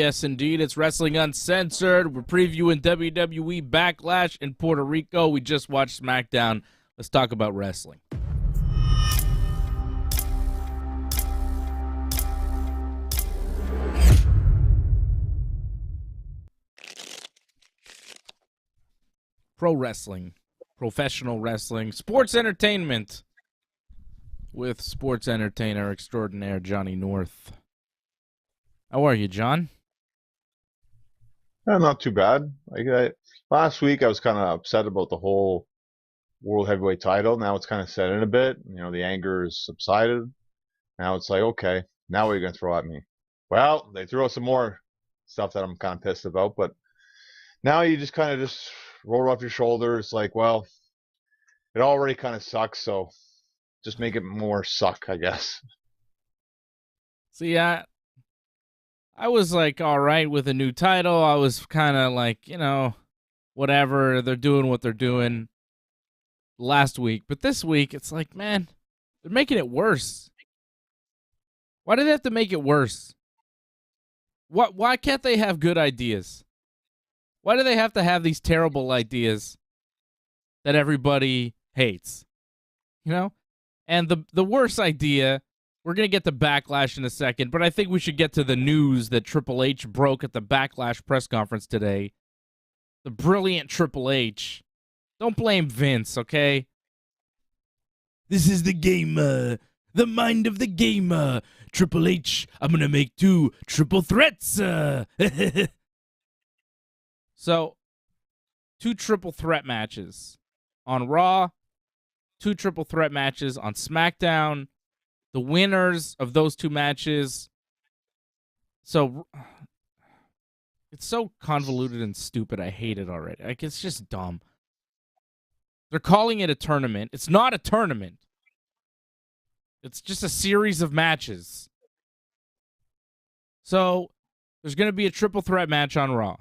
yes, indeed. It's Wrestling Uncensored. We're previewing WWE Backlash in Puerto Rico. We just watched SmackDown. Let's talk about wrestling. Pro wrestling, professional wrestling, sports entertainment with sports entertainer extraordinaire Johnny North. How are you, John? Not too bad. Last week I was kind of upset about the whole World Heavyweight title. Now it's kind of set in a bit. The anger has subsided. Now it's like, okay, now what are you going to throw at me? Well, they threw out some more stuff that I'm kind of pissed about, but now you just kind of just roll it off your shoulders. Like, well, it already kind of sucks, so just make it more suck, I guess. See, I was like, all right with a new title. I was kind of like, whatever. They're doing what they're doing last week. But this week, it's like, man, they're making it worse. Why do they have to make it worse? Why can't they have good ideas? Why do they have to have these terrible ideas that everybody hates? And the worst idea, we're going to get to Backlash in a second, but I think we should get to the news that Triple H broke at the Backlash press conference today. The brilliant Triple H. Don't blame Vince, okay? This is the gamer, the mind of the gamer. Triple H, I'm going to make 2 triple threats. So, 2 triple threat matches on Raw, 2 triple threat matches on SmackDown. The winners of those 2 matches. So, it's so convoluted and stupid. I hate it already. Like, it's just dumb. They're calling it a tournament. It's not a tournament. It's just a series of matches. So, there's going to be a triple threat match on Raw.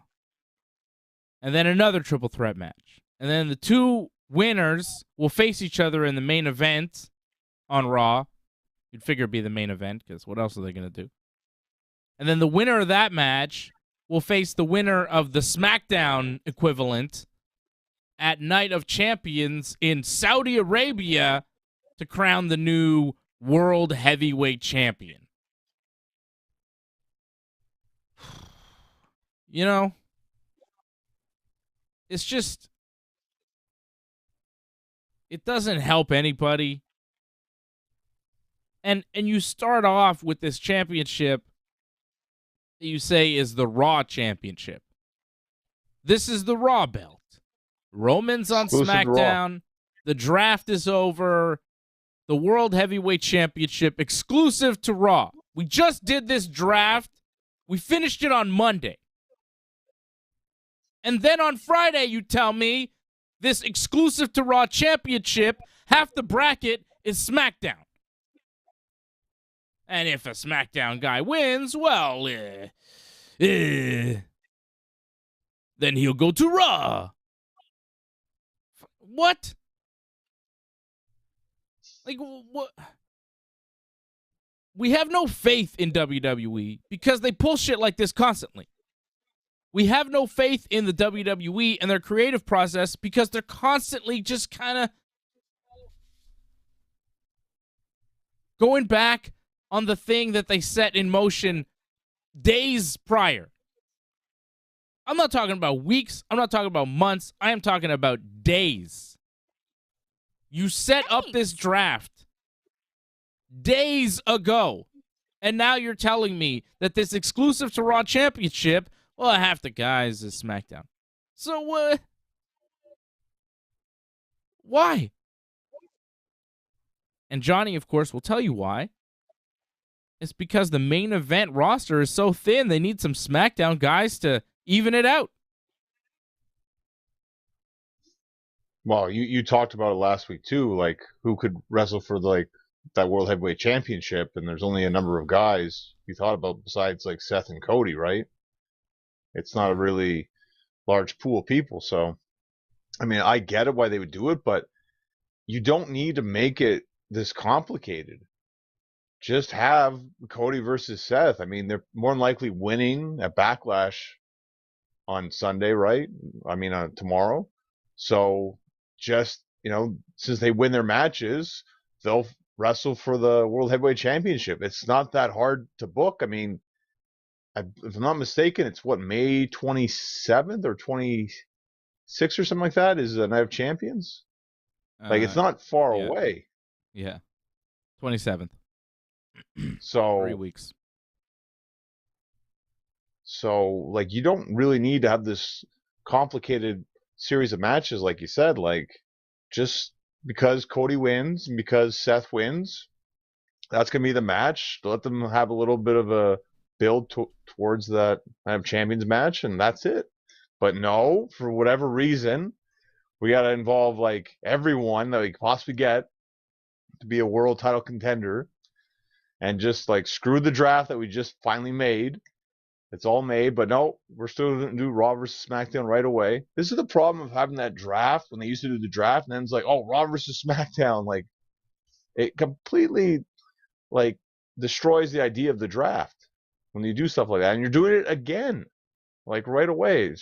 And then another triple threat match. And then the 2 winners will face each other in the main event on Raw. You'd figure it'd be the main event, because what else are they going to do? And then the winner of that match will face the winner of the SmackDown equivalent at Night of Champions in Saudi Arabia to crown the new World Heavyweight Champion. It's just, it doesn't help anybody. And you start off with this championship that you say is the Raw Championship. This is the Raw belt. Roman's on SmackDown. Raw. The draft is over. The World Heavyweight Championship exclusive to Raw. We just did this draft. We finished it on Monday. And then on Friday, you tell me this exclusive to Raw Championship, half the bracket is SmackDown. And if a SmackDown guy wins, well, then he'll go to Raw. What? Like, what? We have no faith in WWE because they pull shit like this constantly. We have no faith in the WWE and their creative process because they're constantly just kind of going back on the thing that they set in motion days prior. I'm not talking about weeks. I'm not talking about months. I am talking about days. You set up this draft days ago, and now you're telling me that this exclusive to Raw Championship, well, half the guys is SmackDown. So, why? And Johnny, of course, will tell you why. It's because the main event roster is so thin, they need some SmackDown guys to even it out. Well, you talked about it last week, too, like, who could wrestle for, that World Heavyweight Championship, and there's only a number of guys you thought about besides, Seth and Cody, right? It's not a really large pool of people, so, I mean, I get it why they would do it, but you don't need to make it this complicated. just have Cody versus Seth. I mean, they're more than likely winning at Backlash on Sunday, right? I mean, tomorrow. So just, since they win their matches, they'll wrestle for the World Heavyweight Championship. It's not that hard to book. I mean, if I'm not mistaken, it's what, May 27th or 26th or something like that is the Night of Champions. Like, it's not far yeah. away. Yeah. 27th. So 3 weeks. So, like, you don't really need to have this complicated series of matches, like you said. Like, just because Cody wins and because Seth wins, that's going to be the match. Let them have a little bit of a build towards that champions match, and that's it. But no, for whatever reason, we got to involve, like, everyone that we could possibly get to be a world title contender and just, like, screw the draft that we just finally made. It's all made, but no, we're still going to do Raw versus SmackDown right away. This is the problem of having that draft when they used to do the draft, and then it's like, oh, Raw versus SmackDown. Like, it completely, like, destroys the idea of the draft when you do stuff like that, and you're doing it again, like, right away.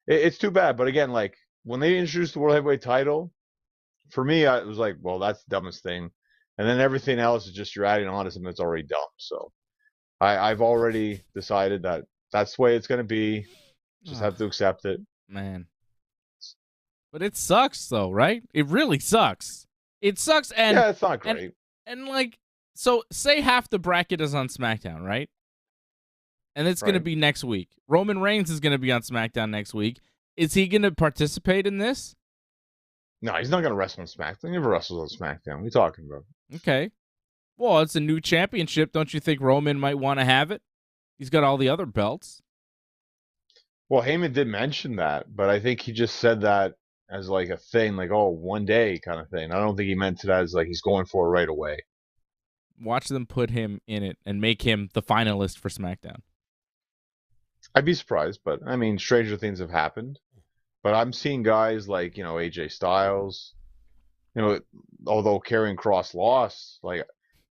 It's too bad, but again, like, when they introduced the World Heavyweight title, for me, it was like, well, that's the dumbest thing, and then everything else is just you're adding on to something that's already dumb, so. I've already decided that that's the way it's going to be. Just have to accept it. Man. But it sucks, though, right? It really sucks. It sucks. And yeah, it's not great. And like, so say half the bracket is on SmackDown, right? And it's going to be next week. Roman Reigns is going to be on SmackDown next week. Is he going to participate in this? No, he's not going to wrestle on SmackDown. He never wrestles on SmackDown. What are you talking about? Okay. Well, it's a new championship. Don't you think Roman might want to have it? He's got all the other belts. Well, Heyman did mention that, but I think he just said that as like a thing, like, oh, one day kind of thing. I don't think he meant it as like he's going for it right away. Watch them put him in it and make him the finalist for SmackDown. I'd be surprised, but I mean, stranger things have happened. But I'm seeing guys like, AJ Styles, although Karrion Kross lost, like,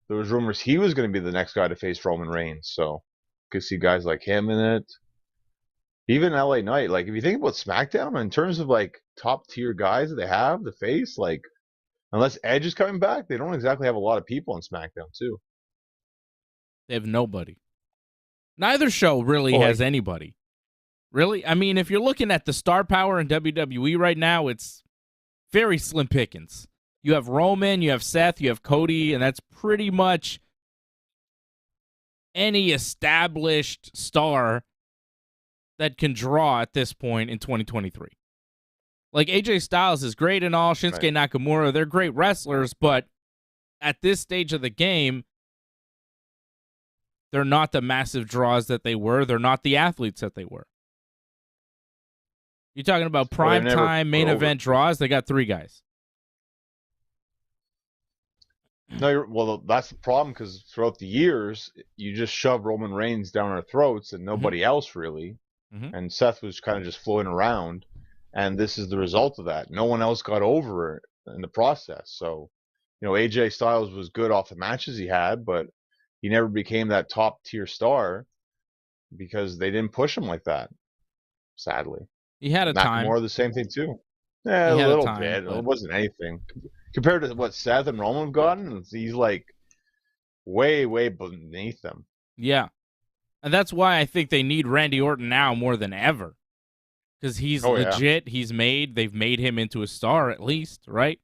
there was rumors he was going to be the next guy to face Roman Reigns, so could see guys like him in it. Even LA Knight, like, if you think about SmackDown in terms of like top tier guys that they have to face, like, unless Edge is coming back, they don't exactly have a lot of people on SmackDown too. They have nobody. Neither show really has anybody. Really? I mean, if you're looking at the star power in WWE right now, it's very slim pickings. You have Roman, you have Seth, you have Cody, and that's pretty much any established star that can draw at this point in 2023. Like, AJ Styles is great and all, Shinsuke Nakamura, they're great wrestlers, but at this stage of the game, they're not the massive draws that they were. They're not the athletes that they were. You're talking about prime time, main event draws, they got 3 guys. No, well, that's the problem, because throughout the years, you just shove Roman Reigns down our throats and nobody else really. And Seth was kind of just floating around, and this is the result of that. No one else got over it in the process. So, AJ Styles was good off the matches he had, but he never became that top tier star because they didn't push him like that, sadly. He had a time. Nakamura, the same thing too. Yeah, a little bit. It wasn't anything. Compared to what Seth and Roman have gotten, he's like way, way beneath them. Yeah. And that's why I think they need Randy Orton now more than ever. Because he's legit. Yeah. They've made him into a star at least, right?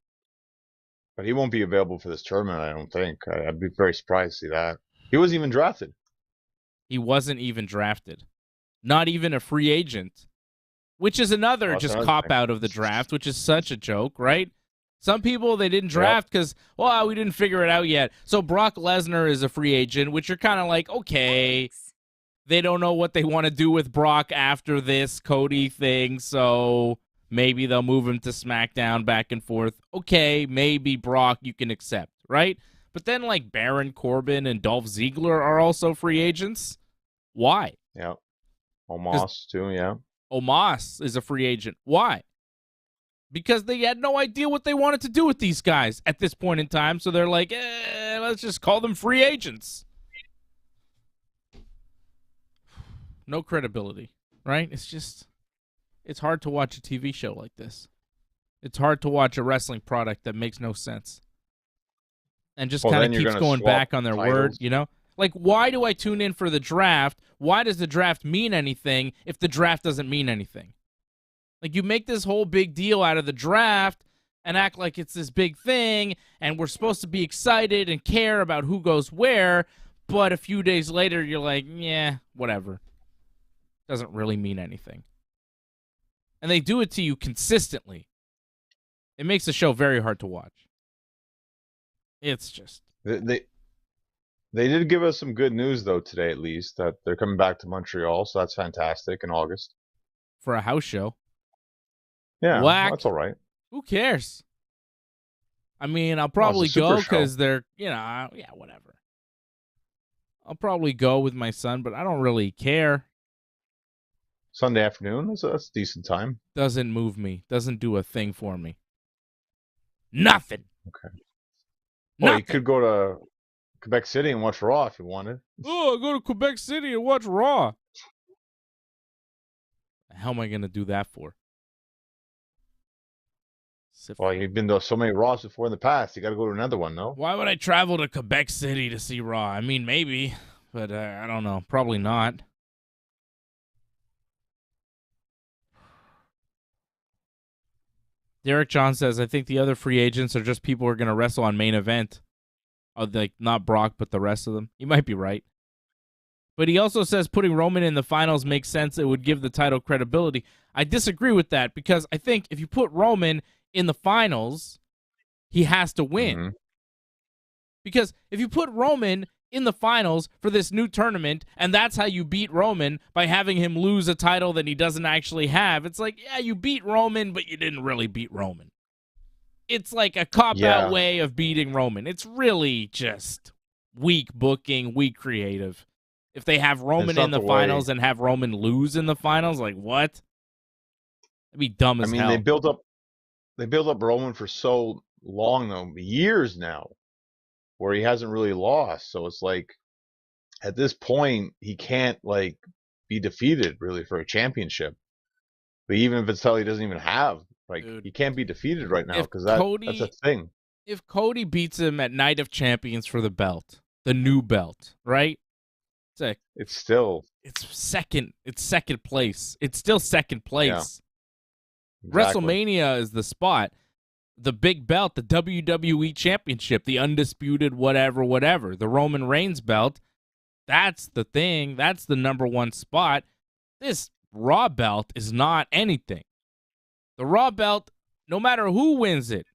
But he won't be available for this tournament, I don't think. I'd be very surprised to see that. He wasn't even drafted. He wasn't even drafted. Not even a free agent. Which is another just cop-out of the draft, which is such a joke, right? Some people, they didn't draft because, well, we didn't figure it out yet. So Brock Lesnar is a free agent, which you're kind of like, okay, they don't know what they want to do with Brock after this Cody thing, so maybe they'll move him to SmackDown back and forth. Okay, maybe Brock you can accept, right? But then, like, Baron Corbin and Dolph Ziggler are also free agents. Why? Yeah. Omos, too, yeah. Omos is a free agent. Why? Because they had no idea what they wanted to do with these guys at this point in time. So they're like, let's just call them free agents. No credibility, right? It's hard to watch a TV show like this. It's hard to watch a wrestling product that makes no sense and just kind of keeps going back on their word, you know? Like, why do I tune in for the draft? Why does the draft mean anything if the draft doesn't mean anything? Like, you make this whole big deal out of the draft and act like it's this big thing, and we're supposed to be excited and care about who goes where, but a few days later, you're like, yeah, whatever. Doesn't really mean anything. And they do it to you consistently. It makes the show very hard to watch. It's just... They did give us some good news, though, today at least, that they're coming back to Montreal, so that's fantastic in August. For a house show. Yeah, Whack. That's all right. Who cares? I mean, I'll probably go because they're, yeah, whatever. I'll probably go with my son, but I don't really care. Sunday afternoon, that's a decent time. Doesn't move me. Doesn't do a thing for me. Nothing. Okay. Well, Nothing. you could go to Quebec City and watch Raw if you wanted. Oh, go to Quebec City and watch Raw. How am I going to do that for? Well, you've been to so many Raws before in the past. You got to go to another one, no? Why would I travel to Quebec City to see Raw? I mean, maybe, but I don't know. Probably not. Derek John says, I think the other free agents are just people who are going to wrestle on main event. Like, not Brock, but the rest of them. You might be right. But he also says putting Roman in the finals makes sense. It would give the title credibility. I disagree with that because I think if you put Roman in the finals, he has to win. Mm-hmm. Because if you put Roman in the finals for this new tournament, and that's how you beat Roman, by having him lose a title that he doesn't actually have, it's like, yeah, you beat Roman, but you didn't really beat Roman. It's like a cop-out way of beating Roman. It's really just weak booking, weak creative. If they have Roman in the finals and have Roman lose in the finals, like, what? That'd be dumb as hell. I mean, they built up Roman for so long, though, years now, where he hasn't really lost. So it's like, at this point, he can't, like, be defeated, really, for a championship. But even if it's title he doesn't even have, like, he can't be defeated right now, because that's a thing. If Cody beats him at Night of Champions for the belt, the new belt, right? It's second place. It's still second place. Yeah. Exactly. WrestleMania is the spot. The big belt, the WWE Championship, the undisputed whatever, the Roman Reigns belt, that's the thing. That's the number one spot. This Raw belt is not anything. The Raw belt, no matter who wins it,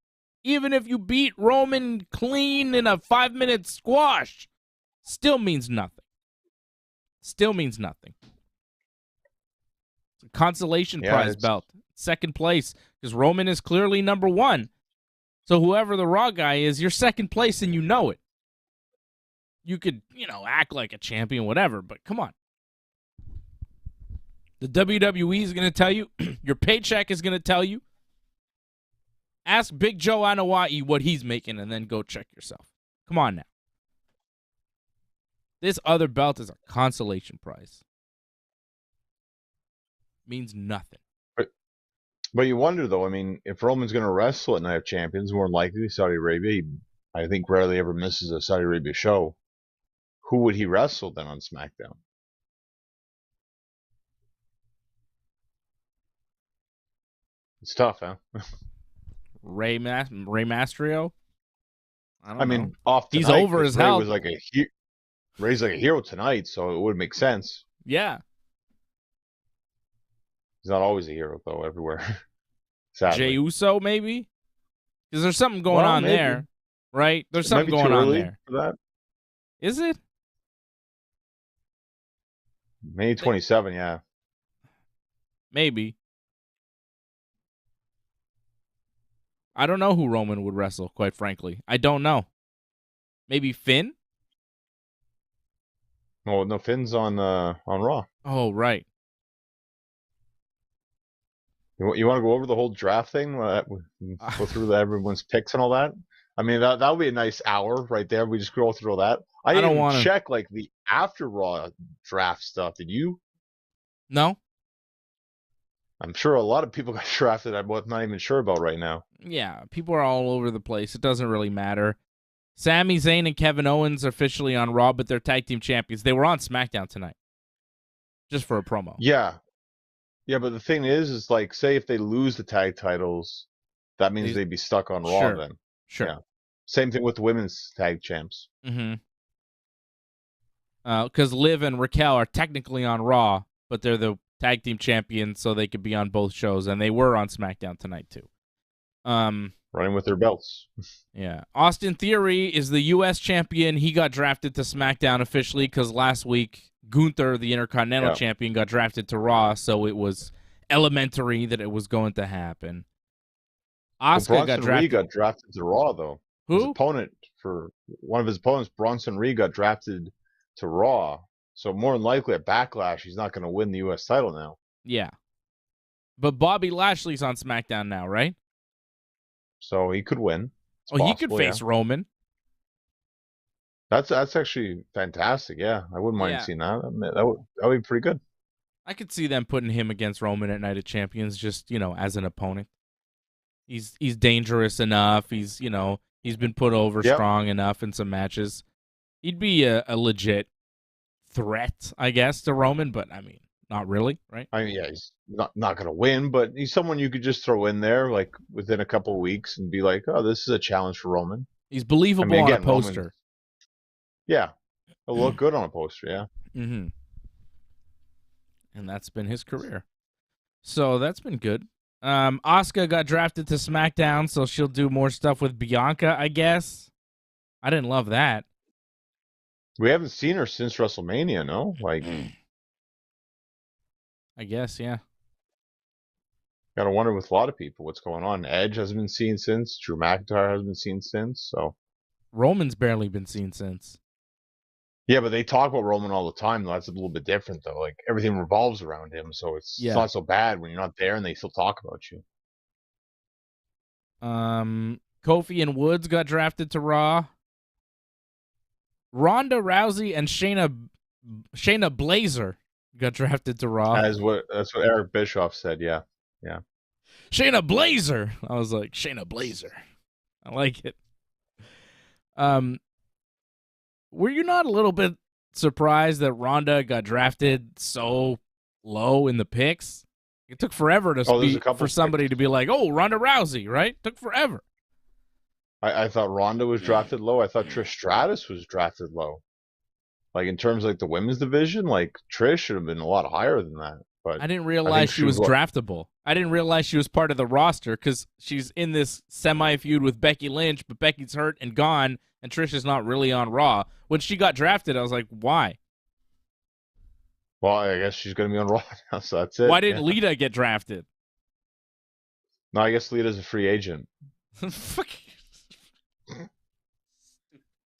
even if you beat Roman clean in a 5-minute squash, still means nothing. Still means nothing. It's a consolation prize belt. Second place, because Roman is clearly number one. So whoever the Raw guy is, you're second place and you know it. You could, act like a champion, whatever, but come on. The WWE is going to tell you. Your paycheck is going to tell you. Ask Big Joe Anoa'i what he's making and then go check yourself. Come on now. This other belt is a consolation prize. Means nothing. But you wonder, though, I mean, if Roman's going to wrestle at Night of Champions, more than likely Saudi Arabia, I think rarely ever misses a Saudi Arabia show. Who would he wrestle then on SmackDown? It's tough, huh? Rey Mysterio? I mean, off tonight, he's over as hell. Rey's like a hero tonight, so it would make sense. Yeah. He's not always a hero, though, everywhere. Sadly. Jey Uso, maybe? Because there's something going on there, right? There's something going on there. For that. Is it? May 27, yeah. Maybe. I don't know who Roman would wrestle, quite frankly. I don't know. Maybe Finn? Oh, no, Finn's on Raw. Oh, right. You want to go over the whole draft thing? Go through everyone's picks and all that? I mean, that would be a nice hour right there. We just scroll through all that. I I didn't don't even want to. check like the after Raw draft stuff. Did you? No? I'm sure a lot of people got drafted. I'm not even sure about right now. Yeah, people are all over the place. It doesn't really matter. Sami Zayn and Kevin Owens are officially on Raw, but they're tag team champions. They were on SmackDown tonight, just for a promo. Yeah, yeah, but the thing is like, say if they lose the tag titles, that means they'd be stuck on Raw then. Sure. Yeah. Same thing with the women's tag champs. Mm-hmm. Because Liv and Raquel are technically on Raw, but they're the tag team champions, so they could be on both shows, and they were on SmackDown tonight too. Running with their belts. Yeah. Austin Theory is the U.S. champion. He got drafted to SmackDown officially because last week Gunther, the Intercontinental champion, got drafted to Raw, so it was elementary that it was going to happen. Asuka got drafted to Raw, though. Who? One of his opponents, Bronson Reed, got drafted to Raw. So more than likely at Backlash, he's not going to win the U.S. title now. Yeah. But Bobby Lashley's on SmackDown now, right? So he could win. He could face Roman. That's actually fantastic. Yeah, I wouldn't mind seeing that. That would be pretty good. I could see them putting him against Roman at Night of Champions, just as an opponent. He's dangerous enough. He's been put over strong enough in some matches. He'd be a legit threat, I guess, to Roman, but I mean, not really, right? I mean, yeah, he's not going to win, but he's someone you could just throw in there like within a couple of weeks and be like, oh, this is a challenge for Roman. He's believable on a poster. Yeah, he'll look good on a poster, yeah. Mm-hmm. And that's been his career. So that's been good. Asuka got drafted to SmackDown, so she'll do more stuff with Bianca, I guess. I didn't love that. We haven't seen her since WrestleMania, no? Like, I guess, yeah. Gotta wonder with a lot of people what's going on. Edge hasn't been seen since. Drew McIntyre hasn't been seen since. So Roman's barely been seen since. Yeah, but they talk about Roman all the time. Though. That's a little bit different, though. Like everything revolves around him, so it's not so bad when you're not there and they still talk about you. Kofi and Woods got drafted to Raw. Ronda Rousey and Shayna Baszler got drafted to Raw. That's what Eric Bischoff said. Yeah. Shayna Baszler. I was like, Shayna Baszler. I like it. Were you not a little bit surprised that Ronda got drafted so low in the picks? It took forever for somebody to be like, oh, Ronda Rousey, right? It took forever. I thought Ronda was drafted low. I thought Trish Stratus was drafted low. Like in terms of like the women's division, like Trish should have been a lot higher than that. But I didn't realize she was draftable. I didn't realize she was part of the roster because she's in this semi-feud with Becky Lynch, but Becky's hurt and gone, and Trish is not really on Raw. When she got drafted, I was like, why? Well, I guess she's going to be on Raw now, so that's it. Why didn't Lita get drafted? No, I guess Lita's a free agent.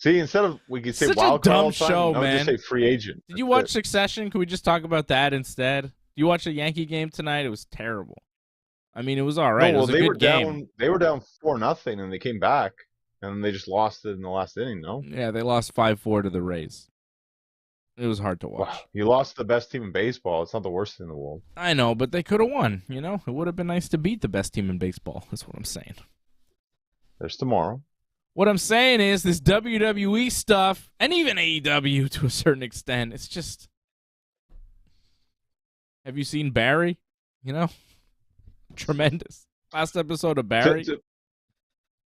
See, instead of we could say wild card all the time, show, man. Just say free agent. Did you watch Succession? Can we just talk about that instead? Did you watch a Yankee game tonight? It was terrible. I mean, it was all right. No, well, it was a good game. They were down 4-0, and they came back, and they just lost it in the last inning. No. Yeah, they lost 5-4 to the Rays. It was hard to watch. Wow. You lost the best team in baseball. It's not the worst thing in the world. I know, but they could have won. You know, it would have been nice to beat the best team in baseball. That's what I'm saying. There's tomorrow. What I'm saying is this WWE stuff, and even AEW to a certain extent, it's just... Have you seen Barry? You know? Tremendous. Last episode of Barry.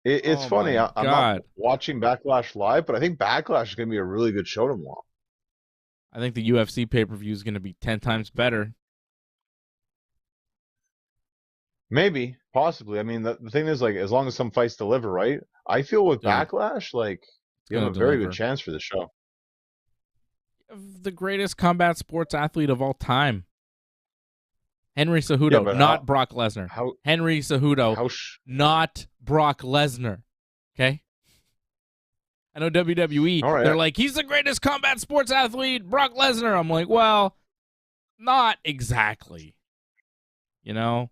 It's funny. I'm not watching Backlash live, but I think Backlash is going to be a really good show tomorrow. I think the UFC pay-per-view is going to be 10 times better. Maybe. Possibly. I mean, the thing is, like, as long as some fights deliver, right? I feel with Backlash, like, you have a very good chance for the show. The greatest combat sports athlete of all time. Henry Cejudo, not Brock Lesnar. Henry Cejudo, not Brock Lesnar. Okay? I know WWE, they're like, he's the greatest combat sports athlete, Brock Lesnar. I'm like, well, not exactly. You know?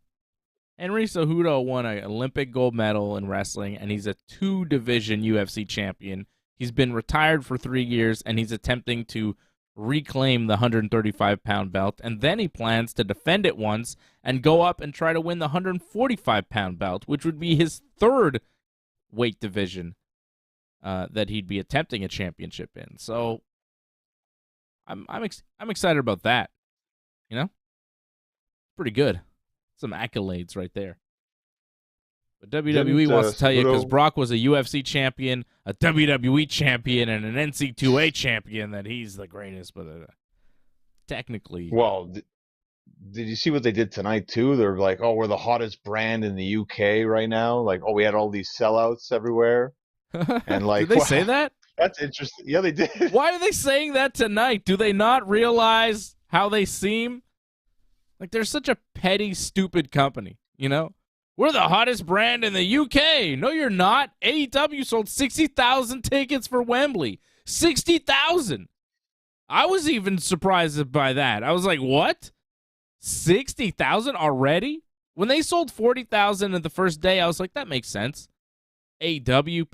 Henry Cejudo won an Olympic gold medal in wrestling, and he's a 2-division UFC champion. He's been retired for 3 years, and he's attempting to reclaim the 135-pound belt, and then he plans to defend it once and go up and try to win the 145-pound belt, which would be his 3rd weight division that he'd be attempting a championship in. So I'm excited about that. You know, pretty good. Some accolades right there. But WWE wants to tell you, because Brock was a UFC champion, a WWE champion, and an NC2A champion, that he's the greatest. But technically, well, did you see what they did tonight too? They're like, "Oh, we're the hottest brand in the UK right now." Like, "Oh, we had all these sellouts everywhere." And like, did they say that? That's interesting. Yeah, they did. Why are they saying that tonight? Do they not realize how they seem? Like, they're such a petty, stupid company, you know? We're the hottest brand in the UK. No, you're not. AEW sold 60,000 tickets for Wembley. 60,000. I was even surprised by that. I was like, what? 60,000 already? When they sold 40,000 in the first day, I was like, that makes sense. AEW,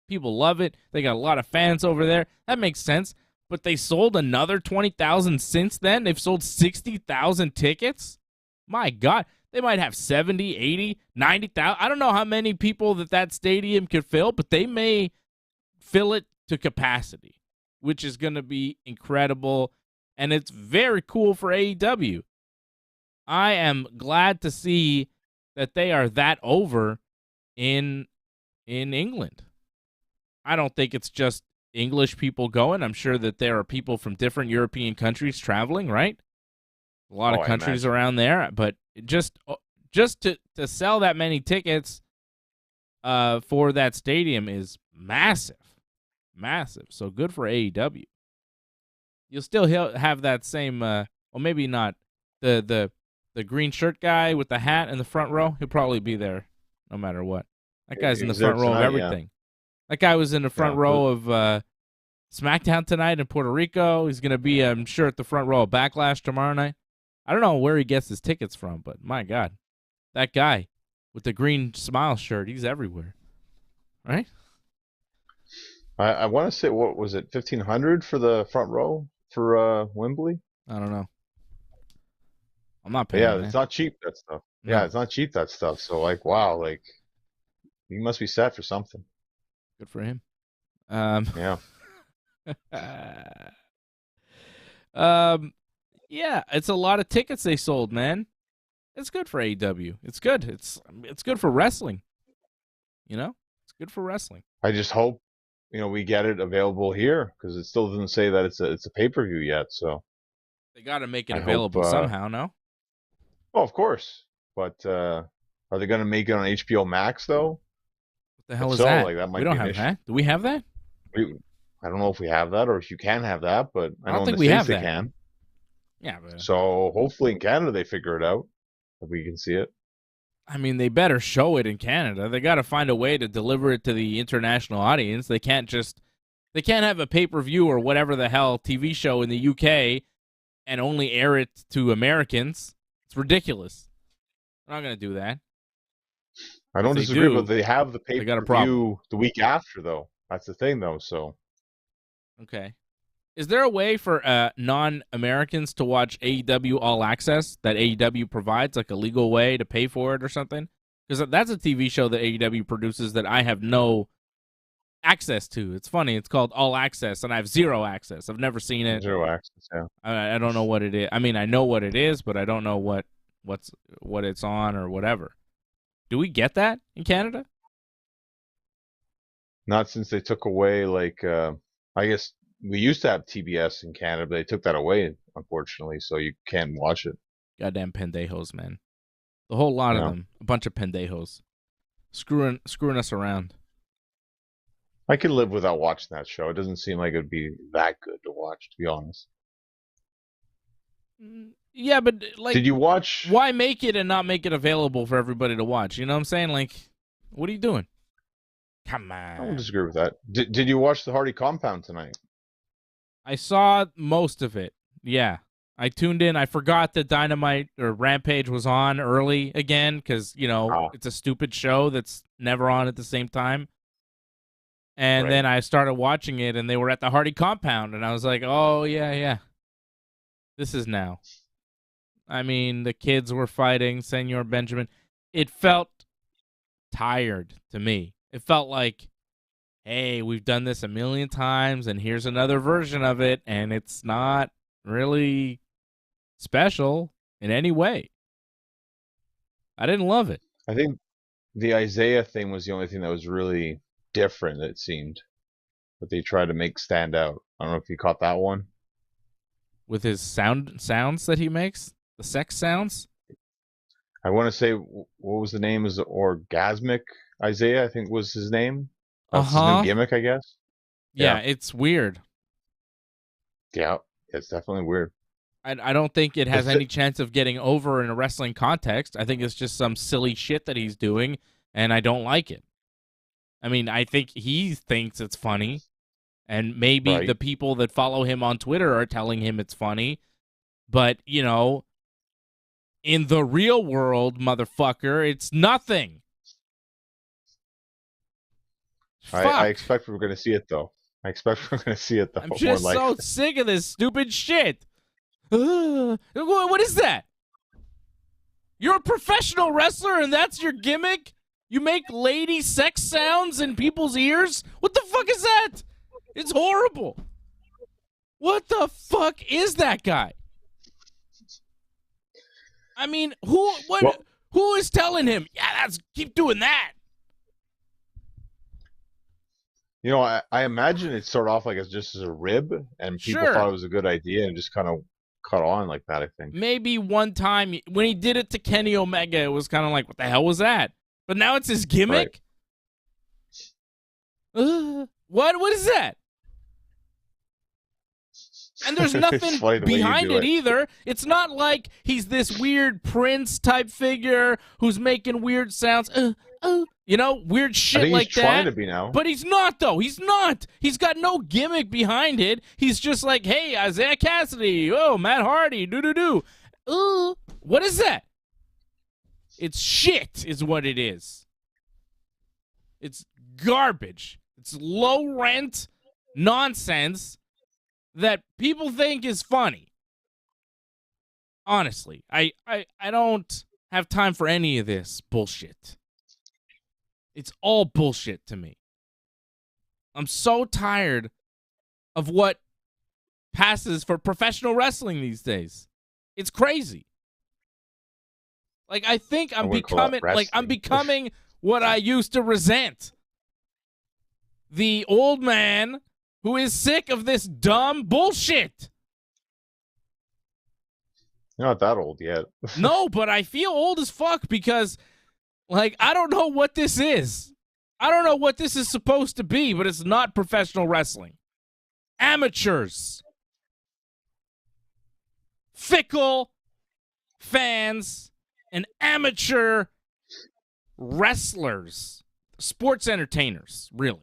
people love it. They got a lot of fans over there. That makes sense. But they sold another 20,000 since then. They've sold 60,000 tickets. My God. They might have 70, 80, 90,000. I don't know how many people that stadium could fill, but they may fill it to capacity, which is going to be incredible. And it's very cool for AEW. I am glad to see that they are that over in England. I don't think it's just English people going. I'm sure that there are people from different European countries traveling, right? A lot of countries around there, but just to sell that many tickets for that stadium is massive. So good for AEW. You'll still have that same, well, maybe not the green shirt guy with the hat in the front row. He'll probably be there no matter what. That guy's in the front row of everything. Yeah. That guy was in the front row of SmackDown tonight in Puerto Rico. He's going to be, I'm sure, at the front row of Backlash tomorrow night. I don't know where he gets his tickets from, but my God, that guy with the green smile shirt, he's everywhere, right? I want to say, what was it, 1,500 for the front row for Wembley? I don't know. I'm not paying. Yeah, it's not cheap, that stuff. No. Yeah, it's not cheap, that stuff. So, like, wow, like, he must be set for something. Good for him. Yeah. Yeah, it's a lot of tickets they sold, man. It's good for AEW. It's good. It's good for wrestling. You know, it's good for wrestling. I just hope, we get it available here, because it still doesn't say that it's a pay-per-view yet. So they got to make it available somehow. No. Oh, of course. But are they going to make it on HBO Max though? What the hell is that? Like, that might we don't have that. Do we have that? I don't know if we have that, or if you can have that, but I don't think we have they that. can. Yeah, but so hopefully in Canada they figure it out, that we can see it. I mean, they better show it in Canada. They got to find a way to deliver it to the international audience. They can't have a pay-per-view or whatever the hell TV show in the UK and only air it to Americans. It's ridiculous. They're not going to do that. I don't disagree, but they have the pay-per-view the week after, though. That's the thing, though. So, okay. Is there a way for non-Americans to watch AEW All Access that AEW provides, like a legal way to pay for it or something? Because that's a TV show that AEW produces that I have no access to. It's funny. It's called All Access, and I have zero access. I've never seen it. Zero access, yeah. I don't know what it is. I mean, I know what it is, but I don't know what it's on or whatever. Do we get that in Canada? Not since they took away, like, I guess we used to have TBS in Canada, but they took that away, unfortunately, so you can't watch it. Goddamn pendejos, man. The whole lot of them. A bunch of pendejos. Screwing us around. I could live without watching that show. It doesn't seem like it would be that good to watch, to be honest. Yeah, but like, did you watch? Why make it and not make it available for everybody to watch? You know what I'm saying? Like, what are you doing? Come on. I don't disagree with that. Did you watch the Hardy Compound tonight? I saw most of it. Yeah. I tuned in. I forgot that Dynamite or Rampage was on early again because, it's a stupid show that's never on at the same time. And then I started watching it, and they were at the Hardy compound, and I was like, oh, yeah. This is now. I mean, the kids were fighting, Senor Benjamin. It felt tired to me. It felt like, hey, we've done this a million times, and here's another version of it, and it's not really special in any way. I didn't love it. I think the Isaiah thing was the only thing that was really different, it seemed, that they tried to make stand out. I don't know if you caught that one. With his sounds that he makes? The sex sounds? I want to say, what was the name? Was Orgasmic Isaiah, I think was his name. That's his new gimmick, I guess. Yeah, it's weird. Yeah, it's definitely weird. I don't think it has any chance of getting over in a wrestling context. I think it's just some silly shit that he's doing, and I don't like it. I mean, I think he thinks it's funny, and maybe the people that follow him on Twitter are telling him it's funny, but, in the real world, motherfucker, it's nothing. I expect we're going to see it, though. I'm just so sick of this stupid shit. What is that? You're a professional wrestler and that's your gimmick? You make lady sex sounds in people's ears? What the fuck is that? It's horrible. What the fuck is that guy? I mean, who is telling him, yeah, keep doing that? I imagine it started off like just as a rib, and people thought it was a good idea and just kind of caught on like that, I think. Maybe one time when he did it to Kenny Omega, it was kind of like, what the hell was that? But now it's his gimmick? Right. What is that? And there's nothing behind it either. It's not like he's this weird Prince type figure who's making weird sounds. Weird shit like that. He's trying to be now. But he's not, though. He's not. He's got no gimmick behind it. He's just like, hey, Isaiah Cassidy. Oh, Matt Hardy. Do. What is that? It's shit is what it is. It's garbage. It's low-rent nonsense that people think is funny. Honestly, I don't have time for any of this bullshit. It's all bullshit to me. I'm so tired of what passes for professional wrestling these days. It's crazy. Like, I think I'm becoming what I used to resent. The old man who is sick of this dumb bullshit. You're not that old yet. No, but I feel old as fuck because, I don't know what this is. I don't know what this is supposed to be, but it's not professional wrestling. Amateurs. Fickle fans and amateur wrestlers. Sports entertainers, really.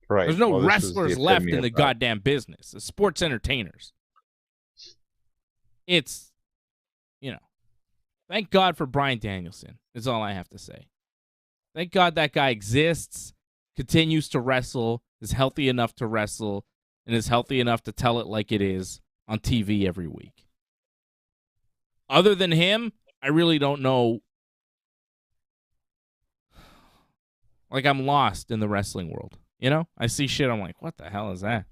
Right. There's no wrestlers left in the goddamn business. It's sports entertainers. It's, thank God for Bryan Danielson, is all I have to say. Thank God that guy exists, continues to wrestle, is healthy enough to wrestle, and is healthy enough to tell it like it is on TV every week. Other than him, I really don't know. I'm lost in the wrestling world. I see shit, I'm like, what the hell is that?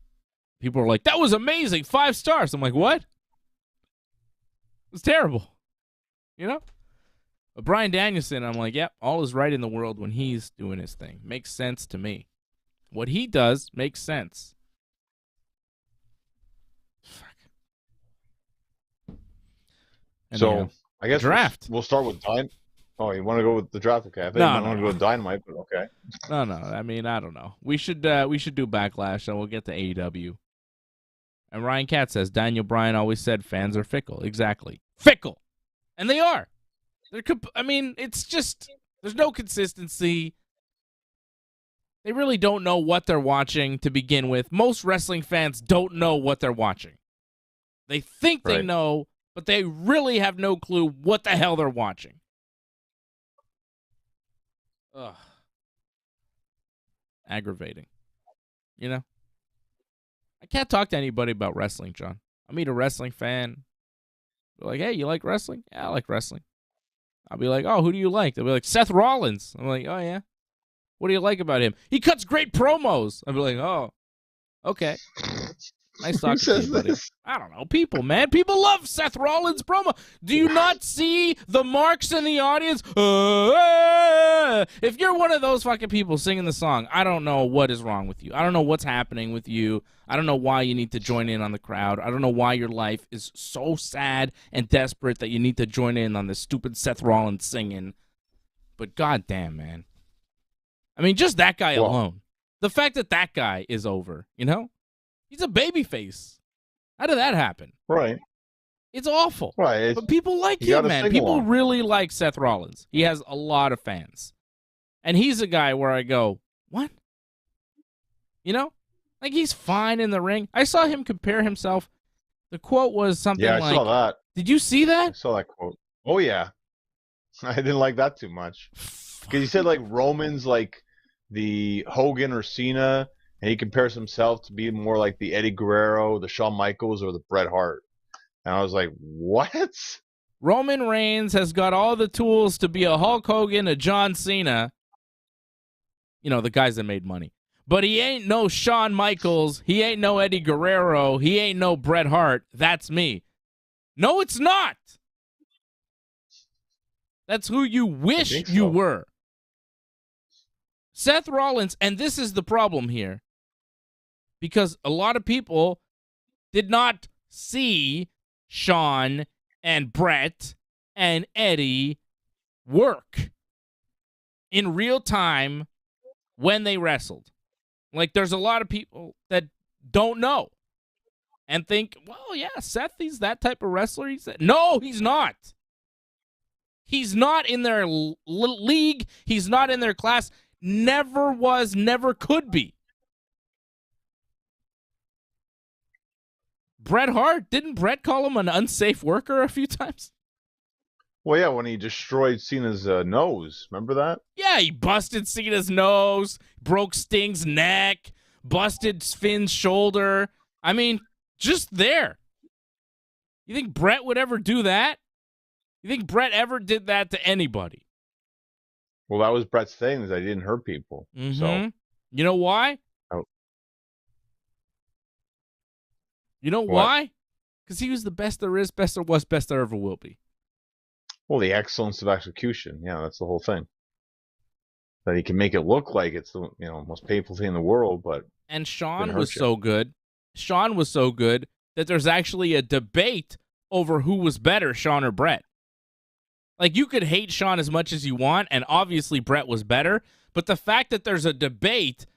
People are like, that was amazing, 5 stars. I'm like, what? It's terrible. But Bryan Danielson, I'm like, yep, all is right in the world when he's doing his thing. Makes sense to me. What he does makes sense. Fuck. So, I guess draft. We'll start with Dynamite. Oh, you want to go with the draft? Okay. I think I want to go with Dynamite, but okay. No. I mean, I don't know. We should do Backlash, and we'll get to AEW. And Ryan Katz says, Daniel Bryan always said fans are fickle. Exactly. Fickle. And they are. It's just, there's no consistency. They really don't know what they're watching to begin with. Most wrestling fans don't know what they're watching. They think they know, but they really have no clue what the hell they're watching. Ugh. Aggravating. You know? I can't talk to anybody about wrestling, John. I meet a wrestling fan. They're like, hey, you like wrestling? Yeah, I like wrestling. I'll be like, oh, who do you like? They'll be like, Seth Rollins. I'm like, oh, yeah. What do you like about him? He cuts great promos. I'll be like, oh, okay. Nice talking to you, buddy. I don't know. People, man. People love Seth Rollins' promo. Do you not see the marks in the audience? If you're one of those fucking people singing the song, I don't know what is wrong with you. I don't know what's happening with you. I don't know why you need to join in on the crowd. I don't know why your life is so sad and desperate that you need to join in on this stupid Seth Rollins singing. But goddamn, man. I mean, just that guy alone. The fact that that guy is over, you know? He's a babyface. How did that happen? Right. It's awful. Right. But people like him, man. People really like Seth Rollins. He has a lot of fans. And he's a guy where I go, what? You know? Like, he's fine in the ring. I saw him compare himself. The quote was something like... Yeah, I saw that. Did you see that? I saw that quote. Oh, yeah. I didn't like that too much. Because he said, like, Roman's like the Hogan or Cena... And he compares himself to be more like the Eddie Guerrero, the Shawn Michaels, or the Bret Hart. And I was like, what? Roman Reigns has got all the tools to be a Hulk Hogan, a John Cena. You know, the guys that made money. But he ain't no Shawn Michaels. He ain't no Eddie Guerrero. He ain't no Bret Hart. That's me. No, it's not. That's who you wish you were. Seth Rollins, and this is the problem here. Because a lot of people did not see Shawn and Bret and Eddie work in real time when they wrestled. Like, there's a lot of people that don't know and think, well, yeah, Seth, he's that type of wrestler. No, he's not. He's not in their league. He's not in their class. Never was, never could be. Bret Hart, didn't Bret call him an unsafe worker a few times? Well, yeah, when he destroyed Cena's nose. Remember that? Yeah, he busted Cena's nose, broke Sting's neck, busted Finn's shoulder. I mean, just there. You think Bret would ever do that? You think Bret ever did that to anybody? Well, that was Bret's thing, is that he didn't hurt people. Mm-hmm. So, you know why? You know why? Because he was the best there is, best there was, best there ever will be. Well, the excellence of execution. Yeah, that's the whole thing. That he can make it look like it's the most painful thing in the world, but... And Shawn was so good. Shawn was so good that there's actually a debate over who was better, Shawn or Bret. Like, you could hate Shawn as much as you want, and obviously Bret was better, but the fact that there's a debate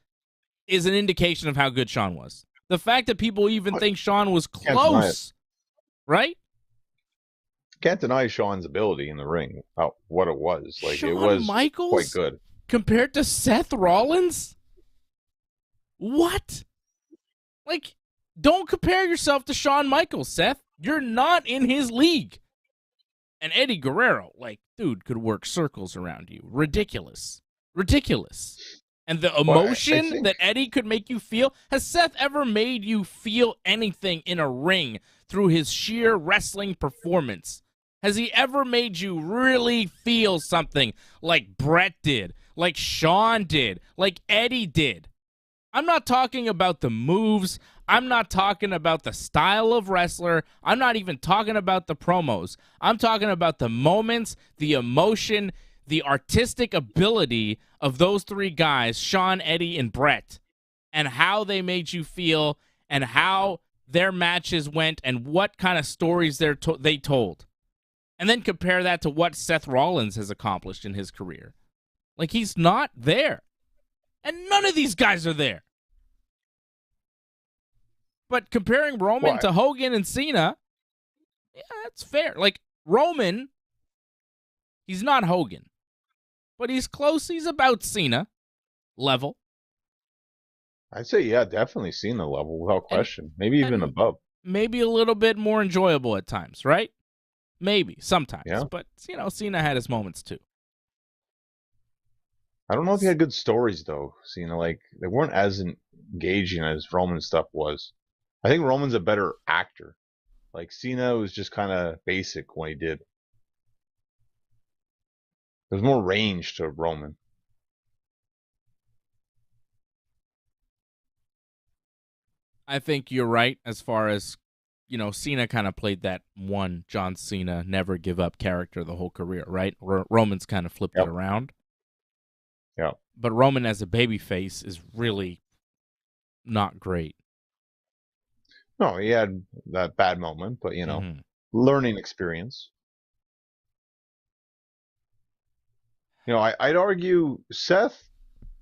is an indication of how good Shawn was. The fact that people even think Shawn was close, right? Can't deny Shawn's ability in the ring, what it was. Like, Shawn it was Michaels quite good. Compared to Seth Rollins? What? Like, don't compare yourself to Shawn Michaels, Seth. You're not in his league. And Eddie Guerrero, like, dude, could work circles around you. Ridiculous. Ridiculous. And the emotion that Eddie could make you feel, has Seth ever made you feel anything in a ring through his sheer wrestling performance? Has he ever made you really feel something like Bret did, like Shawn did, like Eddie did? I'm not talking about the moves. I'm not talking about the style of wrestler. I'm not even talking about the promos. I'm talking about the moments, the emotion, the artistic ability of those three guys, Shawn, Eddie, and Bret, and how they made you feel and how their matches went and what kind of stories they told. And then compare that to what Seth Rollins has accomplished in his career. Like, he's not there. And none of these guys are there. But comparing Roman to Hogan and Cena, yeah, that's fair. Like, Roman, he's not Hogan. But he's close. He's about Cena level. I'd say, yeah, definitely Cena level without and question. Maybe even and above. maybe a little bit more enjoyable at times, right? Maybe sometimes, Yeah. but Cena had his moments too. I don't know if he had good stories though. Cena, like they weren't as engaging as Roman stuff was. I think Roman's a better actor. Like Cena was just kind of basic when he did. There's more range to Roman. I think you're right as far as Cena kind of played that one John Cena never give up character the whole career, right? Roman's kind of flipped it Yep. around. Yep. But Roman as a babyface is really not great. No, he had that bad moment, but Mm-hmm. learning experience. I'd argue Seth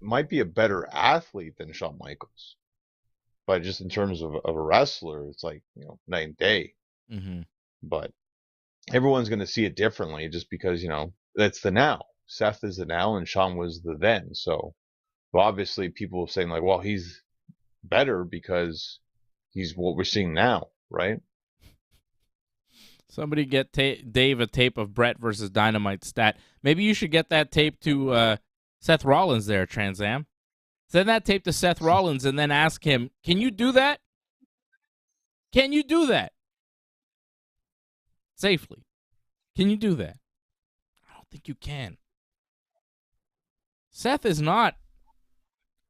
might be a better athlete than Shawn Michaels, but just in terms of a wrestler, it's like night and day. Mm-hmm. But everyone's going to see it differently, just because that's the now. Seth is the now, and Shawn was the then. So, well, obviously, people are saying like, well, he's better because he's what we're seeing now, right? Somebody get Dave a tape of Bret versus Dynamite stat. Maybe you should get that tape to Seth Rollins there, Trans Am. Send that tape to Seth Rollins and then ask him, can you do that? Can you do that? Safely. Can you do that? I don't think you can. Seth is not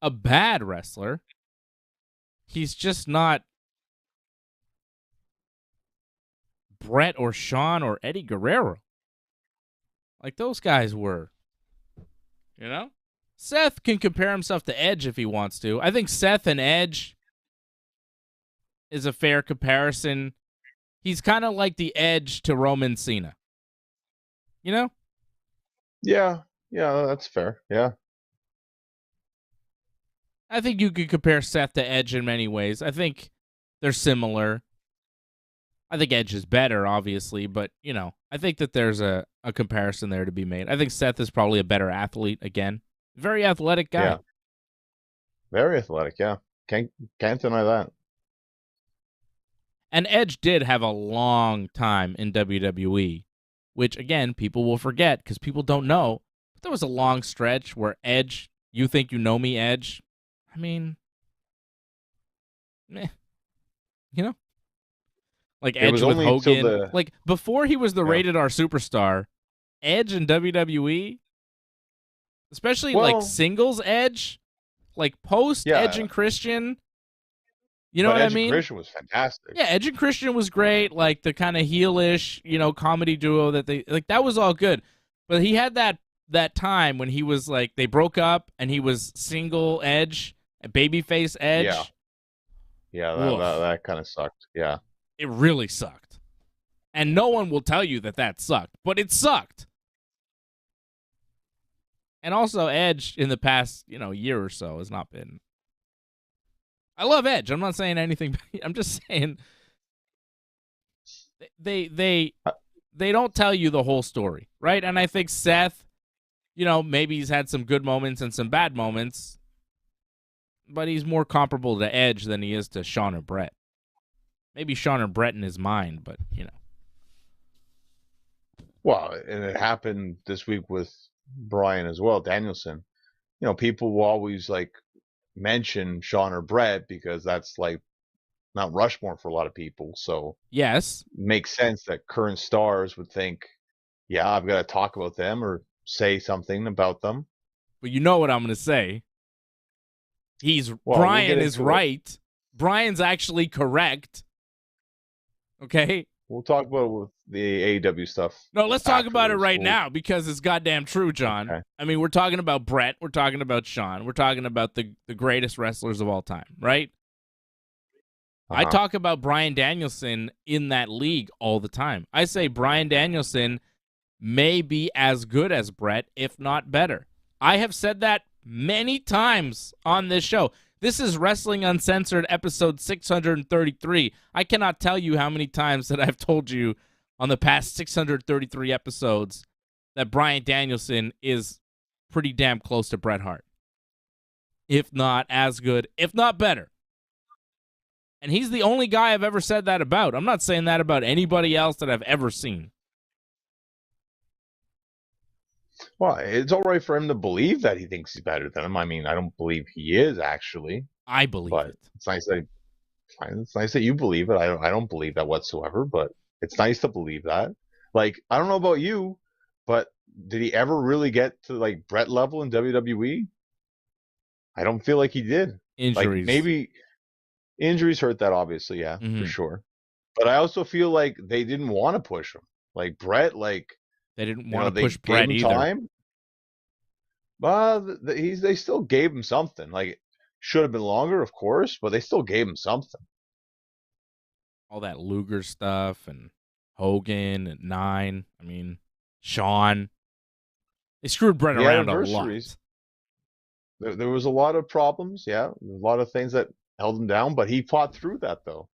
a bad wrestler. He's just not Bret or Shawn or Eddie Guerrero. Like those guys were. Seth can compare himself to Edge if he wants to. I think Seth and Edge is a fair comparison. He's kind of like the Edge to Roman Cena. Yeah, that's fair. Yeah. I think you could compare Seth to Edge in many ways. I think they're similar. I think Edge is better, obviously, but, I think that there's a comparison there to be made. I think Seth is probably a better athlete, again. Very athletic guy. Yeah. Very athletic, yeah. Can't deny that. And Edge did have a long time in WWE, which, again, people will forget because people don't know. But there was a long stretch where Edge, you think you know me, Edge? I mean, meh. Like It was Edge with only until Hogan. Like, before he was the Rated R superstar, Edge in WWE, especially like singles Edge, like post Edge and Christian, you know what I mean? Edge and Christian was fantastic. Yeah, Edge and Christian was great, like the kind of heelish, comedy duo that that was all good. But he had that time when he was like, they broke up and he was single Edge, babyface Edge. Yeah. Yeah, that kind of sucked. Yeah. It really sucked. And no one will tell you that sucked, but it sucked. And also, Edge in the past, year or so has not been. I love Edge. I'm not saying anything. I'm just saying they don't tell you the whole story, right? And I think Seth, maybe he's had some good moments and some bad moments, but he's more comparable to Edge than he is to Shawn or Bret. Maybe Shawn or Bret in his mind, but Well, and it happened this week with Bryan as well, Danielson. People will always like mention Shawn or Bret because that's like Mount Rushmore for a lot of people. So yes, it makes sense that current stars would think, yeah, I've got to talk about them or say something about them. But you know what I'm going to say? Bryan is right. Bryan's actually correct. Okay? We'll talk about with the AEW stuff. No, let's talk about it right now because it's goddamn true, John. Okay. I mean, we're talking about Bret. We're talking about Shawn. We're talking about the greatest wrestlers of all time, right? I talk about Bryan Danielson in that league all the time. I say Bryan Danielson may be as good as Bret, if not better. I have said that many times on this show. This is Wrestling Uncensored, episode 633. I cannot tell you how many times that I've told you on the past 633 episodes that Bryan Danielson is pretty damn close to Bret Hart. if not as good, if not better. And he's the only guy I've ever said that about. I'm not saying that about anybody else that I've ever seen. Well, it's all right for him to believe that he thinks he's better than him. I mean, I don't believe he is actually, I believe but it. it's nice that you believe it. I don't believe that whatsoever, but it's nice to believe that. Like, I don't know about you, but did he ever really get to like Bret level in WWE? I don't feel like he did. Like Injuries. maybe injuries hurt that, obviously, yeah, for sure. But I also feel like they didn't want to push him. Like Bret, like They didn't want to push they gave Bret him either. time. Well, they still gave him something. Like, should have been longer, of course, but they still gave him something. All that Luger stuff and Hogan and 9. I mean, Shawn. They screwed Bret around a lot. There was a lot of problems, yeah. A lot of things that held him down, but he fought through that, though.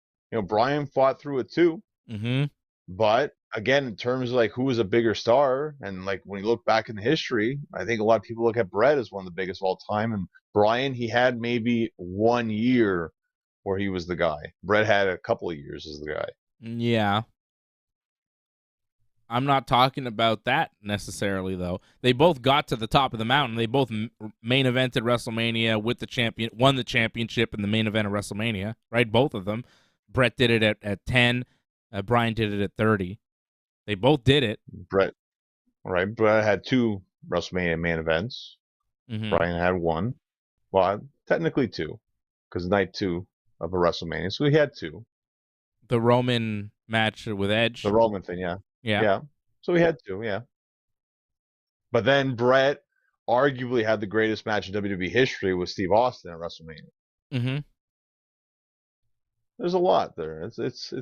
Bryan fought through it, too. Mm-hmm. But, again, in terms of, like, who was a bigger star, and, like, when you look back in the history, I think a lot of people look at Bret as one of the biggest of all time, and Bryan, he had maybe 1 year where he was the guy. Bret had a couple of years as the guy. Yeah. I'm not talking about that necessarily, though. They both got to the top of the mountain. They both main evented WrestleMania with the champion, won the championship in the main event of WrestleMania, right? Both of them. Bret did it at 10. Bryan did it at 30. They both did it. Bret had 2 WrestleMania main events. Mm-hmm. Bryan had 1. Well, technically 2, because night 2 of a WrestleMania. So he had 2. The Roman match with Edge. The Roman thing, yeah. Yeah. So he had 2, yeah. But then Bret arguably had the greatest match in WWE history with Steve Austin at WrestleMania. Mm-hmm. There's a lot there. It's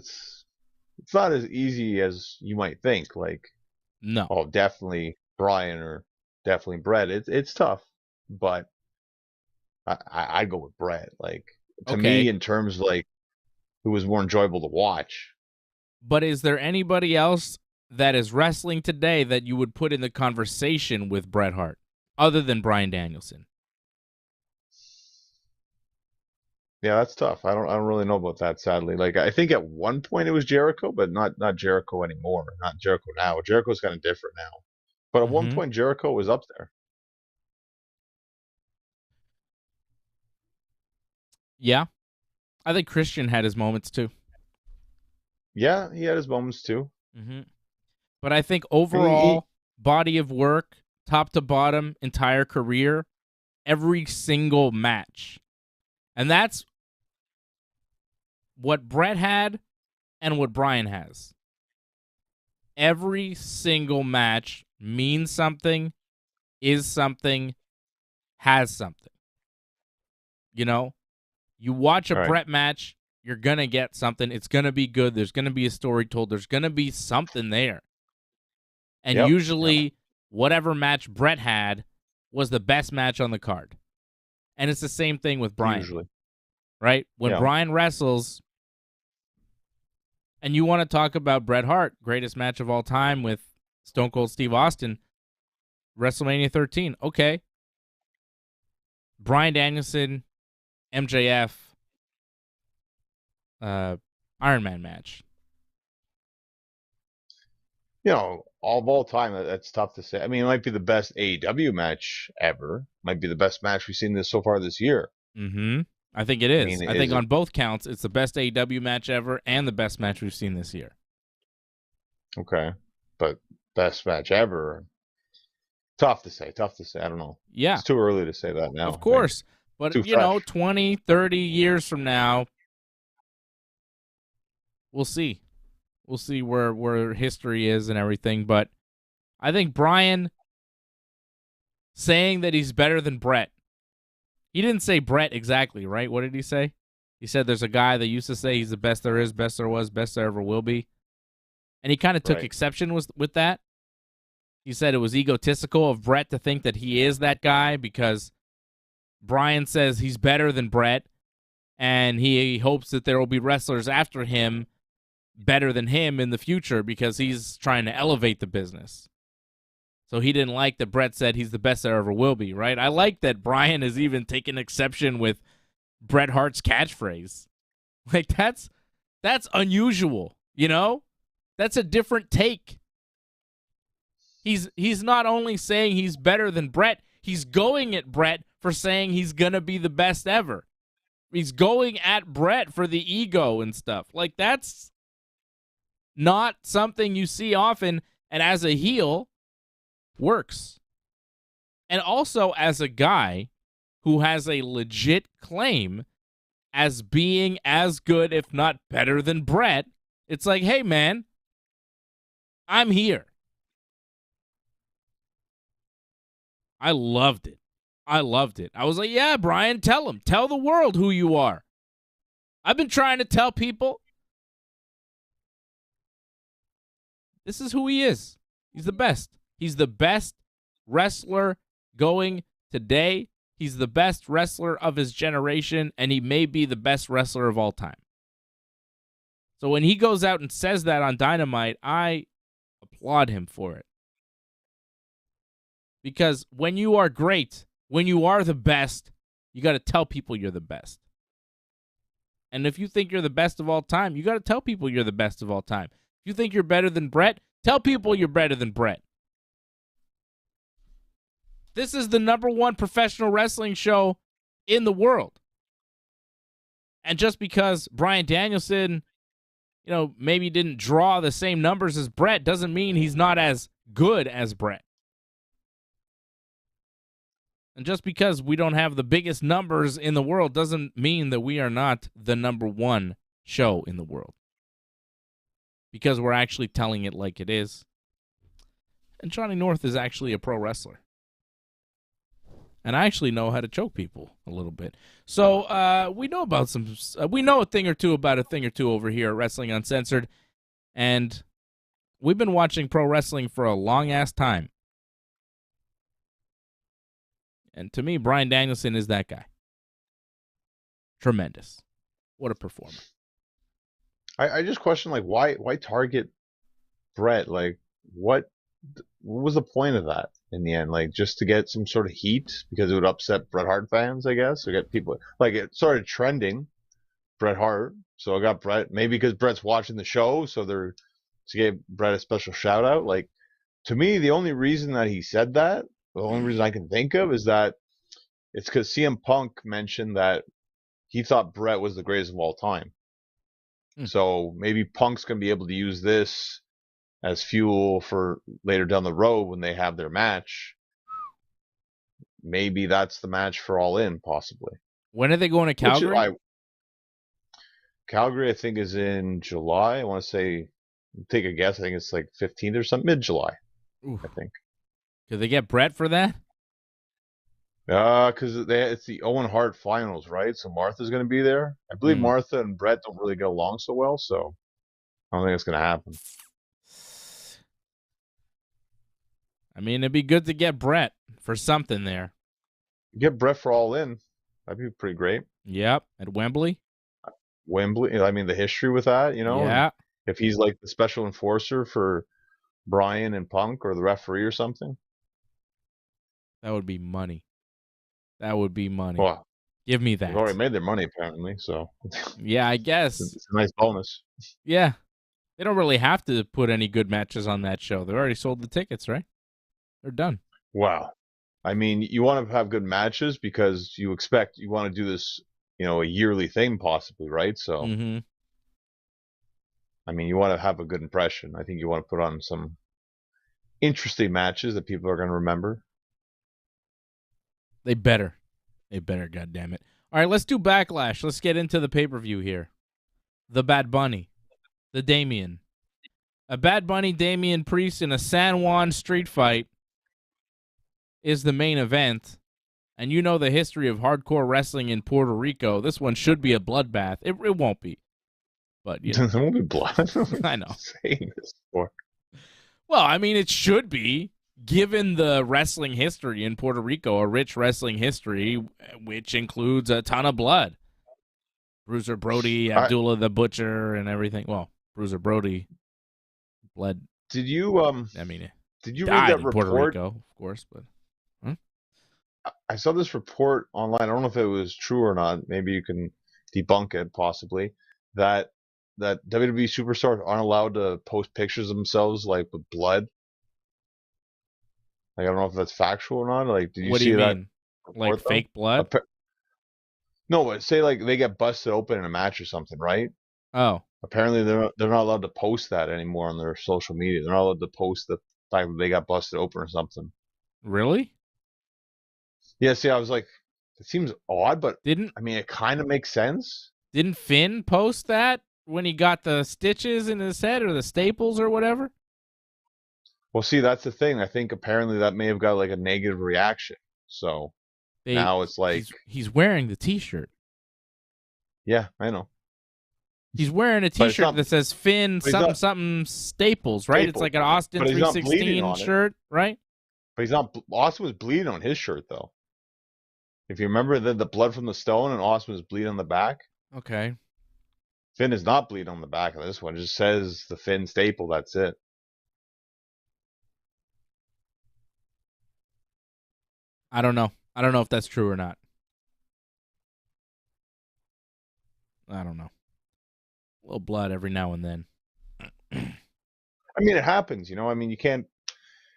not as easy as you might think. Like, no, definitely Bryan or definitely Bret. It's tough, but I go with Bret. Like, to me, in terms of, like, who was more enjoyable to watch. But is there anybody else that is wrestling today that you would put in the conversation with Bret Hart, other than Bryan Danielson? Yeah, that's tough. I don't really know about that, sadly. Like, I think at one point it was Jericho, but not Jericho anymore. Not Jericho now. Jericho's kind of different now. But at one point Jericho was up there. Yeah. I think Christian had his moments too. Yeah, he had his moments too. Mm-hmm. But I think overall, body of work, top to bottom, entire career, every single match. And that's what Bret had and what Bryan has. Every single match means something, is something, has something. You watch a Bret match, you're going to get something. It's going to be good. There's going to be a story told. There's going to be something there. And usually, whatever match Bret had was the best match on the card. And it's the same thing with Bryan. Usually. Right? When Bryan wrestles, and you want to talk about Bret Hart, greatest match of all time with Stone Cold Steve Austin, WrestleMania 13. Okay. Bryan Danielson, MJF, Iron Man match. Of all time, that's tough to say. I mean, it might be the best AEW match ever. Might be the best match we've seen so far this year. Mm-hmm. I think it is. I think on both counts, it's the best AEW match ever and the best match we've seen this year. Okay. But best match ever. Tough to say. I don't know. Yeah. It's too early to say that now. Of course. But, 20, 30 years from now, we'll see. We'll see where history is and everything. But I think Bryan saying that he's better than Bret. He didn't say Bret exactly, right? What did he say? He said there's a guy that used to say he's the best there is, best there was, best there ever will be. And he kind of took exception with that. He said it was egotistical of Bret to think that he is that guy because Bryan says he's better than Bret, and he hopes that there will be wrestlers after him better than him in the future because he's trying to elevate the business. So he didn't like that Bret said he's the best there ever will be, right? I like that Bryan has even taken exception with Bret Hart's catchphrase. Like, that's unusual, you know? That's a different take. He's not only saying he's better than Bret, he's going at Bret for saying he's going to be the best ever. He's going at Bret for the ego and stuff. Like, that's not something you see often, and as a heel, works. And also as a guy who has a legit claim as being as good, if not better than Bret, it's like, hey, man, I'm here. I loved it. I was like, yeah, Bryan, tell him. Tell the world who you are. I've been trying to tell people. This is who he is. He's the best. He's the best wrestler going today. He's the best wrestler of his generation, and he may be the best wrestler of all time. So when he goes out and says that on Dynamite, I applaud him for it. Because when you are great, when you are the best, you got to tell people you're the best. And if you think you're the best of all time, you got to tell people you're the best of all time. If you think you're better than Bret, tell people you're better than Bret. This is the #1 professional wrestling show in the world. And just because Bryan Danielson, maybe didn't draw the same numbers as Bret doesn't mean he's not as good as Bret. And just because we don't have the biggest numbers in the world doesn't mean that we are not the #1 show in the world. Because we're actually telling it like it is. And Johnny North is actually a pro wrestler. And I actually know how to choke people a little bit. So we know about we know a thing or two about a thing or two over here at Wrestling Uncensored. And we've been watching pro wrestling for a long-ass time. And to me, Bryan Danielson is that guy. Tremendous. What a performer. I just question, like, why target Bret? Like, what was the point of that in the end? Like, just to get some sort of heat because it would upset Bret Hart fans, I guess, or get people, like, it started trending Bret Hart, so I got Bret, maybe because Bret's watching the show, so they're to give Bret a special shout out. Like, to me, the only reason that he said that, the only reason I can think of, is that it's because CM Punk mentioned that he thought Bret was the greatest of all time. So maybe Punk's going to be able to use this as fuel for later down the road when they have their match. Maybe that's the match for All In, possibly. When are they going to Calgary? Calgary, I think, is in July. I want to say, take a guess. I think it's like 15th or something, mid-July. I think. Could they get Bret for that? Because it's the Owen Hart finals, right? So Martha's going to be there. I believe Martha and Bret don't really get along so well, so I don't think it's going to happen. I mean, it'd be good to get Bret for something there. Get Bret for All In. That'd be pretty great. Yep, at Wembley. Wembley. I mean, the history with that, Yeah. If he's like the special enforcer for Bryan and Punk, or the referee or something. That would be money. That would be money. Well, give me that. They've already made their money, apparently, so. Yeah, I guess. It's a nice bonus. Yeah. They don't really have to put any good matches on that show. They already sold the tickets, right? They're done. Wow. I mean, you want to have good matches because you want to do this, a yearly thing possibly, right? So, I mean, you want to have a good impression. I think you want to put on some interesting matches that people are going to remember. They better, goddammit. All right, let's do Backlash. Let's get into the pay-per-view here. The Bad Bunny. The Damian. A Bad Bunny Damian Priest in a San Juan street fight is the main event. And you know the history of hardcore wrestling in Puerto Rico. This one should be a bloodbath. It won't be. But, It won't be blood. I know. Saying this for? Well, I mean, it should be. Given the wrestling history in Puerto Rico, a rich wrestling history, which includes a ton of blood. Bruiser Brody, Abdullah the Butcher, and everything. Well, Bruiser Brody bled. Did you Did you read Died that in Puerto report? Rico, of course, but I saw this report online. I don't know if it was true or not. Maybe you can debunk it, possibly. That WWE superstars aren't allowed to post pictures of themselves like with blood. Like I don't know if that's factual or not. Like, did you what do you see that mean? Like report though? fake blood? No, but say like they get busted open in a match or something, right? Oh, Apparently they're not allowed to post that anymore on their social media. They're not allowed to post the fact that they got busted open or something. really? Yeah, see, I was like, it seems odd, but Didn't I mean, it kind of makes sense. didn't Finn post that when he got the stitches in his head or the staples or whatever? Well, see, that's the thing. I think apparently that may have got like a negative reaction. So now it's like, He's wearing the T-shirt. yeah, I know. He's wearing a But it's T-shirt not, that says Finn but he's something not something staples, right? It's stapled. like an Austin But he's not bleeding 316 on it. shirt, right? But he's not, Austin was bleeding on his shirt though. If you remember the blood from the stone and Austin was bleeding on the back, Okay. Finn is not bleeding on the back of this one. It just says the Finn staple. That's it. I don't know. I don't know if that's true or not. I don't know. A little blood every now and then. I mean, it happens, you know. I mean, you can't,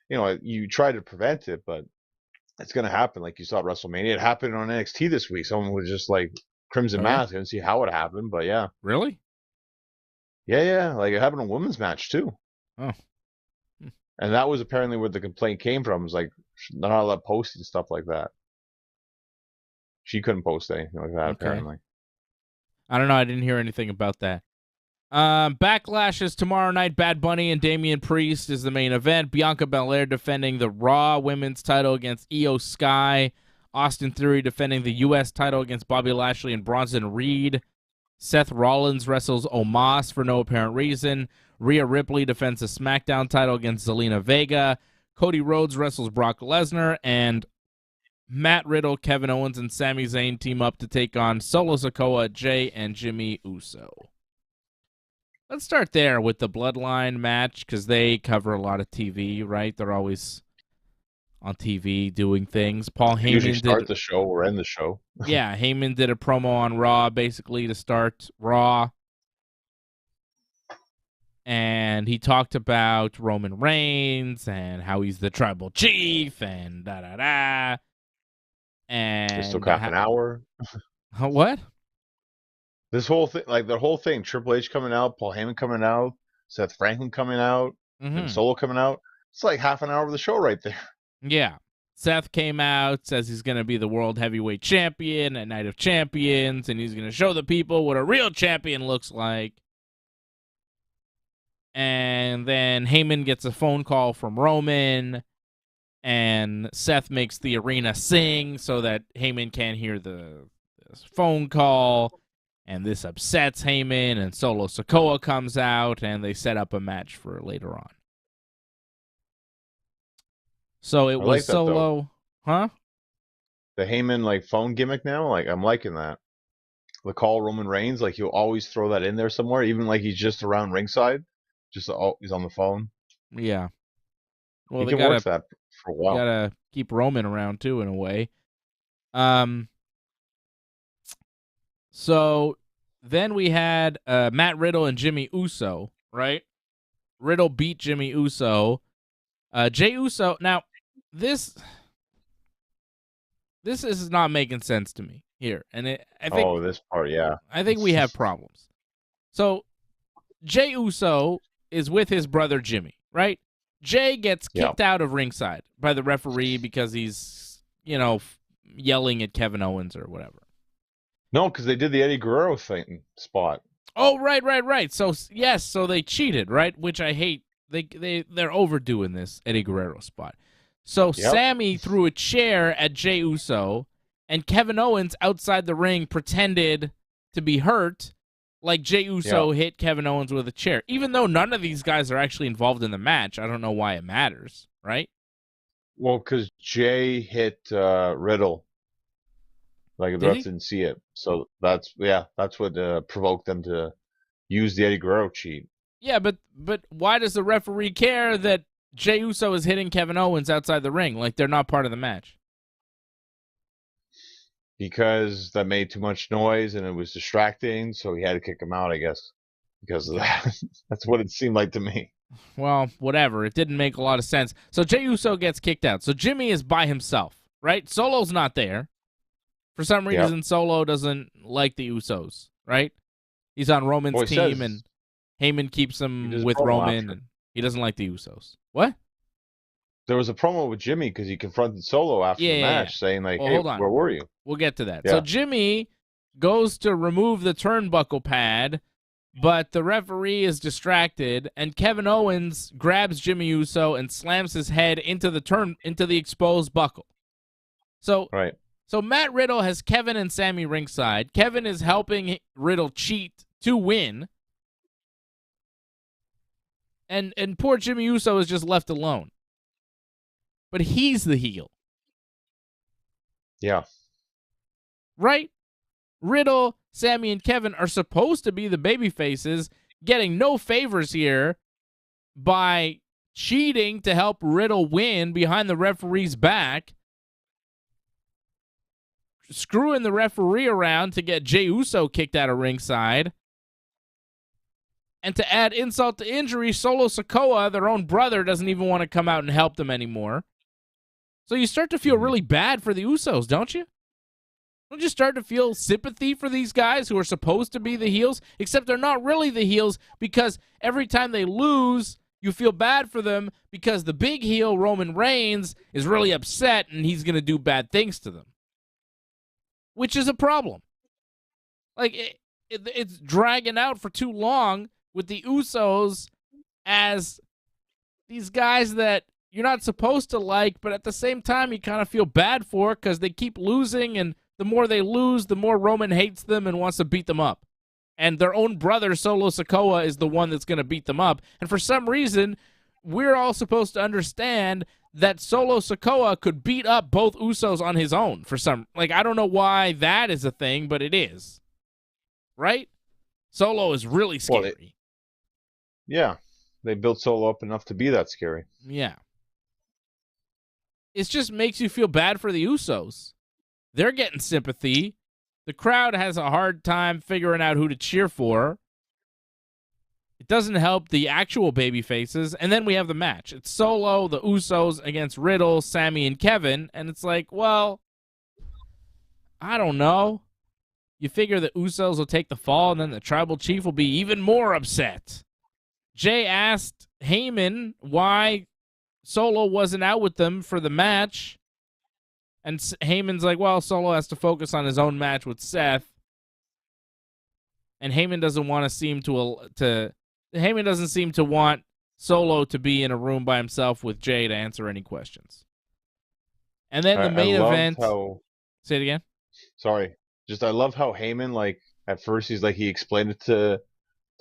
you know, you try to prevent it, but it's going to happen. Like you saw at WrestleMania, it happened on NXT this week. Someone was just like Crimson Oh, yeah? Mask. I didn't see how it happened, but yeah, Really? yeah. Like it happened on women's match too, Oh. and that was apparently where the complaint came from. It was like they're not allowed posting stuff like that. She couldn't post anything like that Okay. apparently. I don't know. I didn't hear anything about that. Backlash is tomorrow night. Bad Bunny and Damian Priest is the main event. Bianca Belair defending the Raw Women's title against Io Sky. Austin Theory defending the U.S. title against Bobby Lashley and Bronson Reed. Seth Rollins wrestles Omos for no apparent reason. Rhea Ripley defends the SmackDown title against Zelina Vega. Cody Rhodes wrestles Brock Lesnar. And Matt Riddle, Kevin Owens, and Sami Zayn team up to take on Solo Sikoa, Jay, and Jimmy Uso. Let's start there with the Bloodline match because they cover a lot of TV, right? They're always on TV doing things. Paul Heyman Usually start the show or end the show. Yeah, Heyman did a promo on Raw basically to start Raw. And he talked about Roman Reigns and how he's the tribal chief and da-da-da. And Just took half an hour. What? This whole thing, like the whole thing, Triple H coming out, Paul Heyman coming out, Seth Franklin coming out, and Solo coming out. It's like half an hour of the show right there. Yeah. Seth came out, says he's going to be the World Heavyweight Champion at Night of Champions, and he's going to show the people what a real champion looks like. And then Heyman gets a phone call from Roman, and Seth makes the arena sing so that Heyman can't hear the phone call. And this upsets Heyman, and Solo Sikoa comes out, and they set up a match for later on. So it was Solo, huh? The Heyman like phone gimmick now, like I'm liking that. The call Roman Reigns, like he'll always throw that in there somewhere, even like he's just around ringside, just he's on the phone. Yeah. Well, he can work that for a while. Gotta keep Roman around too, in a way. So then we had Matt Riddle and Jimmy Uso, right? Riddle beat Jimmy Uso. Jey Uso. Now, this is not making sense to me here, and I think. This part, yeah. I think we have problems. So, Jey Uso is with his brother Jimmy, right? Jey gets kicked out of ringside by the referee because he's, yelling at Kevin Owens or whatever. No, because they did the Eddie Guerrero thing spot. Oh, right. So yes, so they cheated, right? Which I hate. They're overdoing this Eddie Guerrero spot. So Sammy threw a chair at Jey Uso, and Kevin Owens outside the ring pretended to be hurt, like Jey Uso hit Kevin Owens with a chair. Even though none of these guys are actually involved in the match, I don't know why it matters, right? Well, because Jey hit Riddle. Like the refs didn't see it, so that's what provoked them to use the Eddie Guerrero cheat. Yeah, but why does the referee care that Jey Uso is hitting Kevin Owens outside the ring like they're not part of the match? Because that made too much noise and it was distracting, so he had to kick him out, I guess, because of that. That's what it seemed like to me. Well, whatever. It didn't make a lot of sense. So Jey Uso gets kicked out. So Jimmy is by himself, right? Solo's not there. For some reason, Solo doesn't like the Usos, right? He's on Roman's team, and Heyman keeps him with Roman, and he doesn't like the Usos. What? There was a promo with Jimmy because he confronted Solo after the match, saying like, "Hey, where were you?" We'll get to that. Yeah. So Jimmy goes to remove the turnbuckle pad, but the referee is distracted, and Kevin Owens grabs Jimmy Uso and slams his head into the exposed buckle. So Matt Riddle has Kevin and Sammy ringside. Kevin is helping Riddle cheat to win. And poor Jimmy Uso is just left alone. But he's the heel. Yeah. Right? Riddle, Sammy, and Kevin are supposed to be the baby faces, getting no favors here by cheating to help Riddle win behind the referee's back, screwing the referee around to get Jey Uso kicked out of ringside. And to add insult to injury, Solo Sikoa, their own brother, doesn't even want to come out and help them anymore. So you start to feel really bad for the Usos, don't you? Don't you start to feel sympathy for these guys who are supposed to be the heels, except they're not really the heels, because every time they lose, you feel bad for them because the big heel, Roman Reigns, is really upset and he's going to do bad things to them, which is a problem. Like, it's dragging out for too long with the Usos as these guys that you're not supposed to like, but at the same time you kind of feel bad for because they keep losing, and the more they lose, the more Roman hates them and wants to beat them up. And their own brother, Solo Sikoa, is the one that's going to beat them up. And for some reason, we're all supposed to understand that Solo Sikoa could beat up both Usos on his own for some... Like, I don't know why that is a thing, but it is. Right? Solo is really scary. They built Solo up enough to be that scary. Yeah. It just makes you feel bad for the Usos. They're getting sympathy. The crowd has a hard time figuring out who to cheer for. It doesn't help the actual baby faces. And then we have the match. It's Solo, the Usos against Riddle, Sammy, and Kevin. And it's like, well, I don't know. You figure the Usos will take the fall, and then the Tribal Chief will be even more upset. Jay asked Heyman why Solo wasn't out with them for the match. And Heyman's like, well, Solo has to focus on his own match with Seth. And Heyman doesn't want to seem Heyman doesn't seem to want Solo to be in a room by himself with Jay to answer any questions. And then the main event. Say it again. Sorry. I love how Heyman, like, at first he explained it to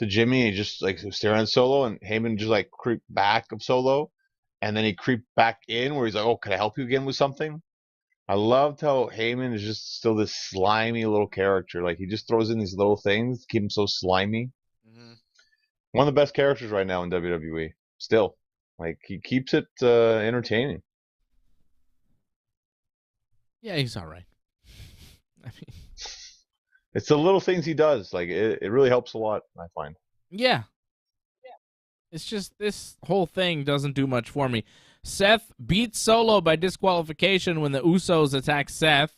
Jimmy, and he just like staring at Solo, and Heyman just like creeped back of Solo, and then he creeped back in where he's like, oh, can I help you again with something? I loved how Heyman is just still this slimy little character. Like, he just throws in these little things to keep him so slimy. Mm-hmm. One of the best characters right now in WWE. Still. Like, he keeps it entertaining. Yeah, he's all right. I mean, it's the little things he does. Like, it really helps a lot, I find. Yeah. It's just this whole thing doesn't do much for me. Seth beats Solo by disqualification when the Usos attacked Seth.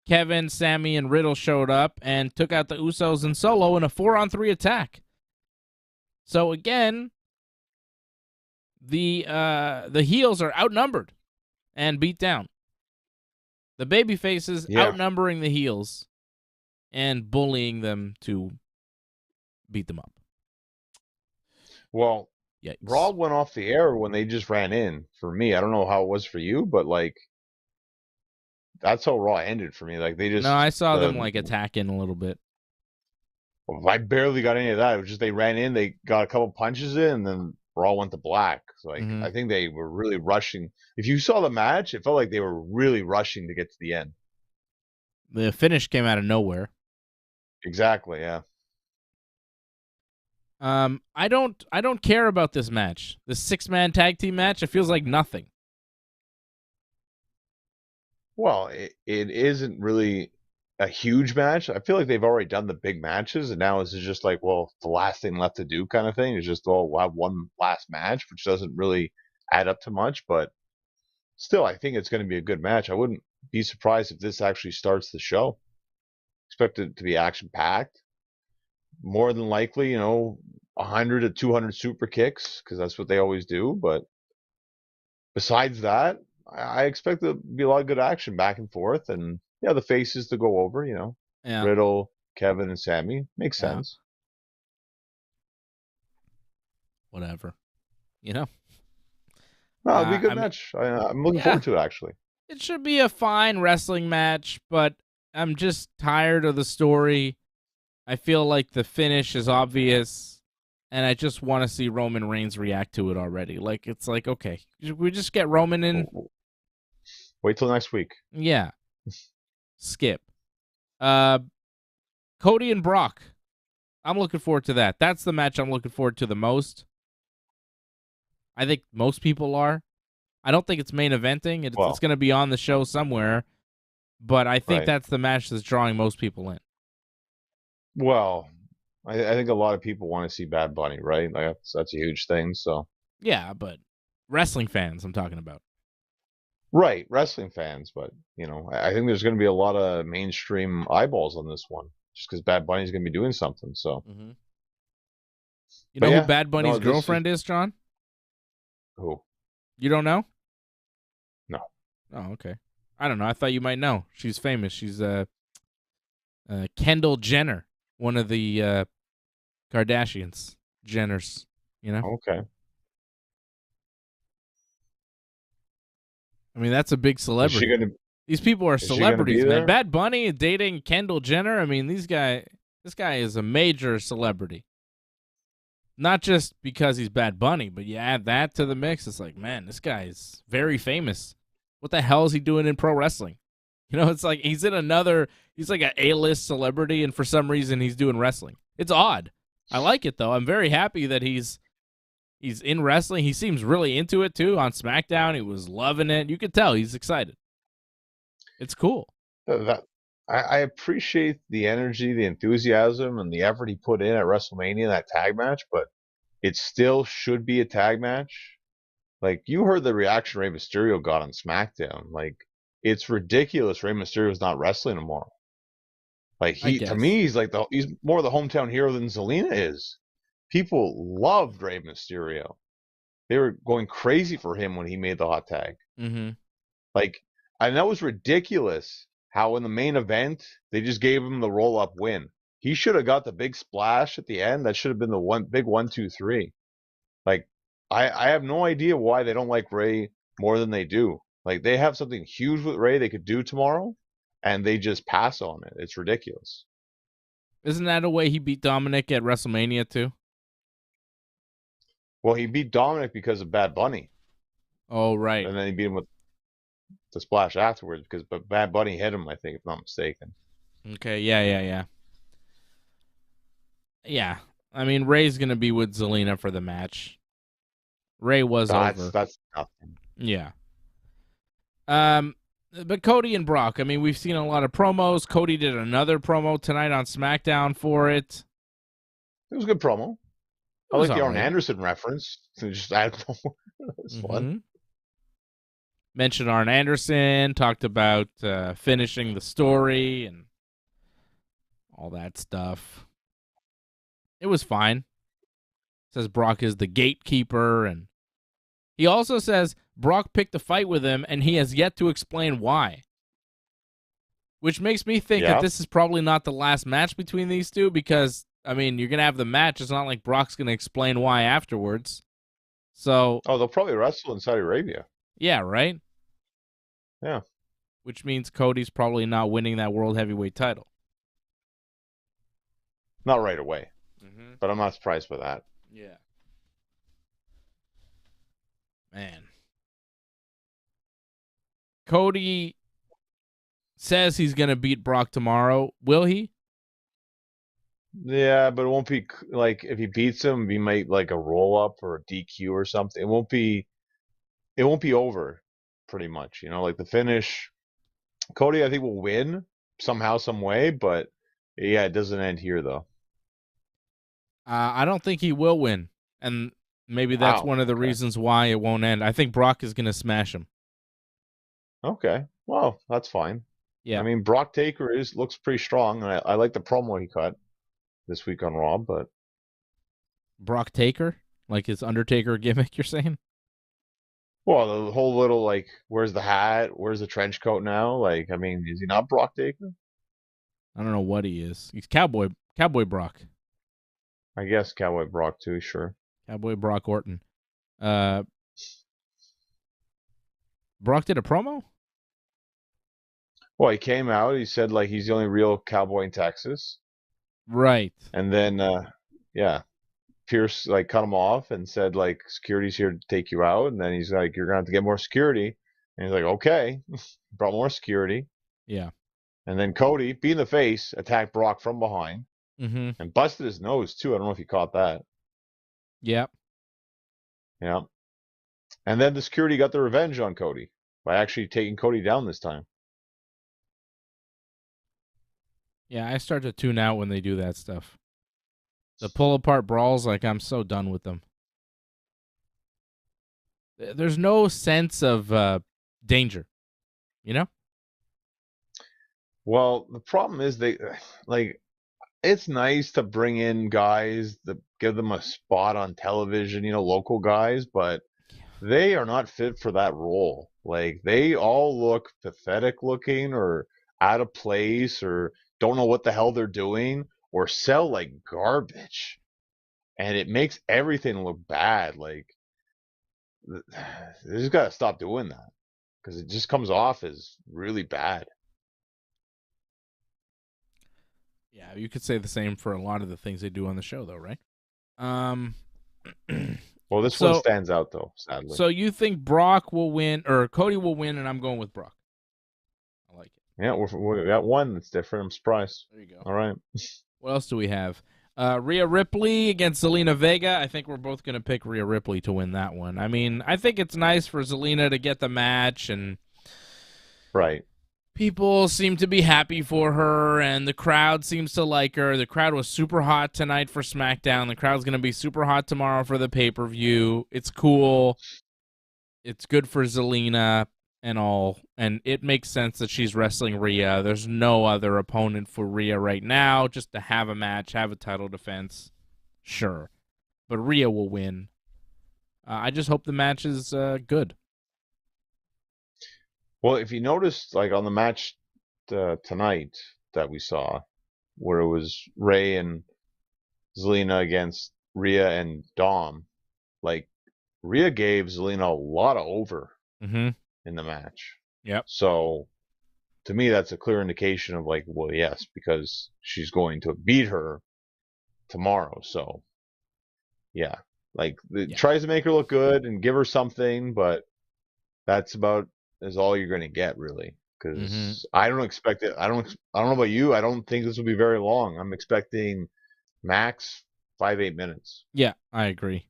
Kevin, Sammy, and Riddle showed up and took out the Usos and Solo in a 4-on-3 attack. So again, the heels are outnumbered and beat down. The baby faces outnumbering the heels and bullying them to beat them up. Well, Raw went off the air when they just ran in for me. I don't know how it was for you, but like that's how Raw ended for me. Like they just No, I saw them like attacking a little bit. Well, I barely got any of that. It was just they ran in, they got a couple punches in, and then Raw went to black. So like I think they were really rushing. If you saw the match, it felt like they were really rushing to get to the end. The finish came out of nowhere. Exactly, yeah. I don't care about this match. The 6-man tag team match, it feels like nothing. Well, it isn't really a huge match. I feel like they've already done the big matches, and now this is just like, well, the last thing left to do kind of thing. It's just, oh, we'll have one last match, which doesn't really add up to much. But still, I think it's going to be a good match. I wouldn't be surprised if this actually starts the show. Expect it to be action packed. More than likely, 100 to 200 super kicks because that's what they always do. But besides that, I expect there to be a lot of good action back and forth, and yeah, the faces to go over. Yeah. Riddle, Kevin, and Sammy makes Yeah. sense. Whatever. No, it'll be a good match. I'm looking forward to it, actually. It should be a fine wrestling match, but I'm just tired of the story. I feel like the finish is obvious, and I just want to see Roman Reigns react to it already. Like, it's like, okay, we just get Roman in. Wait till next week. Yeah. Skip. Cody and Brock. I'm looking forward to that. That's the match I'm looking forward to the most. I think most people are. I don't think it's main eventing. It's going to be on the show somewhere, but I think that's the match that's drawing most people in. Well, I think a lot of people want to see Bad Bunny, right? Like that's a huge thing. So yeah, but wrestling fans, I'm talking about. Right, wrestling fans, but I think there's going to be a lot of mainstream eyeballs on this one, just because Bad Bunny's going to be doing something. So, You know who Bad Bunny's girlfriend is, John? Who? You don't know? No. Oh, okay. I don't know. I thought you might know. She's famous. She's Kendall Jenner, one of the Kardashians, Jenners. Okay. I mean, that's a big celebrity. These people are celebrities, man. Bad Bunny dating Kendall Jenner. I mean, this guy is a major celebrity. Not just because he's Bad Bunny, but you add that to the mix, it's like, man, this guy is very famous. What the hell is he doing in pro wrestling? It's like he's like an A-list celebrity, and for some reason he's doing wrestling. It's odd. I like it, though. I'm very happy that he's in wrestling. He seems really into it, too. On SmackDown, he was loving it. You could tell he's excited. It's cool. I appreciate the energy, the enthusiasm, and the effort he put in at WrestleMania, that tag match, but it still should be a tag match. Like, you heard the reaction Rey Mysterio got on SmackDown. Like, it's ridiculous Rey Mysterio's not wrestling tomorrow. Like, to me, he's more the hometown hero than Zelina is. People loved Rey Mysterio. They were going crazy for him when he made the hot tag. Mm-hmm. Like, and that was ridiculous how in the main event, they just gave him the roll-up win. He should have got the big splash at the end. That should have been the big 1, 2, 3. Like, I have no idea why they don't like Rey more than they do. Like, they have something huge with Rey they could do tomorrow, and they just pass on it. It's ridiculous. Isn't that a way he beat Dominic at WrestleMania, too? Well, he beat Dominic because of Bad Bunny. Oh, right. And then he beat him with the splash afterwards because Bad Bunny hit him, I think, if I'm not mistaken. Okay, yeah. Yeah, I mean, Rey's going to be with Zelina for the match. Rey was over. That's nothing. Yeah. But Cody and Brock, I mean, we've seen a lot of promos. Cody did another promo tonight on SmackDown for it. It was a good promo. I like the Arn Anderson reference. So just add more. It was fun. Mentioned Arn Anderson, talked about finishing the story and all that stuff. It was fine. Says Brock is the gatekeeper, and he also says Brock picked a fight with him, and he has yet to explain why. Which makes me think that this is probably not the last match between these two, because, I mean, you're going to have the match. It's not like Brock's going to explain why afterwards. So. Oh, they'll probably wrestle in Saudi Arabia. Yeah, right? Yeah. Which means Cody's probably not winning that World Heavyweight title. Not right away. But I'm not surprised by that. Yeah. Man. Cody says he's going to beat Brock tomorrow. Will he? Yeah, but it won't be like if he beats him, he might like a roll up or a DQ or something. It won't be. It won't be over. Pretty much, like the finish. Cody, I think will win somehow, some way, but yeah, it doesn't end here though. I don't think he will win, and maybe that's Wow. one of the Okay. reasons why it won't end. I think Brock is going to smash him. Okay. Well, that's fine. I Yeah, mean, Brock Taker looks pretty strong, and I like the promo he cut this week on Raw, but Brock Taker, like his Undertaker gimmick. You're saying? well, the whole little like, where's the hat? Where's the trench coat now? Like, I mean, is he not Brock Taker? I don't know what he is. He's Cowboy Brock, I guess Cowboy Brock too, sure. Cowboy Brock Orton. Uh, Brock did a promo. Well, he came out. He said like he's the only real cowboy in Texas, Right. and then yeah, Pierce like cut him off and said like security's here to take you out, and then he's like you're gonna have to get more security, and he's like okay, brought more security, Yeah. and then Cody, being the face, attacked Brock from behind Mm-hmm. and busted his nose too. I don't know if you caught that. Yeah. Yeah, and then the security got the revenge on Cody by actually taking Cody down this time. Yeah. I start to tune out when they do that stuff. The pull apart brawls, like I'm so done with them. There's no sense of danger, you know? Well, the problem is they like it's nice to bring in guys that give them a spot on television, local guys, but they are not fit for that role. Like they all look pathetic looking or out of place or don't know what the hell they're doing or sell like garbage. And it makes everything look bad. Like they just got to stop doing that because it just comes off as really bad. Yeah, you could say the same for a lot of the things they do on the show, though, right? Um, Well, this one so stands out though, sadly. so you think Brock will win or Cody will win, and I'm going with Brock. I like it. Yeah, we got one that's different. I'm surprised. There you go. All right. What else do we have? Rhea Ripley against Zelina Vega. I think we're both going to pick Rhea Ripley to win that one. I mean, I think it's nice for Zelina to get the match, and Right. people seem to be happy for her, and the crowd seems to like her. The crowd was super hot tonight for SmackDown. The crowd's going to be super hot tomorrow for the pay-per-view. It's cool. It's good for Zelina and all, and it makes sense that she's wrestling Rhea. There's no other opponent for Rhea right now. Just to have a match, have a title defense, sure. But Rhea will win. I just hope the match is good. Well, if you noticed, like on the match tonight that we saw, where it was Ray and Zelina against Rhea and Dom, like Rhea gave Zelina a lot of over Mm-hmm. in the match. Yep. So to me, that's a clear indication of like, well, yes, because she's going to beat her tomorrow. So yeah, like it Yeah. tries to make her look good and give her something, but that's about is all you're going to get really. Mm-hmm. Because I don't expect it. I don't know about you. I don't think this will be very long. I'm expecting max 5-8 minutes. Yeah, I agree.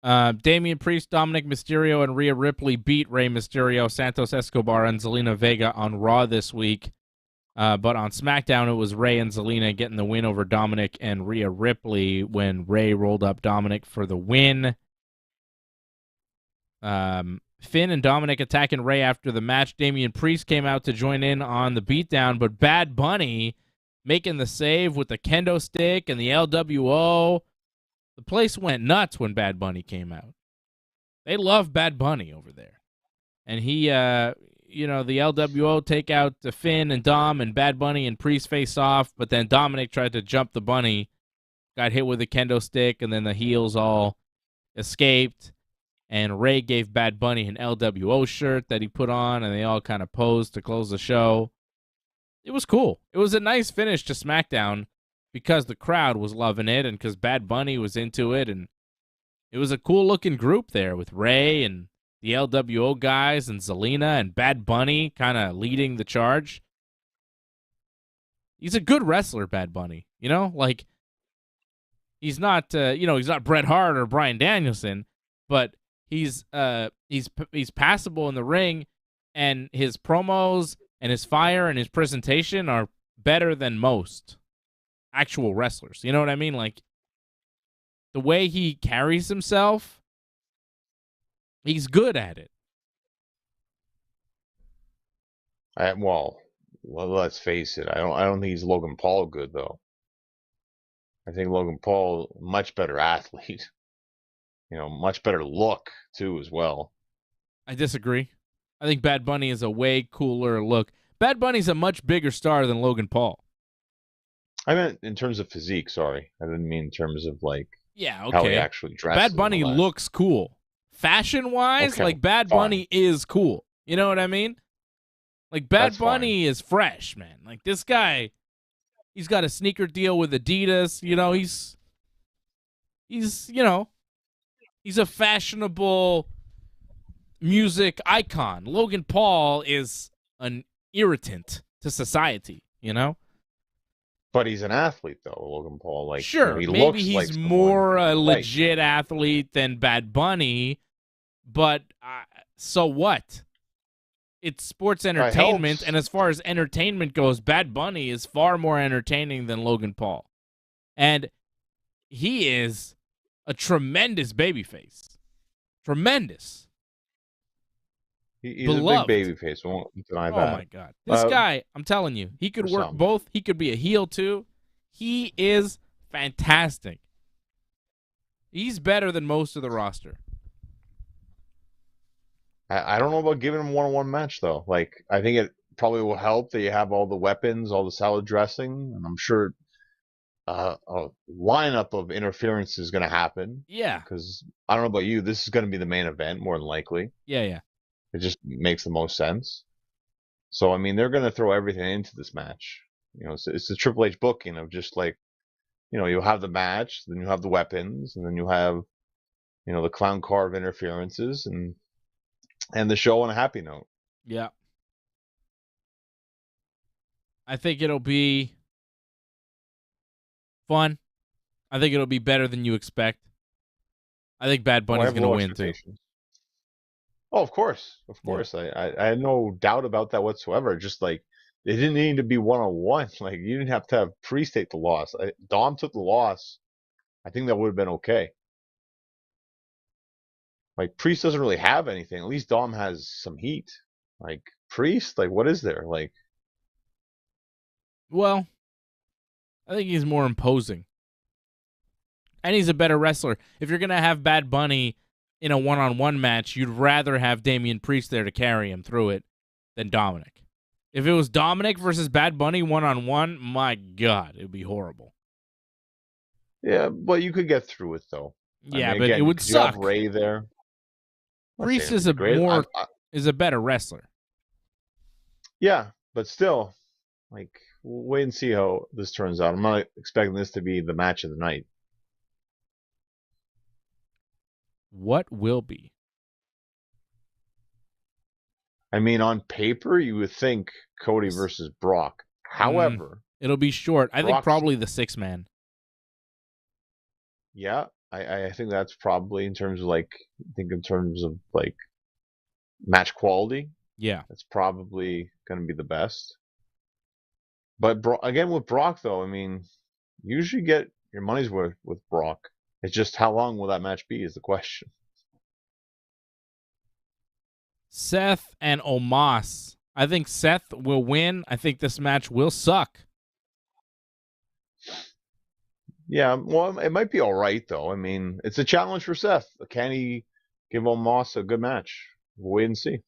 Damian Priest, Dominic Mysterio, and Rhea Ripley beat Rey Mysterio, Santos Escobar, and Zelina Vega on Raw this week. But on SmackDown, it was Rey and Zelina getting the win over Dominic and Rhea Ripley when Rey rolled up Dominic for the win. Finn and Dominic attacking Rey after the match. Damian Priest came out to join in on the beatdown, but Bad Bunny making the save with the kendo stick and the LWO. The place went nuts when Bad Bunny came out. They love Bad Bunny over there. And he, the LWO take out the Finn and Dom, and Bad Bunny and Priest face off, but then Dominic tried to jump the bunny, got hit with a kendo stick, and then the heels all escaped. And Ray gave Bad Bunny an LWO shirt that he put on, and they all kind of posed to close the show. It was cool. It was a nice finish to SmackDown because the crowd was loving it and because Bad Bunny was into it. And it was a cool-looking group there with Ray and the LWO guys and Zelina and Bad Bunny kind of leading the charge. He's a good wrestler, Bad Bunny. Like, He's not, he's not Bret Hart or Bryan Danielson, but he's passable in the ring, and his promos and his fire and his presentation are better than most actual wrestlers. You know what I mean? Like, the way he carries himself, he's good at it. Well, let's face it. I don't think he's Logan Paul good though. I think Logan Paul much better athlete. Much better look too as well. I disagree. I think Bad Bunny is a way cooler look. Bad Bunny's a much bigger star than Logan Paul. I meant in terms of physique. Sorry, I didn't mean in terms of like how he actually dresses. Bad Bunny looks cool, fashion wise. Okay, like Bad Bunny is cool. You know what I mean? Like Bad Bunny is fresh, man. Like this guy, he's got a sneaker deal with Adidas. He's a fashionable music icon. Logan Paul is an irritant to society, But he's an athlete, though, Logan Paul. Like, sure, maybe he's more a legit athlete than Bad Bunny, but so what? It's sports entertainment, and as far as entertainment goes, Bad Bunny is far more entertaining than Logan Paul. And he is a tremendous babyface. Tremendous. He's Beloved. a big babyface. Won't deny that. Oh, my God. This guy, I'm telling you, he could work both. He could be a heel, too. He is fantastic. He's better than most of the roster. I don't know about giving him a one-on-one match, though. Like, I think it probably will help that you have all the weapons, all the salad dressing, and I'm sure a lineup of interference is going to happen. Yeah. Because, I don't know about you, this is going to be the main event, more than likely. Yeah. It just makes the most sense. So, I mean, they're going to throw everything into this match. It's the Triple H booking of just like, you'll have the match, then you have the weapons, and then you have, the clown car of interferences, and the show on a happy note. Yeah. I think it'll be fun. I think it'll be better than you expect. I think Bad Bunny's going to win, too. Oh, of course. Of course. Yeah. I had no doubt about that whatsoever. Just like, it didn't need to be one-on-one. Like, you didn't have to have Priest take the loss. Dom took the loss. I think that would have been okay. Like, Priest doesn't really have anything. At least Dom has some heat. Like, Priest? Like, what is there? Like, well, I think he's more imposing. And he's a better wrestler. If you're going to have Bad Bunny in a one-on-one match, you'd rather have Damian Priest there to carry him through it than Dominic. If it was Dominic versus Bad Bunny one-on-one, my God, it would be horrible. Yeah, but you could get through it, though. Yeah, but it would suck. You have Ray there. Priest is is a better wrestler. Yeah, but still, like, we'll wait and see how this turns out. I'm not expecting this to be the match of the night. What will be? I mean, on paper, you would think Cody versus Brock. However, it'll be short. I think probably the 6-man. Yeah, I think that's probably in terms of match quality. Yeah, that's probably going to be the best. But again, with Brock, though, I mean, you usually get your money's worth with Brock. It's just how long will that match be is the question. Seth and Omos. I think Seth will win. I think this match will suck. Yeah, well, it might be all right, though. I mean, it's a challenge for Seth. Can he give Omos a good match? We'll wait and see.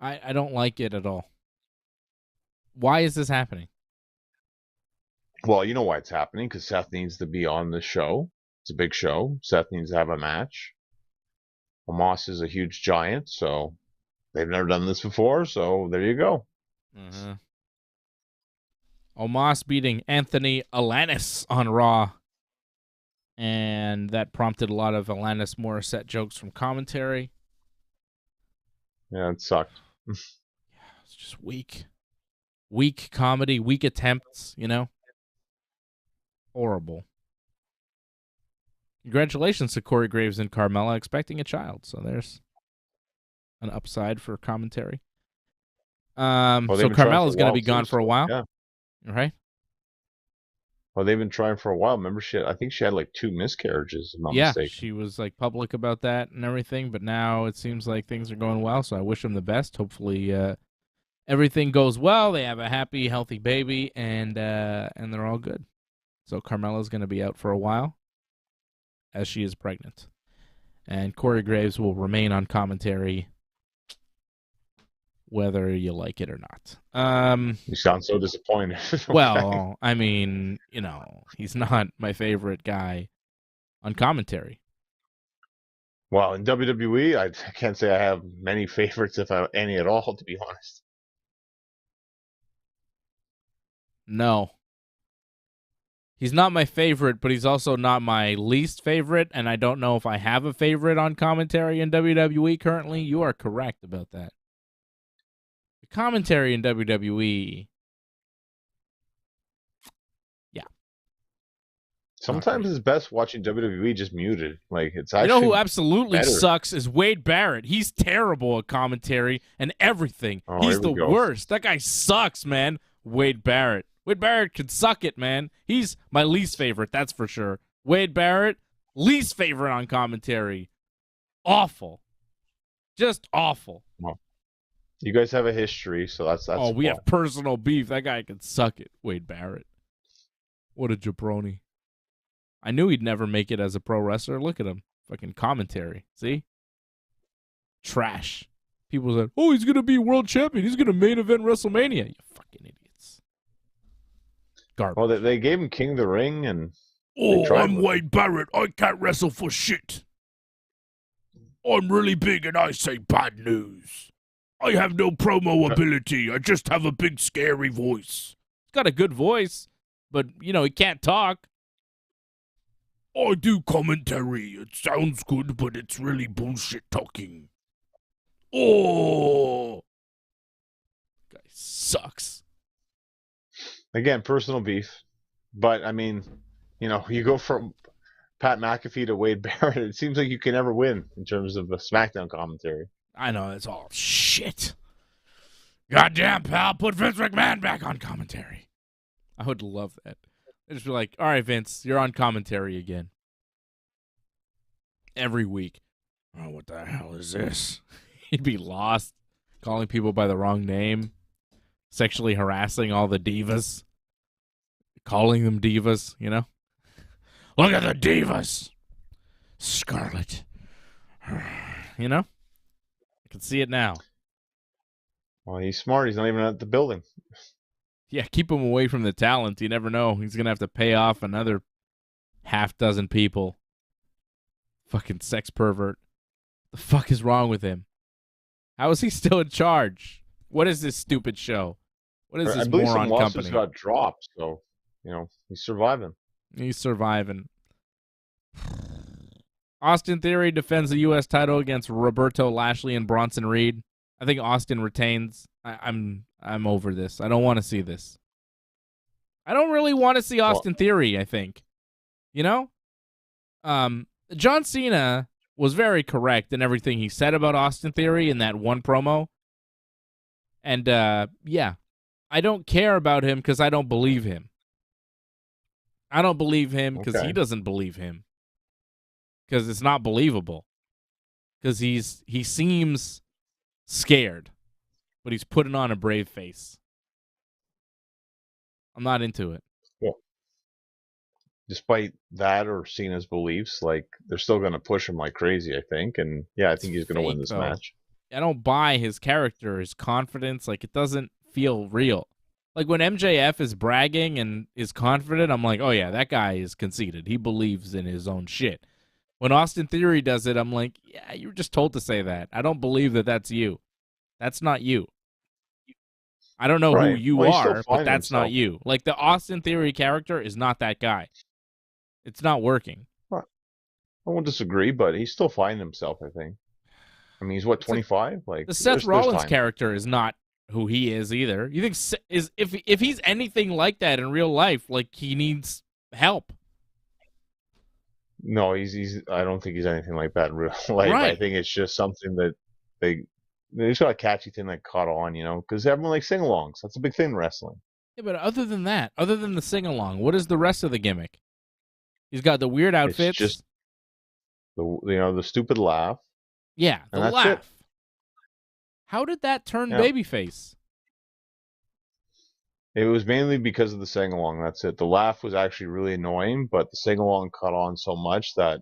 I don't like it at all. Why is this happening? Well, you know why it's happening, because Seth needs to be on the show. It's a big show. Seth needs to have a match. Omos is a huge giant, so they've never done this before, so there you go. Mm-hmm. Omos beating Anthony Alanis on Raw. And that prompted a lot of Alanis Morissette jokes from commentary. Yeah, it sucked. Yeah, it's just weak. Weak comedy, weak attempts, Horrible. Congratulations to Corey Graves and Carmella expecting a child. So there's an upside for commentary. So Carmella's going to be gone for a while. Yeah. Right? Well, they've been trying for a while. Remember, I think she had like 2 miscarriages, if I'm not mistaken. She was like public about that and everything, but now it seems like things are going well, so I wish them the best. Hopefully everything goes well. They have a happy, healthy baby, and they're all good. So Carmella's going to be out for a while, as she is pregnant. And Corey Graves will remain on commentary whether you like it or not. You sound so disappointed. Okay. Well, I mean, he's not my favorite guy on commentary. Well, in WWE, I can't say I have many favorites, if I have any at all, to be honest. No. He's not my favorite, but he's also not my least favorite, and I don't know if I have a favorite on commentary in WWE currently. You are correct about that. The commentary in WWE, yeah. Sometimes it's best watching WWE just muted. Like, it's actually who absolutely better. sucks is Wade Barrett. He's terrible at commentary and everything. He's the worst. That guy sucks, man. Wade Barrett. Wade Barrett could suck it, man. He's my least favorite, that's for sure. Wade Barrett, least favorite on commentary. Awful. Just awful. Well, you guys have a history, so that's we have personal beef. That guy could suck it, Wade Barrett. What a jabroni. I knew he'd never make it as a pro wrestler. Look at him. Fucking commentary. See? Trash. People said, he's going to be world champion. He's going to main event WrestleMania. You fucking idiots. Garbage. Well, they gave him King of the Ring, and I'm Wade Barrett. I can't wrestle for shit. I'm really big, and I say bad news. I have no promo ability. I just have a big, scary voice. He's got a good voice, but, he can't talk. I do commentary. It sounds good, but it's really bullshit talking. Guy sucks. Again, personal beef. But, I mean, you go from Pat McAfee to Wade Barrett. It seems like you can never win in terms of the SmackDown commentary. I know, it's all shit. Goddamn, pal, put Vince McMahon back on commentary. I would love that. They'd just be like, all right, Vince, you're on commentary again. Every week. Oh, what the hell is this? He'd be lost, calling people by the wrong name, sexually harassing all the divas, calling them divas, Look at the divas. Scarlet. I can see it now. Well, he's smart. He's not even at the building. Yeah, keep him away from the talent. You never know. He's going to have to pay off another half dozen people. Fucking sex pervert. The fuck is wrong with him? How is he still in charge? What is this stupid show? What is this moron company? I believe some lawsuits got dropped, so, he's surviving. He's surviving. Austin Theory defends the U.S. title against Roberto Lashley and Bronson Reed. I think Austin retains. I'm over this. I don't want to see this. I don't really want to see Austin Theory, I think. John Cena was very correct in everything he said about Austin Theory in that one promo. And, I don't care about him because I don't believe him. I don't believe him because he doesn't believe him. Because it's not believable. Because he seems scared, but he's putting on a brave face. I'm not into it. Well, despite that or Cena's beliefs, they're still going to push him like crazy, I think. And, I think he's going to win this match. I don't buy his character, his confidence. It doesn't feel real. When MJF is bragging and is confident, I'm like, oh, yeah, that guy is conceited. He believes in his own shit. When Austin Theory does it, I'm like, yeah, you were just told to say that. I don't believe that that's you. That's not you. I don't know who you are, but that's not you. The Austin Theory character is not that guy. It's not working. Well, I won't disagree, but he's still finding himself, I think. I mean, he's 25? The Seth Rollins character is not who he is either. You think if he's anything like that in real life, he needs help. No, he's. I don't think he's anything like that in real life. I Right. think it's just something that they just got a catchy thing that caught on, because everyone likes sing-alongs. That's a big thing in wrestling. Yeah, but other than that, other than the sing along, what is the rest of the gimmick? He's got the weird It's outfits. just the stupid laugh, Yeah, the and that's it. laugh. How did that turn Yeah. babyface? It was mainly because of the sing-along. That's it. The laugh was actually really annoying, but the sing-along caught on so much that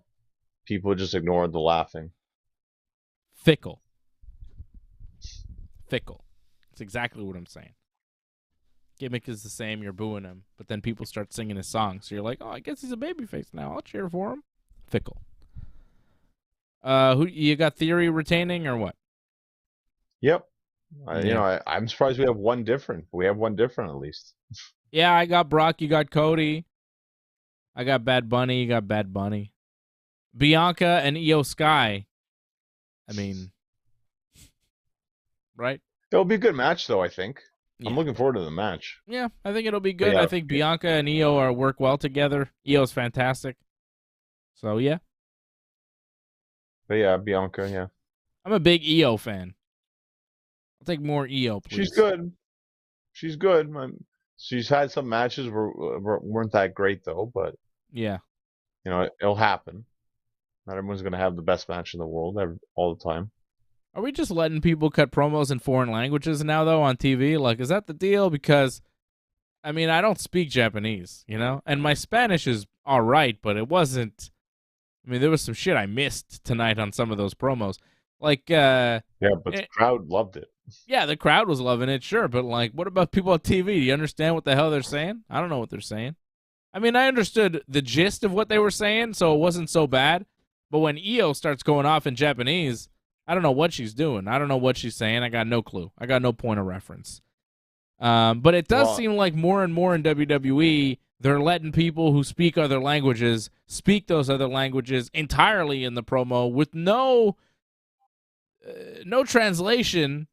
people just ignored the laughing. Fickle. Fickle. That's exactly what I'm saying. Gimmick is the same, you're booing him, but then people start singing his songs, so you're like, oh, I guess he's a babyface now. I'll cheer for him. Fickle. Who you got? Theory retaining or what? Yep. Yeah. I'm surprised we have one different. We have one different at least. Yeah, I got Brock, you got Cody. I got Bad Bunny, you got Bad Bunny. Bianca and Io Sky. I mean, right? It'll be a good match, though, I think. Yeah. I'm looking forward to the match. Yeah, I think it'll be good. Yeah, I think Bianca and Io work well together. Io's fantastic. So, yeah. But yeah, Bianca, yeah. I'm a big Io fan. I'll take more Io, please. She's good. She's good. She's had some matches weren't that great, though, but yeah. It'll happen. Not everyone's going to have the best match in the world all the time. Are we just letting people cut promos in foreign languages now, though, on TV? Like, is that the deal? Because, I mean, I don't speak Japanese, And my Spanish is all right, but it wasn't... I mean, there was some shit I missed tonight on some of those promos. Like, yeah, but the crowd loved it. Yeah, the crowd was loving it, sure. But, like, what about people on TV? Do you understand what the hell they're saying? I don't know what they're saying. I mean, I understood the gist of what they were saying, so it wasn't so bad. But when Io starts going off in Japanese, I don't know what she's doing. I don't know what she's saying. I got no clue. I got no point of reference. But it does seem like more and more in WWE, they're letting people who speak other languages speak those other languages entirely in the promo with no translation.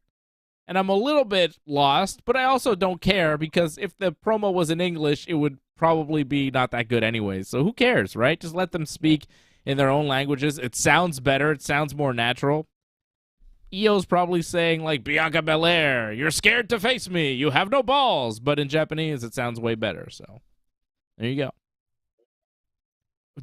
And I'm a little bit lost, but I also don't care because if the promo was in English, it would probably be not that good anyways. So who cares, right? Just let them speak in their own languages. It sounds better. It sounds more natural. Io's probably saying, like, Bianca Belair, you're scared to face me. You have no balls. But in Japanese, it sounds way better. So there you go.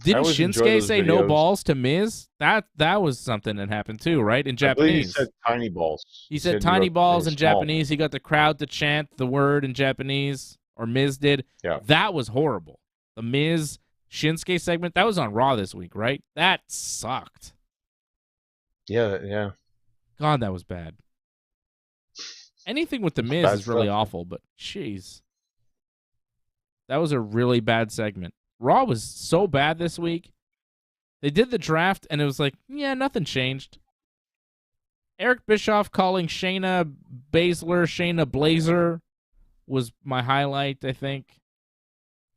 Didn't Shinsuke say no balls to Miz? That was something that happened too, right? In Japanese. He said tiny balls. He said tiny balls in Japanese. He got the crowd to chant the word in Japanese, or Miz did. Yeah. That was horrible. The Miz Shinsuke segment, that was on Raw this week, right? That sucked. Yeah. God, that was bad. Anything with the Miz is really awful, but jeez. That was a really bad segment. Raw was so bad this week. They did the draft, and it was like, yeah, nothing changed. Eric Bischoff calling Shayna Baszler Shayna Blazer was my highlight, I think.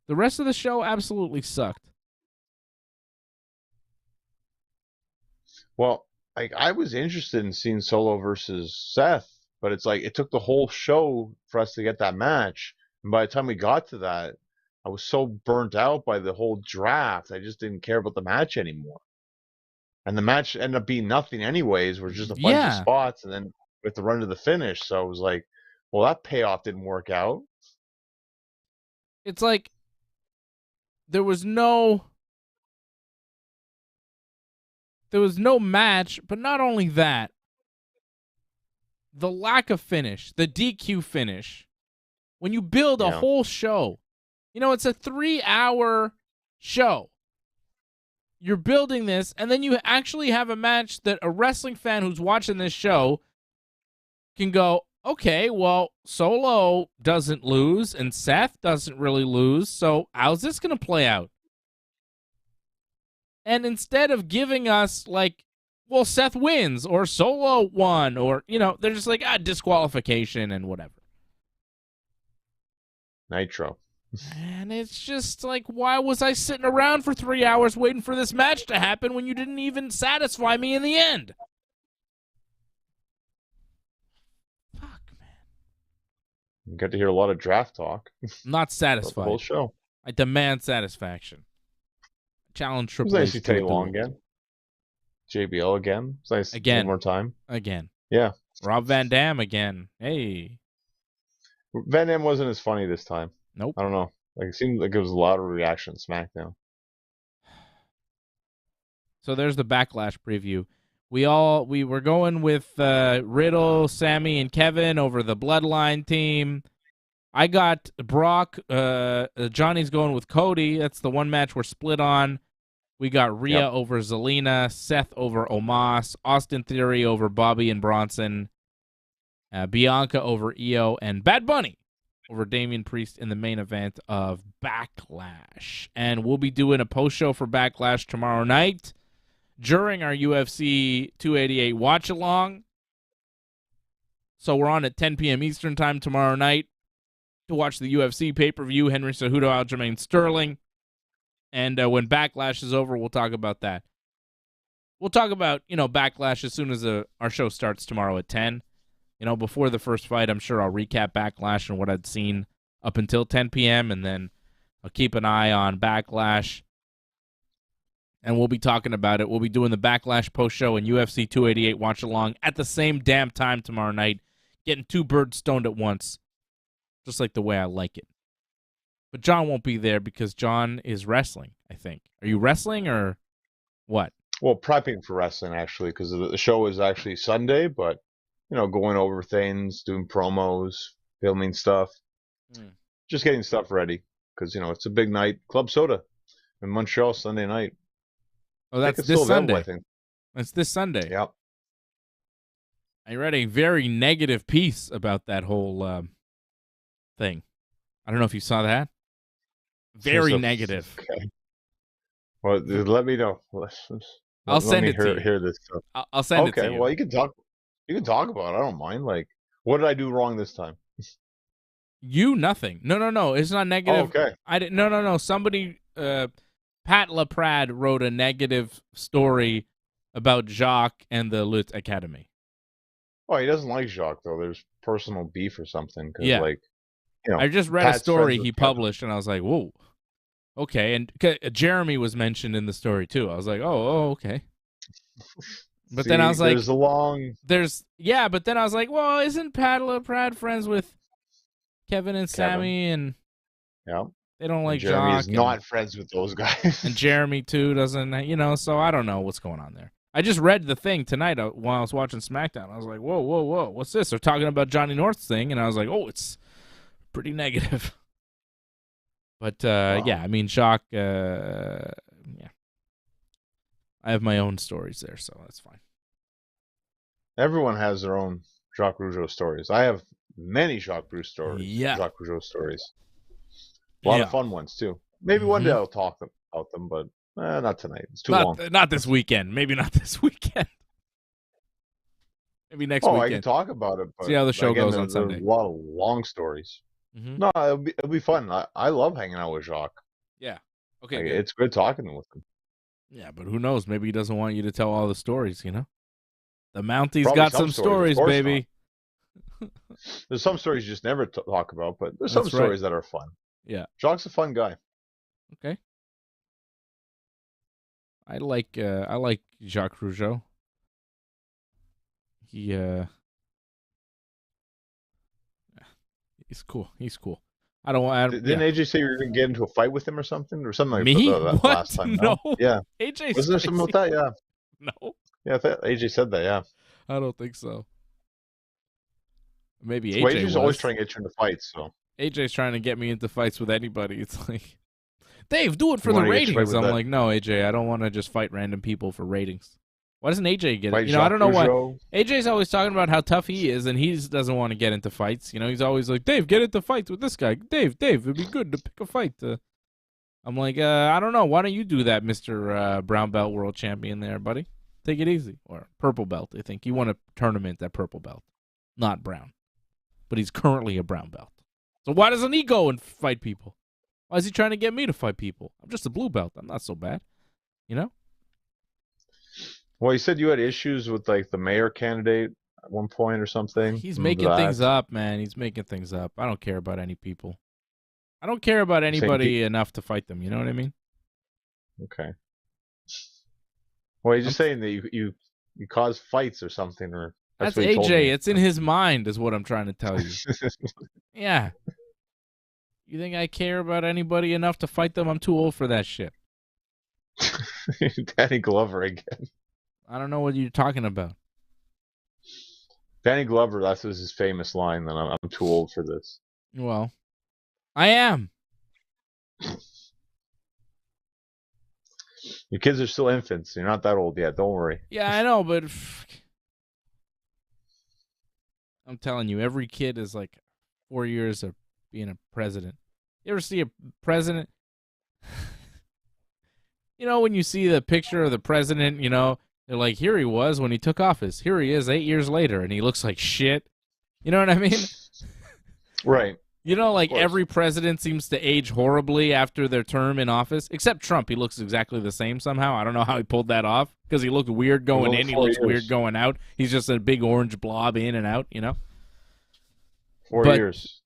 The rest of the show absolutely sucked. Well, I was interested in seeing Solo versus Seth, but it's like it took the whole show for us to get that match. And by the time we got to that, I was so burnt out by the whole draft. I just didn't care about the match anymore. And the match ended up being nothing anyways. We're just a bunch of spots, and then we have to run to the finish. So it was like, well, that payoff didn't work out. It's like there was no match, but not only that, the lack of finish, the DQ finish, when you build a whole show, it's a 3-hour show. You're building this, and then you actually have a match that a wrestling fan who's watching this show can go, okay, well, Solo doesn't lose, and Seth doesn't really lose, so how's this going to play out? And instead of giving us, like, well, Seth wins, or Solo won, or, they're just like, disqualification and whatever. Nitro. And it's just like, why was I sitting around for 3 hours waiting for this match to happen when you didn't even satisfy me in the end? Fuck, man. You got to hear a lot of draft talk. I'm not satisfied. The whole show. I demand satisfaction. Challenge It was Triple nice H to to a Teddy Long duel. again. JBL again. It's nice one more time. Again. Yeah. Rob Van Dam again. Hey. Van Dam wasn't as funny this time. Nope. I don't know. Like it seemed like it was a lot of reaction to SmackDown. So there's the Backlash preview. We were going with Riddle, Sammy, and Kevin over the Bloodline team. I got Brock. Johnny's going with Cody. That's the one match we're split on. We got Rhea over Zelina, Seth over Omos, Austin Theory over Bobby and Bronson, Bianca over Io, and Bad Bunny over Damian Priest in the main event of Backlash. And we'll be doing a post show for Backlash tomorrow night during our UFC 288 watch along. So we're on at 10 p.m. Eastern time tomorrow night to watch the UFC pay-per-view, Henry Cejudo, Aljamain Sterling. And when Backlash is over, we'll talk about that. We'll talk about, Backlash as soon as our show starts tomorrow at 10. Before the first fight, I'm sure I'll recap Backlash and what I'd seen up until 10 p.m., and then I'll keep an eye on Backlash, and we'll be talking about it. We'll be doing the Backlash post-show and UFC 288 watch-along at the same damn time tomorrow night, getting two birds stoned at once, just like the way I like it. But John won't be there because John is wrestling, I think. Are you wrestling or what? Well, prepping for wrestling, actually, because the show is actually Sunday, but, going over things, doing promos, filming stuff, just getting stuff ready because, it's a big night. Club Soda in Montreal Sunday night. Oh, that's this Sunday. I think. It's this Sunday. Yep. I read a very negative piece about that whole thing. I don't know if you saw that. Very negative. Okay. Well, let me know. I'll send it to you. Hear this stuff. I'll send it to you. Okay. Well, you can talk. You can talk about it. I don't mind. Like, what did I do wrong this time? Nothing. No. It's not negative. Oh, okay. I didn't. No. Somebody, Pat LaPrade wrote a negative story about Jacques and the Lutte Academy. Oh, he doesn't like Jacques though. There's personal beef or something. Yeah. I just read a story he published, and I was like, whoa. Okay, and Jeremy was mentioned in the story, too. I was like, oh, okay. But then I was like... but then I was like, well, isn't Pat LaPrade friends with Kevin and Sammy? And they don't like Jacques. Jeremy is not friends with those guys. And Jeremy, too, doesn't, so I don't know what's going on there. I just read the thing tonight while I was watching SmackDown. I was like, whoa, what's this? They're talking about Johnny North's thing, and I was like, oh, it's pretty negative. But, yeah, I mean, Jacques, yeah. I have my own stories there, so that's fine. Everyone has their own Jacques Rougeau stories. I have many Jacques Rougeau stories. Yeah. Jacques Rougeau stories. A lot of fun ones, too. Maybe one day I'll talk about them, but not tonight. It's too long. Not this weekend. Maybe not this weekend. Maybe next weekend. I can talk about it. But see how the show goes on Sunday. There's a lot of long stories. Mm-hmm. No, it'll be fun. I love hanging out with Jacques. Yeah. Okay. Like, it's good talking with him. Yeah, but who knows? Maybe he doesn't want you to tell all the stories, The Mountie's got some stories, baby. There's some stories you just never talk about, but there's some stories that are fun. Yeah. Jacques' a fun guy. Okay. I like Jacques Rougeau. He's cool. Didn't AJ say you were going to get into a fight with him or something? Or something like me? That what? last time? No. Yeah. AJ was there something with that? Yeah. No. Yeah, I thought AJ said that, yeah. I don't think so. Maybe AJ AJ's always trying to get you into fights, so. AJ's trying to get me into fights with anybody. It's like, Dave, do it for the ratings. I'm like, no, AJ, I don't want to just fight random people for ratings. Why doesn't AJ get it? I don't know why. AJ's always talking about how tough he is, and he doesn't want to get into fights. He's always like, Dave, get into fights with this guy. Dave, it'd be good to pick a fight. I'm like, I don't know. Why don't you do that, Mr. Brown Belt World Champion there, buddy? Take it easy. Or Purple Belt, I think. He won a tournament at Purple Belt, not Brown. But he's currently a Brown Belt. So why doesn't he go and fight people? Why is he trying to get me to fight people? I'm just a Blue Belt. I'm not so bad. Well, you said you had issues with the mayor candidate at one point or something. He's making things up, man. He's making things up. I don't care about any people. I don't care about Same anybody enough to fight them. You know what I mean? Okay. Well, he's I'm just saying that you cause fights or something, or that's That's what he told AJ. me. It's in his mind, is what I'm trying to tell you. Yeah. You think I care about anybody enough to fight them? I'm too old for that shit. Danny Glover again. I don't know what you're talking about. Danny Glover, that was his famous line, that I'm too old for this. Well, I am. Your kids are still infants. You're not that old yet. Don't worry. Yeah, I know, but I'm telling you, every kid is like 4 years of being a president. You ever see a president? You know, when you see the picture of the president, you know, they're like, here he was when he took office. Here he is 8 years later, and he looks like shit. You know what I mean? Right. You know, like every president seems to age horribly after their term in office, except Trump. He looks exactly the same somehow. I don't know how he pulled that off, because he looked weird going in. He looks weird going out. He's just a big orange blob in and out, you know? 4 years.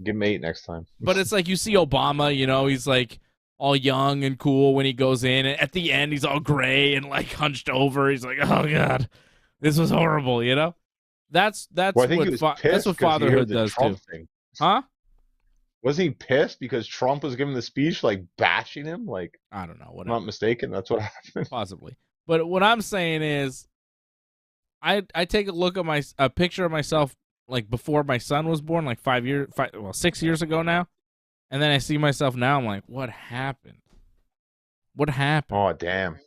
Give him 8 next time. But it's like you see Obama, you know, he's like all young and cool when he goes in. And at the end, he's all gray and like hunched over. He's like, oh, God, this was horrible, you know? That's what fatherhood does, too. Thing. Huh? Wasn't he pissed because Trump was giving the speech, like, bashing him? Like, I don't know. Whatever. I'm not mistaken. That's what happened. Possibly. But what I'm saying is, I take a look at a picture of myself, like, before my son was born, like 6 years ago now. And then I see myself now. I'm like, what happened? What happened? Oh, damn.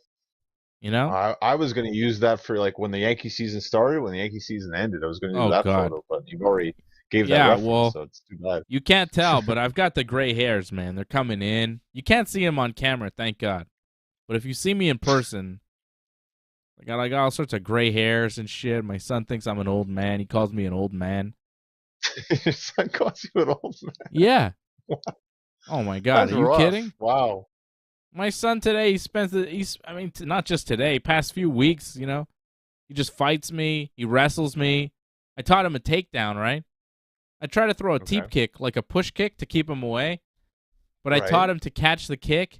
You know? I was going to use that for, like, when the Yankee season started, when the Yankee season ended. I was going to use that photo, but you've already gave that reference, well, so it's too bad. You can't tell, but I've got the gray hairs, man. They're coming in. You can't see them on camera, thank God. But if you see me in person, I got like all sorts of gray hairs and shit. My son thinks I'm an old man. He calls me an old man. Your son calls you an old man? Yeah. Oh, my God. That's Are you rough. kidding? Wow. My son today, not just today, past few weeks, you know, he just fights me. He wrestles me. I taught him a takedown, right? I try to throw a teep kick, like a push kick to keep him away. But I taught him to catch the kick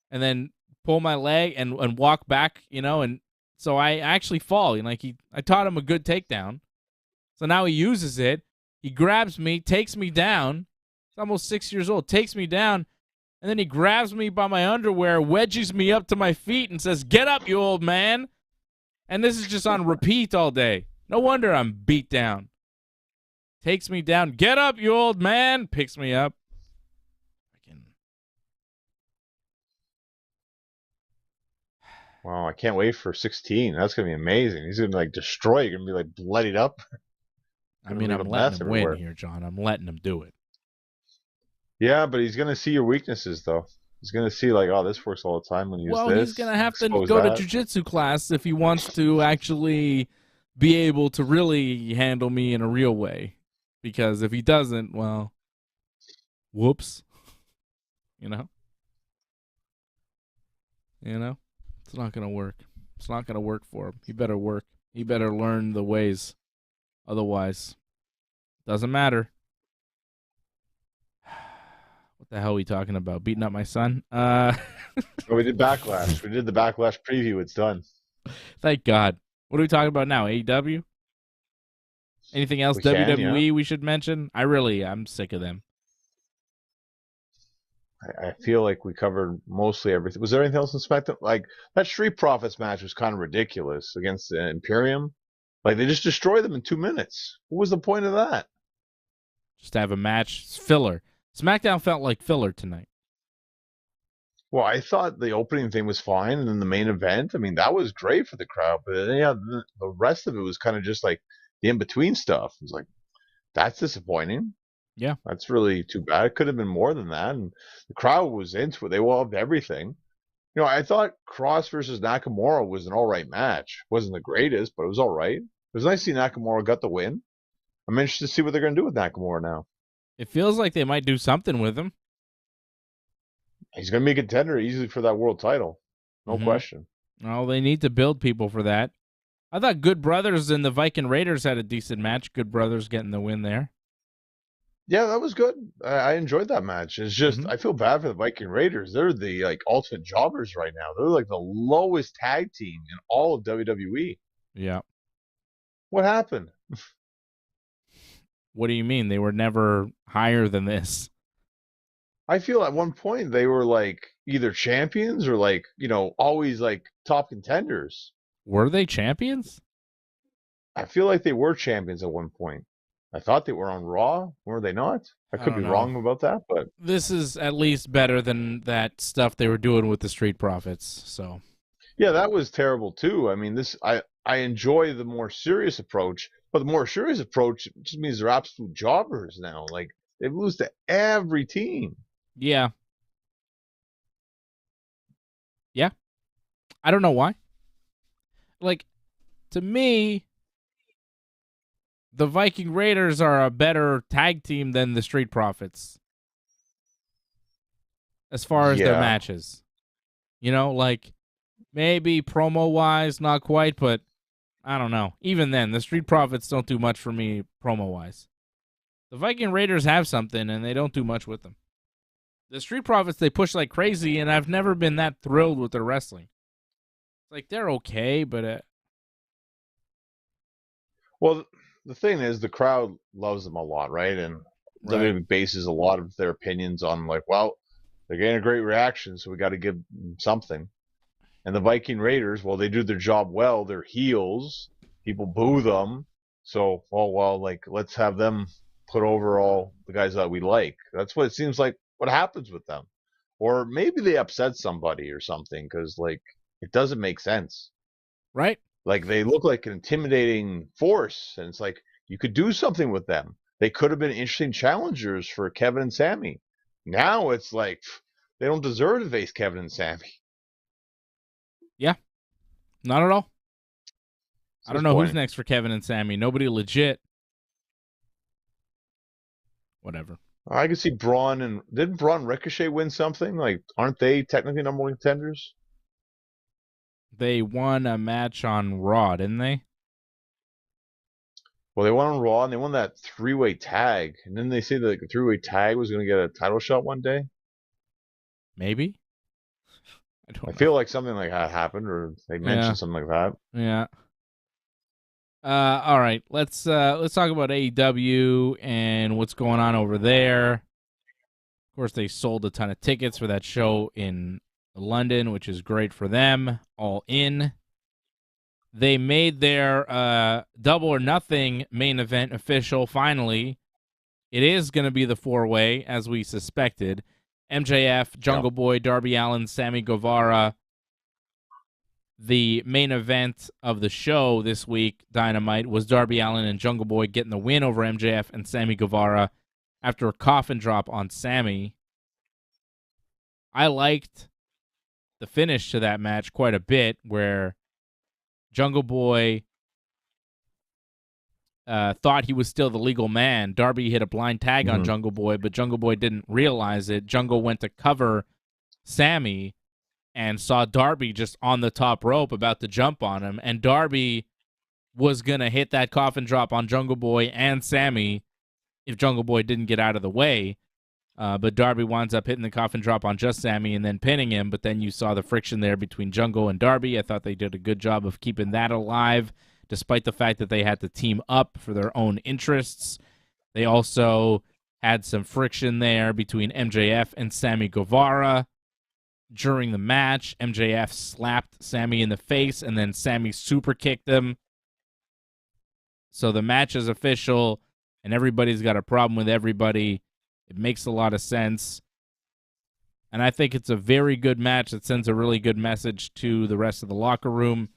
and then pull my leg and walk back, you know, and so I actually fall. And like I taught him a good takedown. So now he uses it. He grabs me, takes me down. He's almost 6 years old, takes me down, and then he grabs me by my underwear, wedges me up to my feet, and says, "Get up, you old man." And this is just on repeat all day. No wonder I'm beat down. Takes me down. "Get up, you old man." Picks me up. Wow, I can't wait for 16. That's going to be amazing. He's going to like destroy you. You're going to be like bloodied up. I mean, I'm letting him win here, John. I'm letting him do it. Yeah, but he's going to see your weaknesses, though. He's going to see, like, oh, this works all the time when you use this. Well, he's going to have to go to jiu-jitsu class if he wants to actually be able to really handle me in a real way. Because if he doesn't, well, whoops. You know? It's not going to work. It's not going to work for him. He better work. He better learn the ways. Otherwise, doesn't matter. What the hell are we talking about? Beating up my son? Well, we did Backlash. We did the Backlash preview. It's done. Thank God. What are we talking about now? AEW? Anything else? WWE we should mention? I'm sick of them. I feel like we covered mostly everything. Was there anything else in SmackDown? Like, that Street Profits match was kind of ridiculous against the Imperium. Like, they just destroyed them in 2 minutes. What was the point of that? Just to have a match. It's filler. SmackDown felt like filler tonight. Well, I thought the opening thing was fine, and then the main event, I mean, that was great for the crowd. But then, yeah, the rest of it was kind of just like the in-between stuff. It was like, that's disappointing. Yeah. That's really too bad. It could have been more than that. And the crowd was into it. They loved everything. You know, I thought Cross versus Nakamura was an all right match. It wasn't the greatest, but it was all right. It was nice to see Nakamura got the win. I'm interested to see what they're going to do with Nakamura now. It feels like they might do something with him. He's going to be a contender easily for that world title. No question. Well, they need to build people for that. I thought Good Brothers and the Viking Raiders had a decent match. Good Brothers getting the win there. Yeah, that was good. I enjoyed that match. It's just Mm-hmm. I feel bad for the Viking Raiders. They're the like ultimate jobbers right now. They're like the lowest tag team in all of WWE. Yeah. What happened? What do you mean? They were never higher than this. I feel at one point they were like either champions or like, always like top contenders. Were they champions? I feel like they were champions at one point. I thought they were on Raw. Were they not? I I could don't be know. wrong about that, but This is at least better than that stuff they were doing with the Street Profits. So, yeah, that was terrible too. I mean, I enjoy the more serious approach, but the more serious approach just means they're absolute jobbers now. Like they lose to every team. yeah. Yeah. I don't know why. Like, to me, the Viking Raiders are a better tag team than the Street Profits as far as their Yeah. matches. Like maybe promo wise, not quite, but I don't know. Even then, the Street Profits don't do much for me promo wise. The Viking Raiders have something, and they don't do much with them. The Street Profits, they push like crazy, and I've never been that thrilled with their wrestling. It's like they're okay, but Well, the thing is, the crowd loves them a lot, right? And right, WWE bases a lot of their opinions on like, well, they're getting a great reaction, so we got to give them something. And the Viking Raiders, well, they do their job well. They're heels. People boo them. So, well, like, let's have them put over all the guys that we like. That's what it seems like what happens with them. Or maybe they upset somebody or something because, like, it doesn't make sense. right, Like, they look like an intimidating force. And it's like, you could do something with them. They could have been interesting challengers for Kevin and Sammy. Now it's like, they don't deserve to face Kevin and Sammy. yeah, not at all. It's I don't know who's disappointing. next for Kevin and Sammy. Nobody legit. Whatever. I could see Braun and didn't Braun Ricochet win something? Like, aren't they technically number one contenders? They won a match on Raw, didn't they? Well, they won on Raw and they won that three-way tag, and then they say that the three-way tag was going to get a title shot one day. Maybe. I I don't know. feel like something like that happened, or they Yeah, mentioned something like that. yeah. All right. Let's talk about AEW and what's going on over there. Of course, they sold a ton of tickets for that show in London, which is great for them. All in. They made their Double or Nothing main event official finally. It is going to be the four-way, as we suspected. MJF, Yeah, Jungle Boy, Darby Allin, Sammy Guevara. The main event of the show this week, Dynamite, was Darby Allin and Jungle Boy getting the win over MJF and Sammy Guevara after a coffin drop on Sammy. I liked the finish to that match quite a bit, where Jungle Boy thought he was still the legal man. Darby hit a blind tag on hmm Jungle Boy, but Jungle Boy didn't realize it. Jungle went to cover Sammy and saw Darby just on the top rope about to jump on him, and Darby was going to hit that coffin drop on Jungle Boy and Sammy if Jungle Boy didn't get out of the way. But Darby winds up hitting the coffin drop on just Sammy and then pinning him. But then you saw the friction there between Jungle and Darby. I thought they did a good job of keeping that alive, despite the fact that they had to team up for their own interests. They also had some friction there between MJF and Sammy Guevara. During the match, MJF slapped Sammy in the face, and then Sammy super kicked him. So the match is official, and everybody's got a problem with everybody. It makes a lot of sense. And I think it's a very good match that sends a really good message to the rest of the locker room.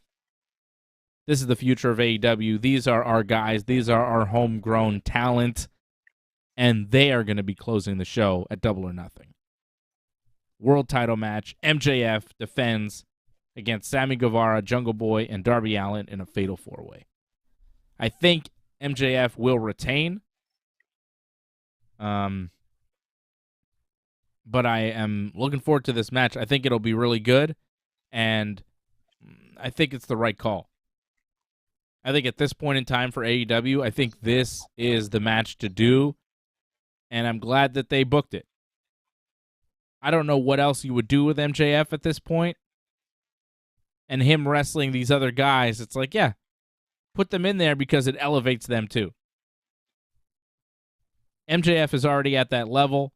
This is the future of AEW. These are our guys. These are our homegrown talent. And they are going to be closing the show at Double or Nothing. World title match. MJF defends against Sammy Guevara, Jungle Boy, and Darby Allin in a fatal four-way. I think MJF will retain. But I am looking forward to this match. I think it'll be really good, and I think it's the right call. I think at this point in time for AEW, I think this is the match to do. and I'm glad that they booked it. I don't know what else you would do with MJF at this point. And him wrestling these other guys, it's like, yeah, put them in there because it elevates them too. MJF is already at that level,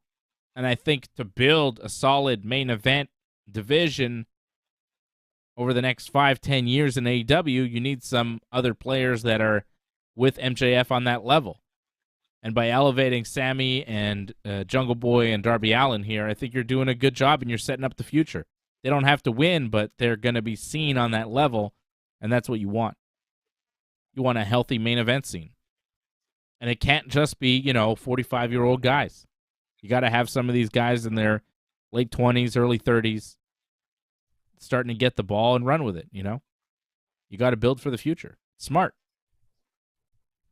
and I think to build a solid main event division over the next 5-10 years in AEW, you need some other players that are with MJF on that level. And by elevating Sammy and Jungle Boy and Darby Allin here, I think you're doing a good job and you're setting up the future. They don't have to win, but they're going to be seen on that level, and that's what you want. You want a healthy main event scene. And it can't just be, 45-year-old guys. You got to have some of these guys in their late 20s, early 30s starting to get the ball and run with it, You got to build for the future. Smart.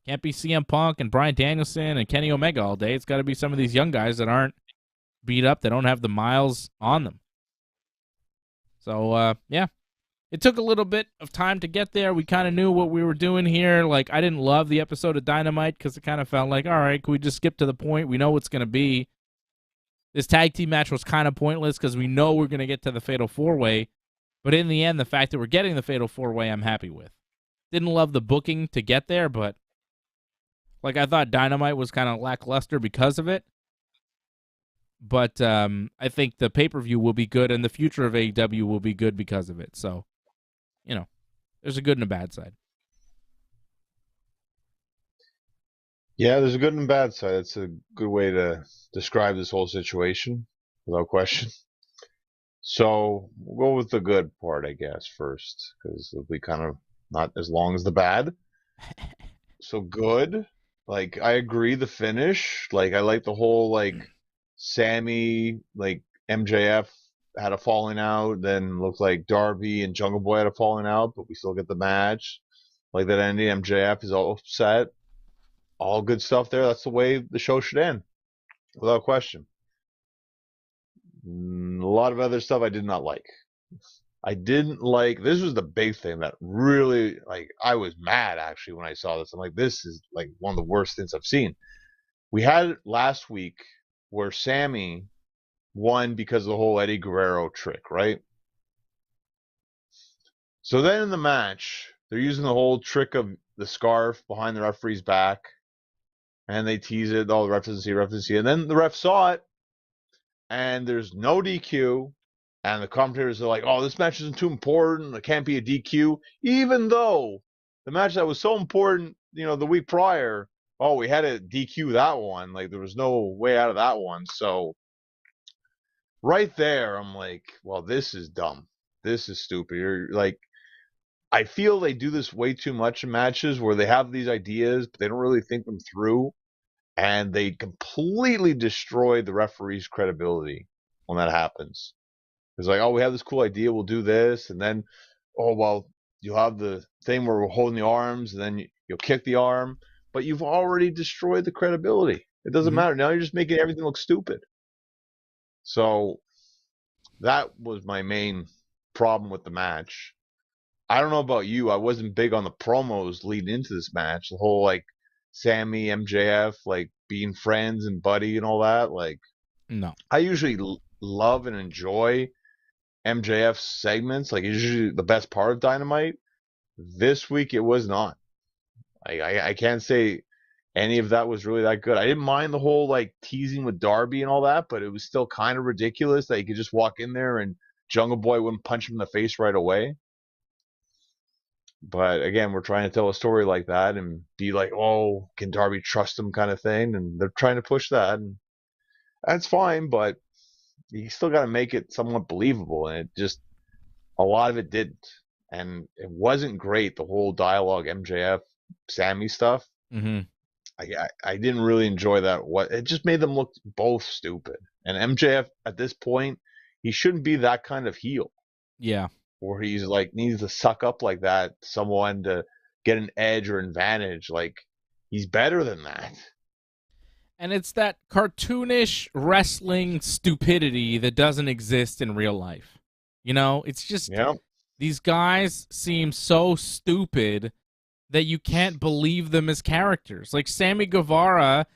Can't be CM Punk and Bryan Danielson and Kenny Omega all day. It's got to be some of these young guys that aren't beat up, that don't have the miles on them. So, yeah. It took a little bit of time to get there. We kind of knew what we were doing here. Like, I didn't love the episode of Dynamite because it kind of felt like, all right, can we just skip to the point? We know what's going to be. This tag team match was kind of pointless because we know we're going to get to the Fatal 4-Way. But in the end, the fact that we're getting the Fatal 4-Way, I'm happy with. Didn't love the booking to get there, but like I thought Dynamite was kind of lackluster because of it. But I think the pay-per-view will be good and the future of AEW will be good because of it. So, there's a good and a bad side. Yeah, there's a good and bad side. That's a good way to describe this whole situation, without question. So we'll go with the good part, I guess, first, because it'll be kind of not as long as the bad. So good. Like, I agree, the finish. Like, I like the whole, Sammy, MJF had a falling out, then looked like Darby and Jungle Boy had a falling out, but we still get the match. Like that ending, MJF is all upset. All good stuff there. That's the way the show should end, without question. A lot of other stuff I did not like. I didn't like, this was the big thing that really, I was mad actually when I saw this. I'm like, this is one of the worst things I've seen. We had it last week where Sammy won because of the whole Eddie Guerrero trick, right? So then in the match, they're using the whole trick of the scarf behind the referee's back, and they tease it. Oh, the ref doesn't see, and then the ref saw it, and there's no DQ, and the commentators are like, oh, this match isn't too important, it can't be a DQ, even though the match that was so important, the week prior, oh, we had to DQ that one. There was no way out of that one. So right there, I'm like, well, this is dumb. This is stupid. I feel they do this way too much in matches where they have these ideas, but they don't really think them through, and they completely destroy the referee's credibility when that happens. It's like, oh, we have this cool idea, we'll do this, and then, oh, well, you'll have the thing where we're holding the arms, and then you'll kick the arm, but you've already destroyed the credibility. It doesn't matter. Now you're just making everything look stupid. So that was my main problem with the match. I don't know about you. I wasn't big on the promos leading into this match. The whole Sammy, MJF, being friends and buddy and all that. No. I usually love and enjoy MJF's segments. Usually the best part of Dynamite. This week it was not. I can't say any of that was really that good. I didn't mind the whole teasing with Darby and all that, but it was still kind of ridiculous that you could just walk in there and Jungle Boy wouldn't punch him in the face right away. But again, we're trying to tell a story like that and be like, oh, can Darby trust him kind of thing? And they're trying to push that. And that's fine, but you still got to make it somewhat believable. And it just, a lot of it didn't. And it wasn't great, the whole dialogue MJF, Sammy stuff. Mm-hmm. I didn't really enjoy that. It just made them look both stupid. And MJF, at this point, he shouldn't be that kind of heel. Yeah. Or he's needs to suck up like that, someone to get an edge or advantage. He's better than that. And it's that cartoonish wrestling stupidity that doesn't exist in real life. It's just these guys seem so stupid that you can't believe them as characters. Sammy Guevara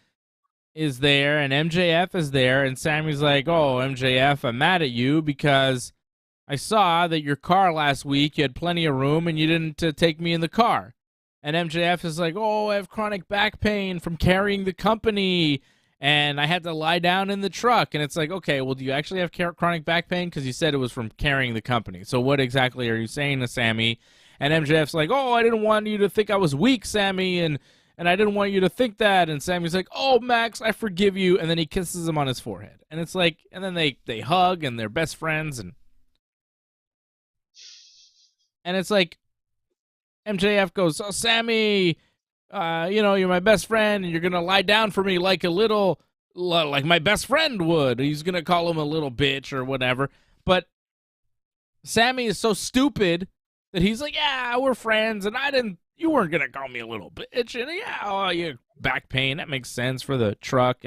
is there and MJF is there, and Sammy's like, "Oh, MJF, I'm mad at you because I saw that your car last week, you had plenty of room and you didn't take me in the car." And MJF is like, "Oh, I have chronic back pain from carrying the company and I had to lie down in the truck." And it's like, okay, well, do you actually have chronic back pain? Because you said it was from carrying the company. So what exactly are you saying to Sammy? And MJF's like, "Oh, I didn't want you to think I was weak, Sammy, and I didn't want you to think that." And Sammy's like, "Oh, Max, I forgive you." And then he kisses him on his forehead. And it's like, and then they hug and they're best friends. And it's like, MJF goes, "Oh, Sammy, you're my best friend, and you're gonna lie down for me like like my best friend would." He's gonna call him a little bitch or whatever. But Sammy is so stupid that he's like, "Yeah, we're friends, and you weren't gonna call me a little bitch, and yeah, oh, you back pain, that makes sense for the truck,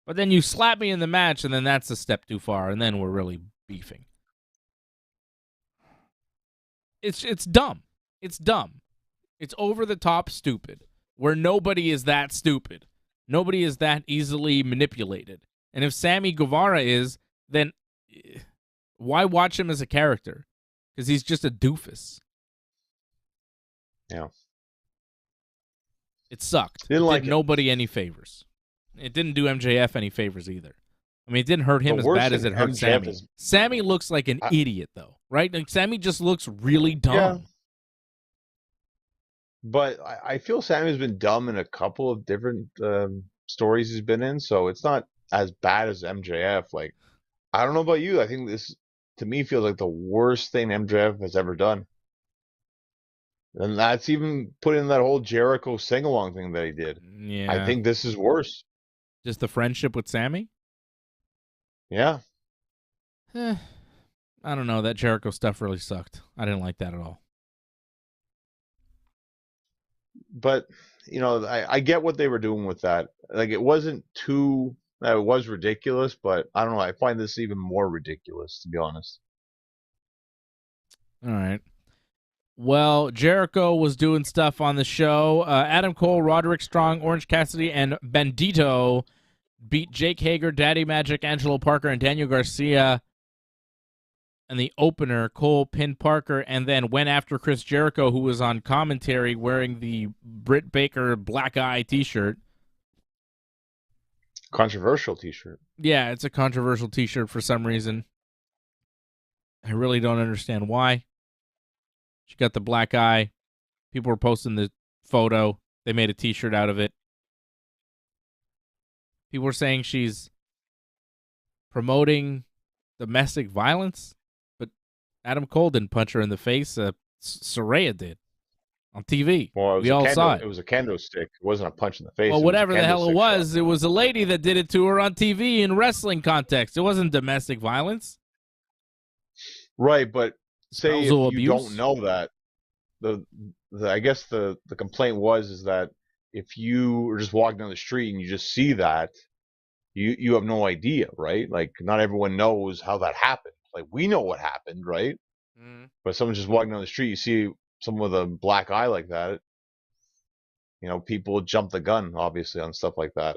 but then you slap me in the match, and then that's a step too far, and then we're really beefing." It's dumb. It's dumb. It's over the top stupid, where nobody is that stupid. Nobody is that easily manipulated. And if Sammy Guevara is, then why watch him as a character? Because he's just a doofus. Yeah. It sucked. Didn't it did nobody any favors. It didn't do MJF any favors either. I mean, it didn't hurt him as bad as it hurt Sammy. Sammy looks like an idiot, though, right? Like, Sammy just looks really dumb. Yeah. But I feel Sammy's been dumb in a couple of different stories he's been in, so it's not as bad as MJF. Like, I don't know about you. I think this, to me, feels like the worst thing MJF has ever done. And that's even put in that whole Jericho sing-along thing that he did. Yeah. I think this is worse. Just the friendship with Sammy? Yeah. I don't know. That Jericho stuff really sucked. I didn't like that at all. But, I get what they were doing with that. Like, it wasn't too... It was ridiculous, but I don't know. I find this even more ridiculous, to be honest. All right. Well, Jericho was doing stuff on the show. Adam Cole, Roderick Strong, Orange Cassidy, and Bandito beat Jake Hager, Daddy Magic, Angelo Parker, and Daniel Garcia. And the opener, Cole pinned Parker and then went after Chris Jericho, who was on commentary wearing the Britt Baker Black Eye t-shirt. Controversial t-shirt. Yeah, it's a controversial t-shirt for some reason. I really don't understand why. She got the black eye. People were posting the photo. They made a t-shirt out of it. People were saying she's promoting domestic violence, but Adam Cole didn't punch her in the face. Saraya did on TV. Well, we all saw it. It was a kendo stick. It wasn't a punch in the face. Well, whatever the hell it was a lady that did it to her on TV in wrestling context. It wasn't domestic violence. Right, but say if you abuse? Don't know that, I guess the complaint is that if you are just walking down the street and you just see that, you have no idea, right? Like, not everyone knows how that happened. Like, we know what happened, right? Mm. But someone's just walking down the street, you see someone with a black eye like that, people jump the gun, obviously, on stuff like that.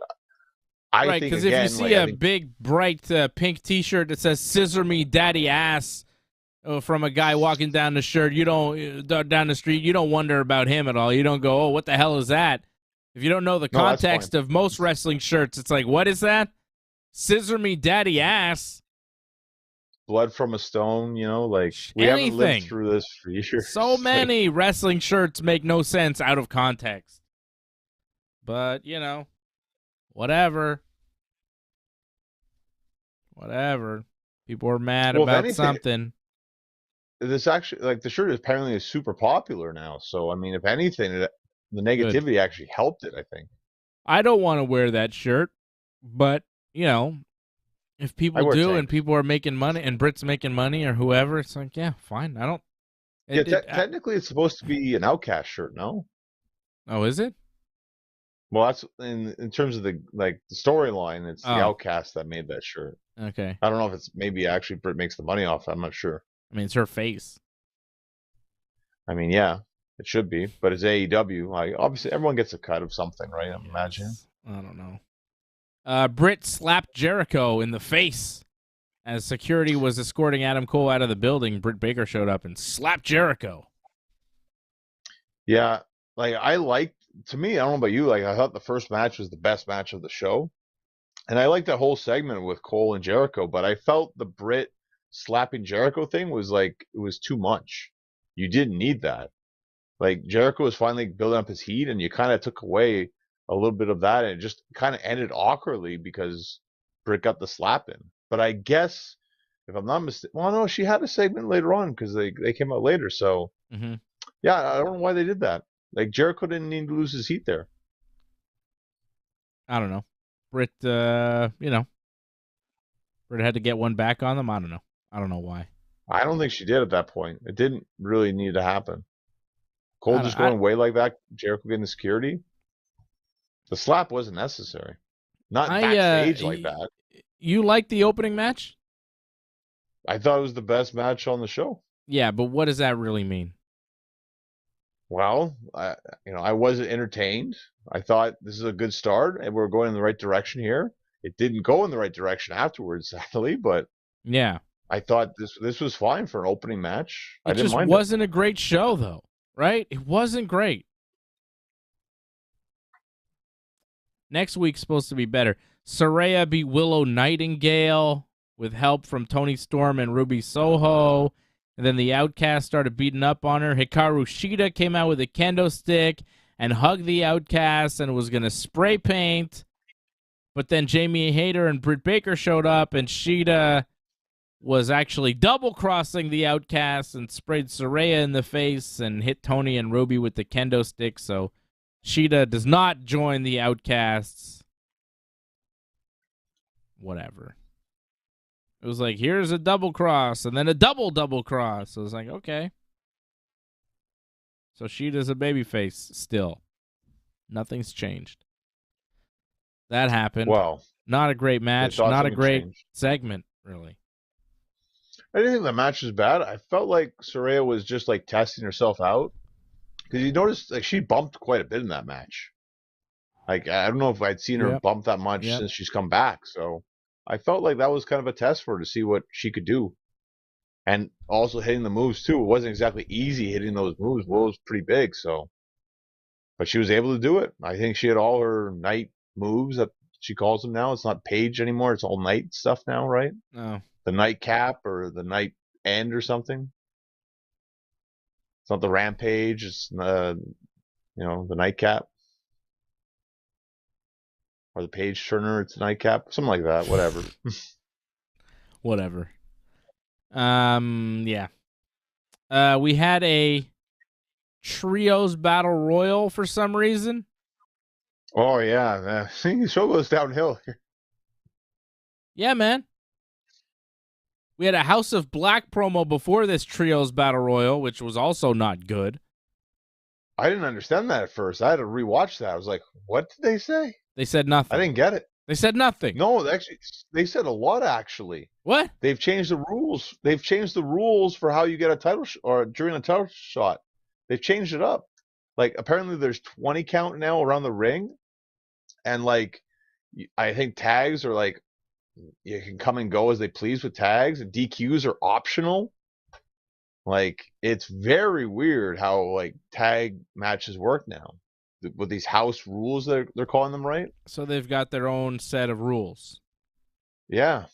Right, because if you see a big, bright pink T-shirt that says "Scissor Me, Daddy Ass" from a guy walking down the street, you don't wonder about him at all. You don't go, "Oh, what the hell is that?" If you don't know the context of most wrestling shirts, it's like, what is that? Scissor me, daddy ass. Blood from a stone, like, we haven't lived through this for years. So many wrestling shirts make no sense out of context. But, whatever. Whatever. People are mad about something. This actually, like, the shirt apparently is super popular now. So, I mean, if anything, the negativity actually helped it, I think. I don't want to wear that shirt, but, if people do and people are making money and Britt's making money or whoever, it's like, yeah, fine. I don't. Technically, it's supposed to be an Outcast shirt, no? Oh, is it? Well, that's in terms of the storyline. It's the Outcast that made that shirt. Okay. I don't know if it's maybe actually Britt makes the money off. I'm not sure. I mean, it's her face. I mean, yeah. It should be, but it's AEW. Like obviously, everyone gets a cut of something, right? I'm imagining. I don't know. Britt slapped Jericho in the face as security was escorting Adam Cole out of the building. Britt Baker showed up and slapped Jericho. Yeah, like to me, I don't know about you, like I thought the first match was the best match of the show. And I liked that whole segment with Cole and Jericho, but I felt the Britt slapping Jericho thing was like it was too much. You didn't need that. Like Jericho was finally building up his heat, and you kind of took away a little bit of that, and it just kind of ended awkwardly because Britt got the slap in. But I guess if I'm not mistaken, well, no, she had a segment later on because they came out later. So yeah, I don't know why they did that. Like Jericho didn't need to lose his heat there. I don't know. Britt, Britt had to get one back on them. I don't know. I don't know why. I don't think she did at that point. It didn't really need to happen. Cole just going away like that, Jericho getting the security. The slap wasn't necessary. Not backstage like that. You liked the opening match? I thought it was the best match on the show. Yeah, but what does that really mean? Well, I wasn't entertained. I thought this is a good start, and we're going in the right direction here. It didn't go in the right direction afterwards, sadly, but yeah, I thought this was fine for an opening match. I didn't mind it. It wasn't a great show, though, right? It wasn't great. Next week's supposed to be better. Saraya beat Willow Nightingale with help from Toni Storm and Ruby Soho. And then the Outcast started beating up on her. Hikaru Shida came out with a kendo stick and hugged the Outcast and was going to spray paint. But then Jamie Hayter and Britt Baker showed up, and Shida was actually double-crossing the Outcast and sprayed Saraya in the face and hit Tony and Ruby with the kendo stick. So Shida does not join the Outcasts. Whatever. It was like, here's a double cross, and then a double cross. So it was like, okay. So Shida's a babyface still. Nothing's changed. That happened. Well, not a great match. Not a great segment, really. I didn't think the match was bad. I felt like Saraya was just like testing herself out. Because you noticed like she bumped quite a bit in that match. Like I don't know if I'd seen her bump that much since she's come back. So I felt like that was kind of a test for her to see what she could do. And also hitting the moves too. It wasn't exactly easy hitting those moves. Will was pretty big, so but she was able to do it. I think she had all her night moves that she calls them now. It's not page anymore, it's all night stuff now, right? No. The night cap or the night end or something. It's not the rampage, it's the nightcap. Or the page turner, it's a nightcap. Something like that. Whatever. Whatever. Yeah. We had a trios battle royal for some reason. Oh yeah, the show goes downhill here. Yeah, man. We had a House of Black promo before this trios battle royal, which was also not good. I didn't understand that at first. I had to rewatch that. I was like, what did they say? They said nothing. I didn't get it. They said nothing. No, actually, they said a lot, actually. What? They've changed the rules. They've changed the rules for how you get a title or during a title shot. They've changed it up. Like, apparently there's 20 count now around the ring. And, like, I think tags are, like, you can come and go as they please with tags. And DQs are optional. Like, it's very weird how, like, tag matches work now. With these house rules they're calling them, right? So they've got their own set of rules. Yeah.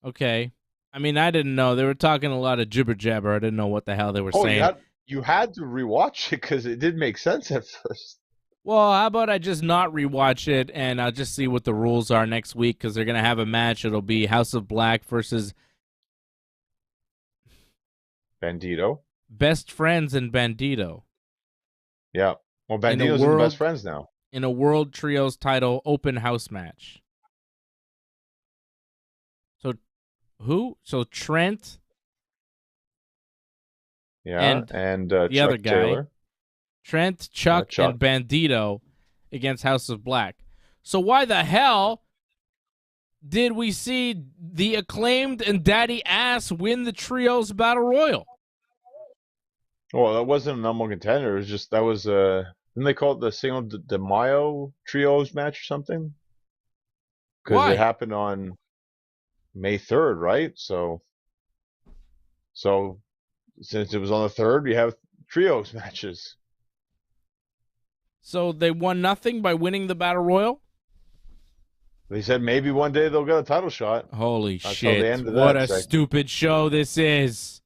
Okay. I mean, I didn't know. They were talking a lot of jibber jabber. I didn't know what the hell they were saying. You had to rewatch it because it didn't make sense at first. Well, how about I just not rewatch it and I'll just see what the rules are next week because they're going to have a match. It'll be House of Black versus Bandito. Best Friends and Bandito. Yeah. Well, Bandito's the best friends now. In a World Trios title open house match. So, who? So, Trent. Yeah, and the Chuck other guy. Taylor. Trent, Chuck, and Bandito against House of Black. So, why the hell did we see the Acclaimed and Daddy Ass win the Trios Battle Royal? Well, that wasn't a number one contender. It was just that was didn't they call it the single de Mayo trios match or something? Because it Why? happened on May 3rd, right? So since it was on the 3rd, we have trios matches. So they won nothing by winning the Battle Royal? They said maybe one day they'll get a title shot. Holy That's how they shit. ended What that a segment. stupid show this is.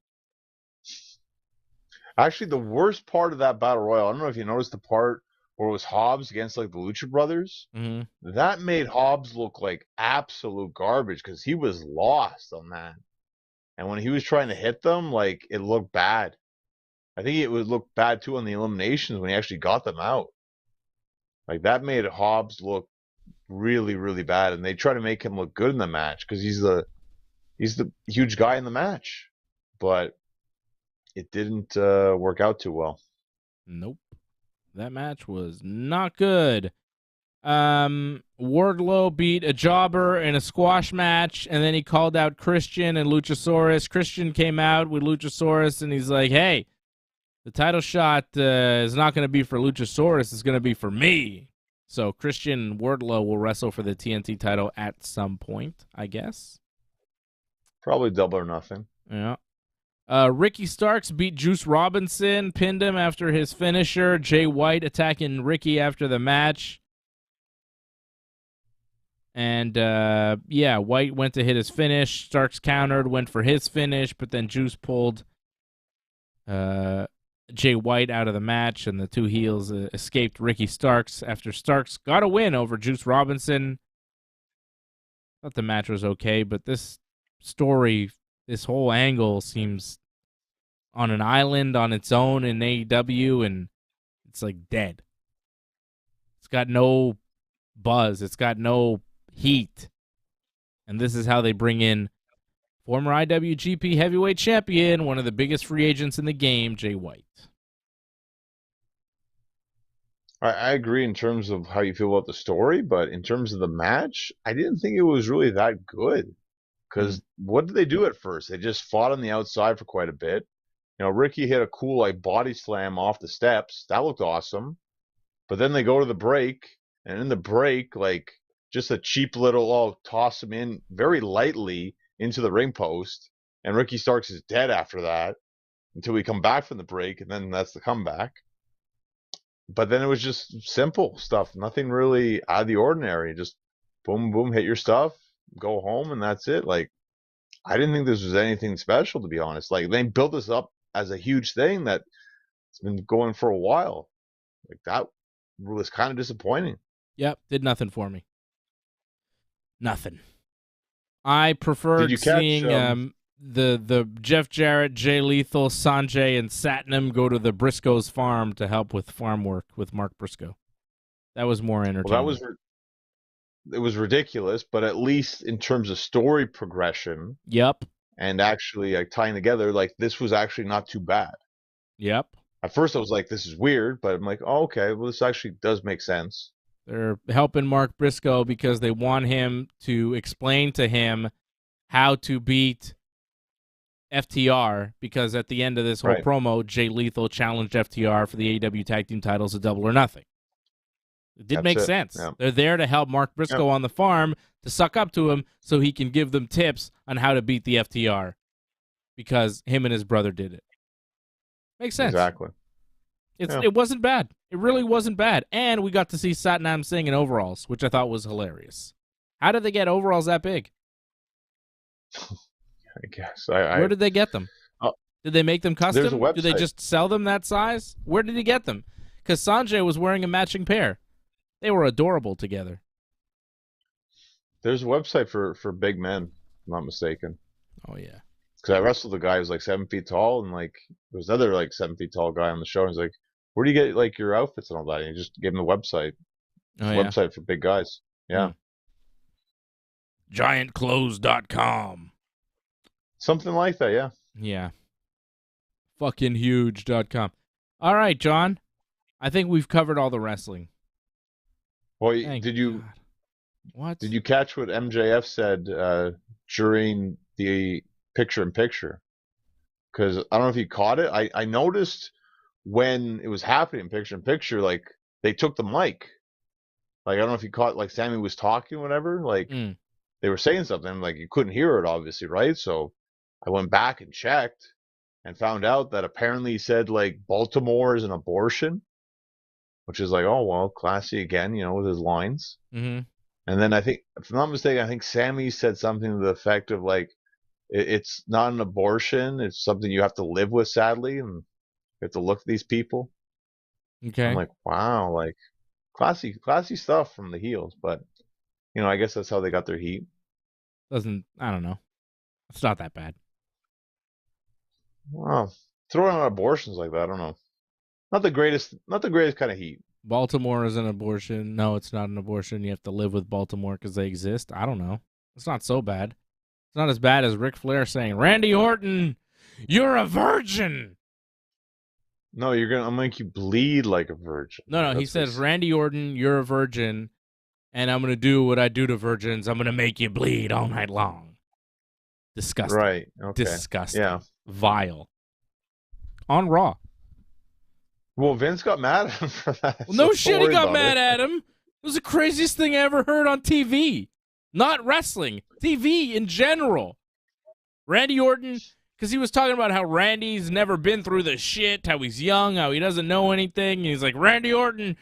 Actually, the worst part of that battle royal, I don't know if you noticed the part where it was Hobbs against like the Lucha Brothers. Mm-hmm. That made Hobbs look like absolute garbage because he was lost on that. And when he was trying to hit them, like it looked bad. I think it would look bad too on the eliminations when he actually got them out. Like that made Hobbs look really, really bad. And they try to make him look good in the match because he's the huge guy in the match. But it didn't work out too well. Nope. That match was not good. Wardlow beat a jobber in a squash match, and then he called out Christian and Luchasaurus. Christian came out with Luchasaurus, and he's like, hey, the title shot is not going to be for Luchasaurus. It's going to be for me. So Christian and Wardlow will wrestle for the TNT title at some point, I guess. Probably double or nothing. Yeah. Ricky Starks beat Juice Robinson, pinned him after his finisher. Jay White attacking Ricky after the match. And, White went to hit his finish. Starks countered, went for his finish, but then Juice pulled Jay White out of the match, and the two heels escaped Ricky Starks after Starks got a win over Juice Robinson. Thought the match was okay, but this story, this whole angle seems on an island on its own in AEW, and it's like dead. It's got no buzz. It's got no heat. And this is how they bring in former IWGP Heavyweight Champion, one of the biggest free agents in the game, Jay White. I agree in terms of how you feel about the story, but in terms of the match, I didn't think it was really that good. Because what did they do at first? They just fought on the outside for quite a bit. You know, Ricky hit a cool like body slam off the steps. That looked awesome. But then they go to the break, and in the break, like just a cheap little toss him in very lightly into the ring post, and Ricky Starks is dead after that until we come back from the break, and then that's the comeback. But then it was just simple stuff, nothing really out of the ordinary. Just boom, boom, hit your stuff, go home, and that's it. Like I didn't think this was anything special, to be honest. Like they built this up as a huge thing that's been going for a while. Like that was kind of disappointing. Yep, did nothing for me. Nothing. I Did preferred you catch? seeing the Jeff Jarrett, Jay Lethal, Sanjay, and Satnam go to the Briscoes farm to help with farm work with Mark Briscoe. That was more entertaining. Well, it was ridiculous, but at least in terms of story progression Yep. and actually like tying together, like this was actually not too bad. Yep. At first, I was like, "This is weird," but I'm like, "Oh, okay. Well, this actually does make sense." They're helping Mark Briscoe because they want him to explain to him how to beat FTR, because at the end of this whole Right. promo, Jay Lethal challenged FTR for the AEW Tag Team titles at Double or Nothing. It did That's make it. sense. Yeah. They're there to help Mark Briscoe on the farm to suck up to him so he can give them tips on how to beat the FTR because him and his brother did it. Makes sense. Exactly. It wasn't bad. It really wasn't bad. And we got to see Satnam Singh in overalls, which I thought was hilarious. How did they get overalls that big? I guess. Where did they get them? Did they make them custom? There's a website. Did they just sell them that size? Where did he get them? Because Sanjay was wearing a matching pair. They were adorable together. There's a website for big men, if I'm not mistaken. Oh, yeah. Because I wrestled a guy who's like 7 feet tall, and like there was another like 7 feet tall guy on the show. And he's like, "Where do you get like your outfits and all that?" And he just gave him the website. It's a website for big guys. Yeah. Giantclothes.com. Something like that, yeah. Yeah. Fucking huge.com. All right, John. I think we've covered all the wrestling. Well, Thank did you God. What? did you catch what MJF said during the picture-in-picture? because I don't know if you caught it. I noticed when it was happening, picture in picture, like they took the mic. Like I don't know if you caught, like Sammy was talking, whatever. Like Mm. they were saying something, like you couldn't hear it, obviously, right? So I went back and checked and found out that apparently he said like Baltimore is an abortion, which is like, oh well, classy again, with his lines. Mm-hmm. And then I think, if I'm not mistaken, I think Sammy said something to the effect of like, it's not an abortion, it's something you have to live with, sadly, and you have to look at these people. I'm Okay. like, wow, like classy stuff from the heels, but I guess that's how they got their heat. I don't know. It's not that bad. Wow, throwing out abortions like that, I don't know. Not the greatest kind of heat. Baltimore is an abortion. No, it's not an abortion. You have to live with Baltimore because they exist. I don't know. It's not so bad. It's not as bad as Ric Flair saying, Randy Orton, you're a virgin. No, I'm gonna make you bleed like a virgin. No, he says, Randy Orton, you're a virgin, and I'm going to do what I do to virgins. I'm going to make you bleed all night long. Disgusting. Right. Okay. Disgusting. Yeah. Vile. On Raw. Well, Vince got mad at him for that. Well, no shit, he got mad at him. It was the craziest thing I ever heard on TV. Not wrestling. TV in general. Randy Orton, because he was talking about how Randy's never been through the shit, how he's young, how he doesn't know anything. And he's like, Randy Orton,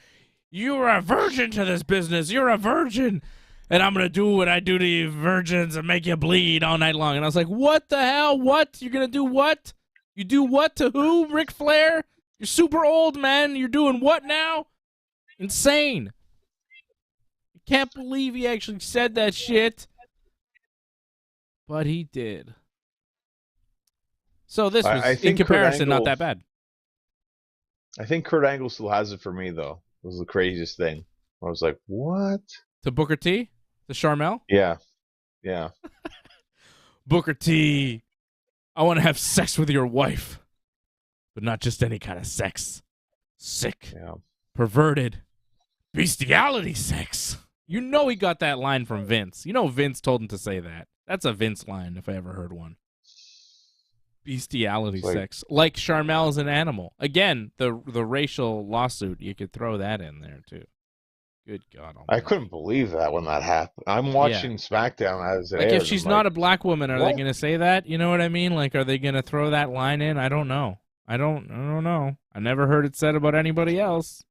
you're a virgin to this business. You're a virgin. And I'm going to do what I do to you virgins and make you bleed all night long. And I was like, what the hell? What? You're going to do what? You do what to who, Ric Flair? You're super old, man. You're doing what now? Insane. I can't believe he actually said that shit. But he did. So this was, in comparison, not that bad. I think Kurt Angle still has it for me, though. It was the craziest thing. I was like, what? To Booker T? To Sharmell? Yeah. Yeah. Booker T, I want to have sex with your wife. But not just any kind of sex. Sick. Yeah. Perverted. Bestiality sex. You know he got that line from Vince. You know Vince told him to say that. That's a Vince line if I ever heard one. Bestiality sex. Like Sharmel's an animal. Again, the racial lawsuit, you could throw that in there too. Good God Almighty. I couldn't believe that when that happened. I'm watching SmackDown as it airs. If she's not a black woman, are they going to say that? You know what I mean? Like, are they going to throw that line in? I don't know. I don't know. I never heard it said about anybody else.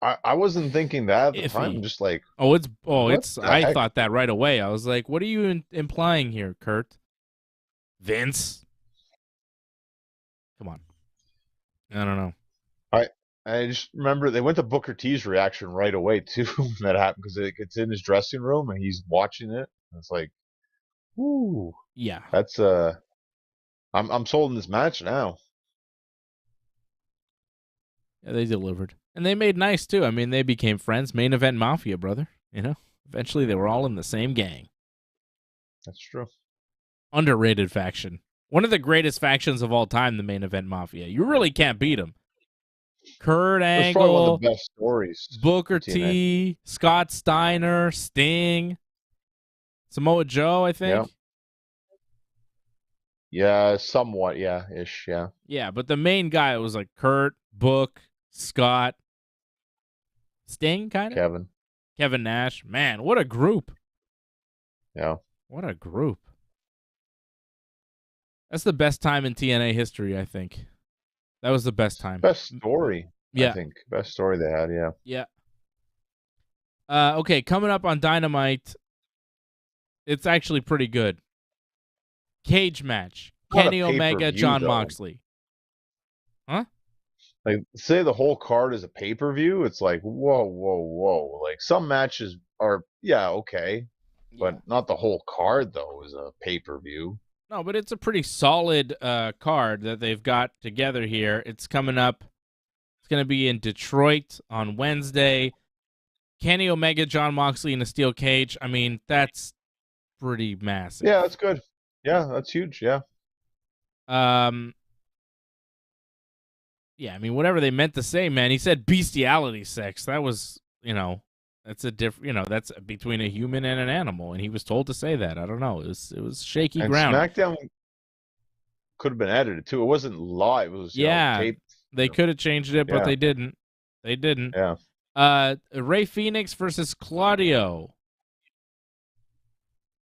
I wasn't thinking that at the time. I'm just like, I thought that right away. I was like, what are you implying here, Kurt? Vince? Come on. I don't know. I just remember they went to Booker T's reaction right away too when that happened, because it's in his dressing room and he's watching it. And it's like, ooh, yeah, that's I'm sold in this match now. Yeah, they delivered, and they made nice too. I mean, they became friends. Main Event Mafia, brother. Eventually they were all in the same gang. That's true. Underrated faction. One of the greatest factions of all time, the Main Event Mafia. You really can't beat them. Kurt Angle, probably one of the best stories. Booker T, Scott Steiner, Sting, Samoa Joe, I think. Yeah, somewhat, ish, yeah. Yeah, but the main guy was like Kurt, Book, Scott, Sting, kind of. Kevin Nash. Man, what a group. Yeah. What a group. That's the best time in TNA history, I think. That was the best time. Best story, yeah. I think. Best story they had, yeah. Yeah. Okay, coming up on Dynamite, it's actually pretty good. Cage match. Kenny Omega, Jon Moxley. Huh? Like, say the whole card is a pay-per-view, it's like, whoa. Like, some matches are, okay. But not the whole card, though, is a pay-per-view. No, but it's a pretty solid card that they've got together here. It's coming up. It's going to be in Detroit on Wednesday. Kenny Omega, Jon Moxley in a steel cage. I mean, that's pretty massive. Yeah, that's good. Yeah, that's huge, yeah. Yeah, I mean, whatever they meant to say, man. He said bestiality sex. That was, that's a different, that's between a human and an animal, and he was told to say that. I don't know. It was shaky ground. SmackDown could have been edited too. It wasn't live. It was tape. They could have changed it, but Yeah. they didn't. They didn't. Yeah. Ray Phoenix versus Claudio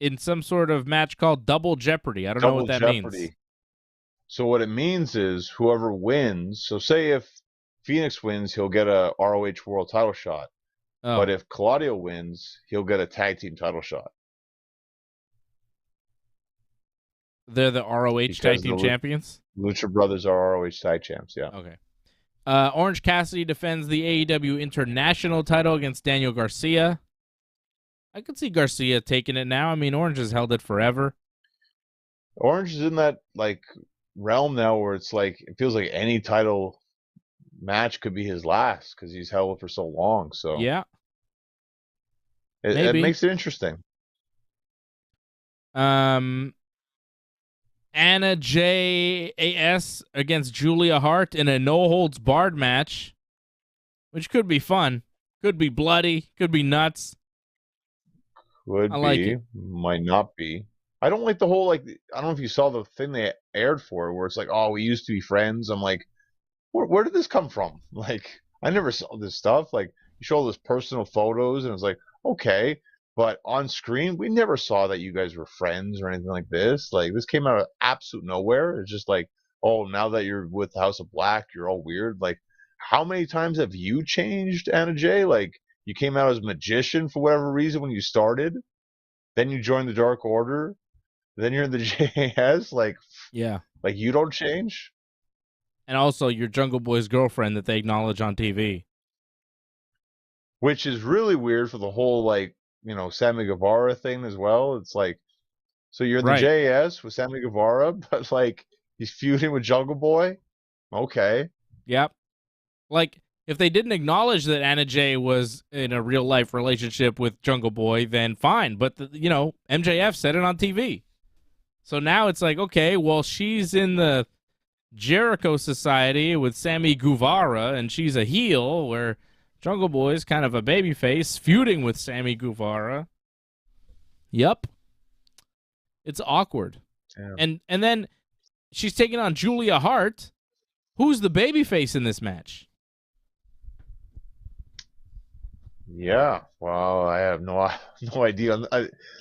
in some sort of match called Double Jeopardy. I don't know what that means. So what it means is whoever wins. So say if Phoenix wins, he'll get a ROH World Title shot. Oh. But if Claudio wins, he'll get a tag team title shot. They're the ROH tag team champions? Lucha Brothers are ROH tag champs, yeah. Okay. Orange Cassidy defends the AEW International title against Daniel Garcia. I could see Garcia taking it now. I mean, Orange has held it forever. Orange is in that realm now where it's it feels like any title match could be his last because he's held it for so long. So yeah, it makes it interesting. Anna J.A.S. against Julia Hart in a no-holds-barred match, which could be fun. Could be bloody. Could be nuts. Could be. Might not be. I don't like the whole, I don't know if you saw the thing they aired for it where it's oh, we used to be friends. I'm like, where did this come from? I never saw this stuff. You show all this personal photos and it's okay. But on screen, we never saw that you guys were friends or anything like this. This came out of absolute nowhere. It's just oh, now that you're with the House of Black, you're all weird. How many times have you changed, Anna Jay? You came out as a magician for whatever reason when you started. Then you joined the Dark Order. Then you're in the JAS. Yeah. You don't change. And also your Jungle Boy's girlfriend that they acknowledge on TV. Which is really weird for the whole, Sammy Guevara thing as well. It's so you're in the JAS with Sammy Guevara, but he's feuding with Jungle Boy. Okay. Yep. If they didn't acknowledge that Anna Jay was in a real life relationship with Jungle Boy, then fine. But MJF said it on TV. So now it's okay, well, she's in the Jericho Society with Sammy Guevara, and she's a heel, where Jungle Boy is kind of a babyface, feuding with Sammy Guevara. Yep. It's awkward. Damn. And then she's taking on Julia Hart. Who's the babyface in this match? Yeah, well, I have no idea.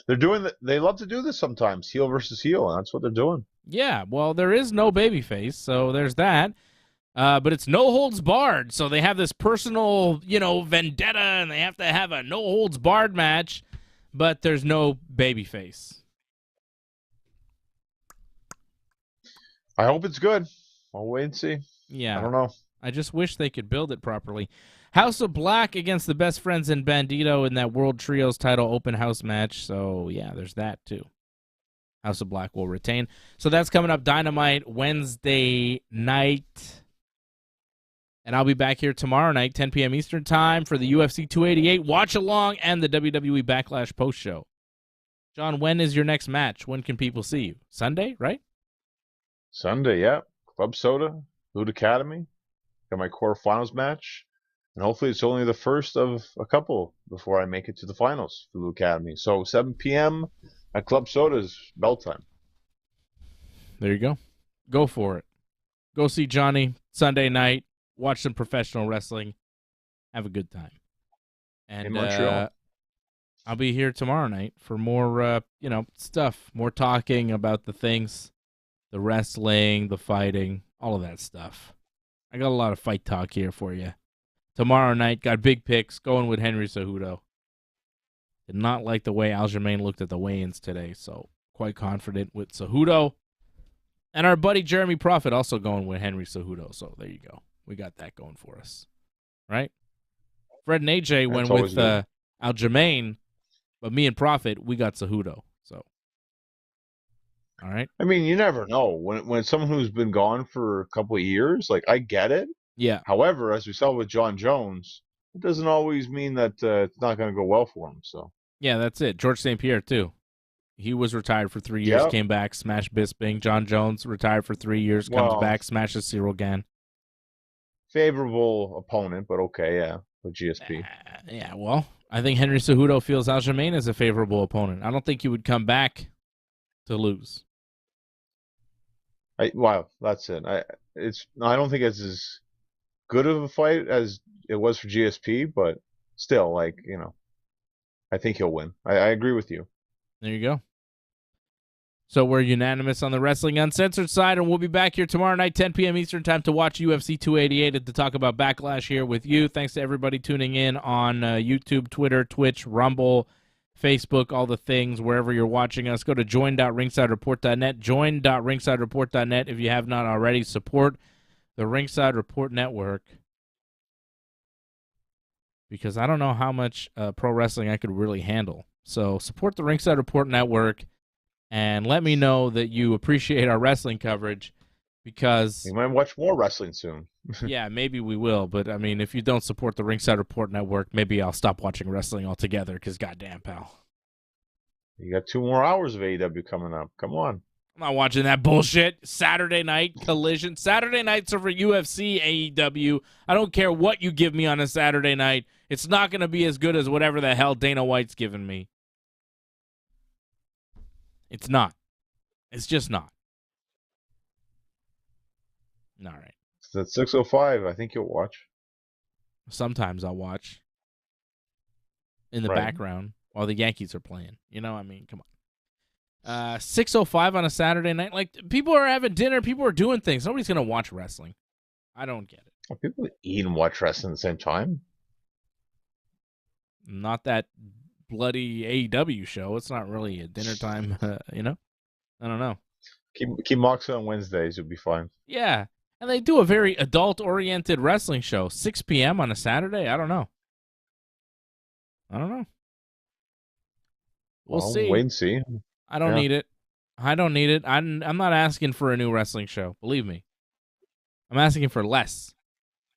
They love to do this sometimes, heel versus heel, and that's what they're doing. Yeah, well, there is no babyface, so there's that. But it's no holds barred, so they have this personal, vendetta, and they have to have a no holds barred match, but there's no babyface. I hope it's good. I'll wait and see. Yeah. I don't know. I just wish they could build it properly. House of Black against the Best Friends and Bandito in that World Trios title open house match. So, yeah, there's that, too. House of Black will retain. So that's coming up Dynamite Wednesday night. And I'll be back here tomorrow night, 10 p.m. Eastern Time, for the UFC 288 watch-along and the WWE Backlash post-show. John, when is your next match? When can people see you? Sunday, right? Sunday, yeah. Club Soda, Loot Academy. Got my quarterfinals match. And hopefully it's only the first of a couple before I make it to the finals for Loot Academy. So 7 p.m. at Club Soda's bell time. There you go. Go for it. Go see Johnny Sunday night. Watch some professional wrestling. Have a good time. And in Montreal. I'll be here tomorrow night for more, stuff. More talking about the things, the wrestling, the fighting, all of that stuff. I got a lot of fight talk here for you. Tomorrow night, got big picks, going with Henry Cejudo. Did not like the way Aljamain looked at the weigh-ins today, so quite confident with Cejudo. And our buddy Jeremy Prophet also going with Henry Cejudo, so there you go. We got that going for us, right? Fred and AJ went with Aljamain, but me and Prophet, we got Cejudo, so. All right. I mean, you never know. When someone who's been gone for a couple of years, I get it. Yeah. However, as we saw with John Jones, it doesn't always mean that it's not going to go well for him. So. Yeah, that's it. George St. Pierre, too. He was retired for 3 years, came back, smashed Bisping. John Jones retired for 3 years, comes back, smashes Cyril Gann. Favorable opponent, but okay, yeah, with GSP. Yeah, well, I think Henry Cejudo feels Aljamain is a favorable opponent. I don't think he would come back to lose. Wow, that's it. I don't think it's as good of a fight as it was for GSP, but still, like, I think he'll win. I agree with you. There you go. So we're unanimous on the Wrestling Uncensored side, and we'll be back here tomorrow night, 10 p.m. Eastern Time, to watch UFC 288 and to talk about Backlash here with you. Thanks to everybody tuning in on YouTube, Twitter, Twitch, Rumble, Facebook, all the things, wherever you're watching us. Go to join.ringsidereport.net, join.ringsidereport.net if you have not already. Support the Ringside Report Network, because I don't know how much pro wrestling I could really handle. So support the Ringside Report Network, and let me know that you appreciate our wrestling coverage, because... We might watch more wrestling soon. Yeah, maybe we will, but, I mean, if you don't support the Ringside Report Network, maybe I'll stop watching wrestling altogether, because goddamn, pal. You got 2 more hours of AEW coming up. Come on. I'm not watching that bullshit. Saturday night Collision. Saturday nights are for UFC, AEW. I don't care what you give me on a Saturday night. It's not going to be as good as whatever the hell Dana White's giving me. It's not. It's just not. All right. It's at 6:05. I think you'll watch. Sometimes I'll watch in the background while the Yankees are playing. You know, I mean, come on. 6:05 on a Saturday night. Like, people are having dinner. People are doing things. Nobody's going to watch wrestling. I don't get it. Are people eat and watch wrestling at the same time? Not that bloody AEW show. It's not really a dinner time, you know? I don't know. Keep Moxley on Wednesdays. You'll be fine. Yeah. And they do a very adult-oriented wrestling show. 6 p.m. on a Saturday? I don't know. We'll see. Wait and see. I don't need it. I'm not asking for a new wrestling show. Believe me. I'm asking for less.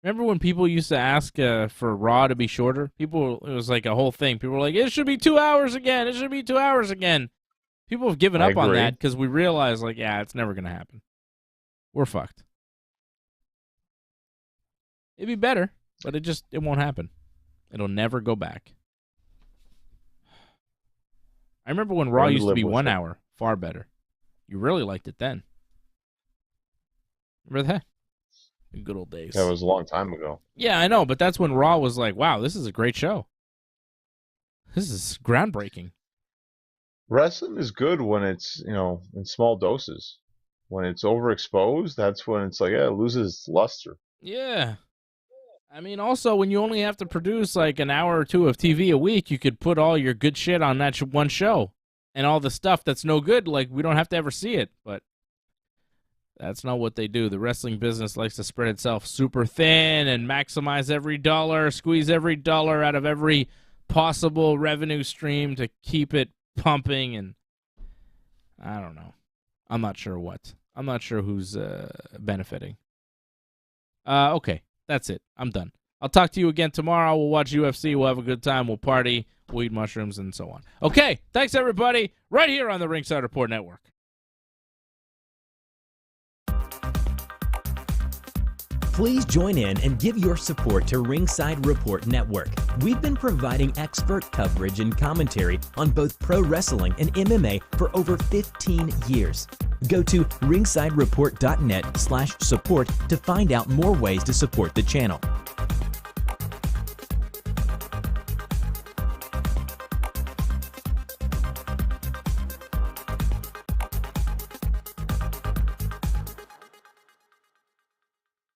Remember when people used to ask for Raw to be shorter? It was like a whole thing. People were like, it should be 2 hours again. It should be 2 hours again. People have given up on that because we realize, like, yeah, it's never going to happen. We're fucked. It'd be better, but it won't happen. It'll never go back. I remember when Raw used to be 1 hour. Far better. You really liked it then. Remember that? In good old days. That was a long time ago. Yeah, I know, but that's when Raw was like, wow, this is a great show. This is groundbreaking. Wrestling is good when it's, in small doses. When it's overexposed, that's when it's like, it loses luster. Yeah. I mean, also, when you only have to produce like an hour or two of TV a week, you could put all your good shit on that one show. And all the stuff that's no good, like, we don't have to ever see it. But that's not what they do. The wrestling business likes to spread itself super thin and maximize every dollar, squeeze every dollar out of every possible revenue stream to keep it pumping. And I don't know. I'm not sure what. I'm not sure who's benefiting. Okay, that's it. I'm done. I'll talk to you again tomorrow. We'll watch UFC. We'll have a good time. We'll party. We'll eat mushrooms and so on. Okay, thanks, everybody. Right here on the Ringside Report Network. Please join in and give your support to Ringside Report Network. We've been providing expert coverage and commentary on both pro wrestling and MMA for over 15 years. Go to ringsidereport.net/support to find out more ways to support the channel.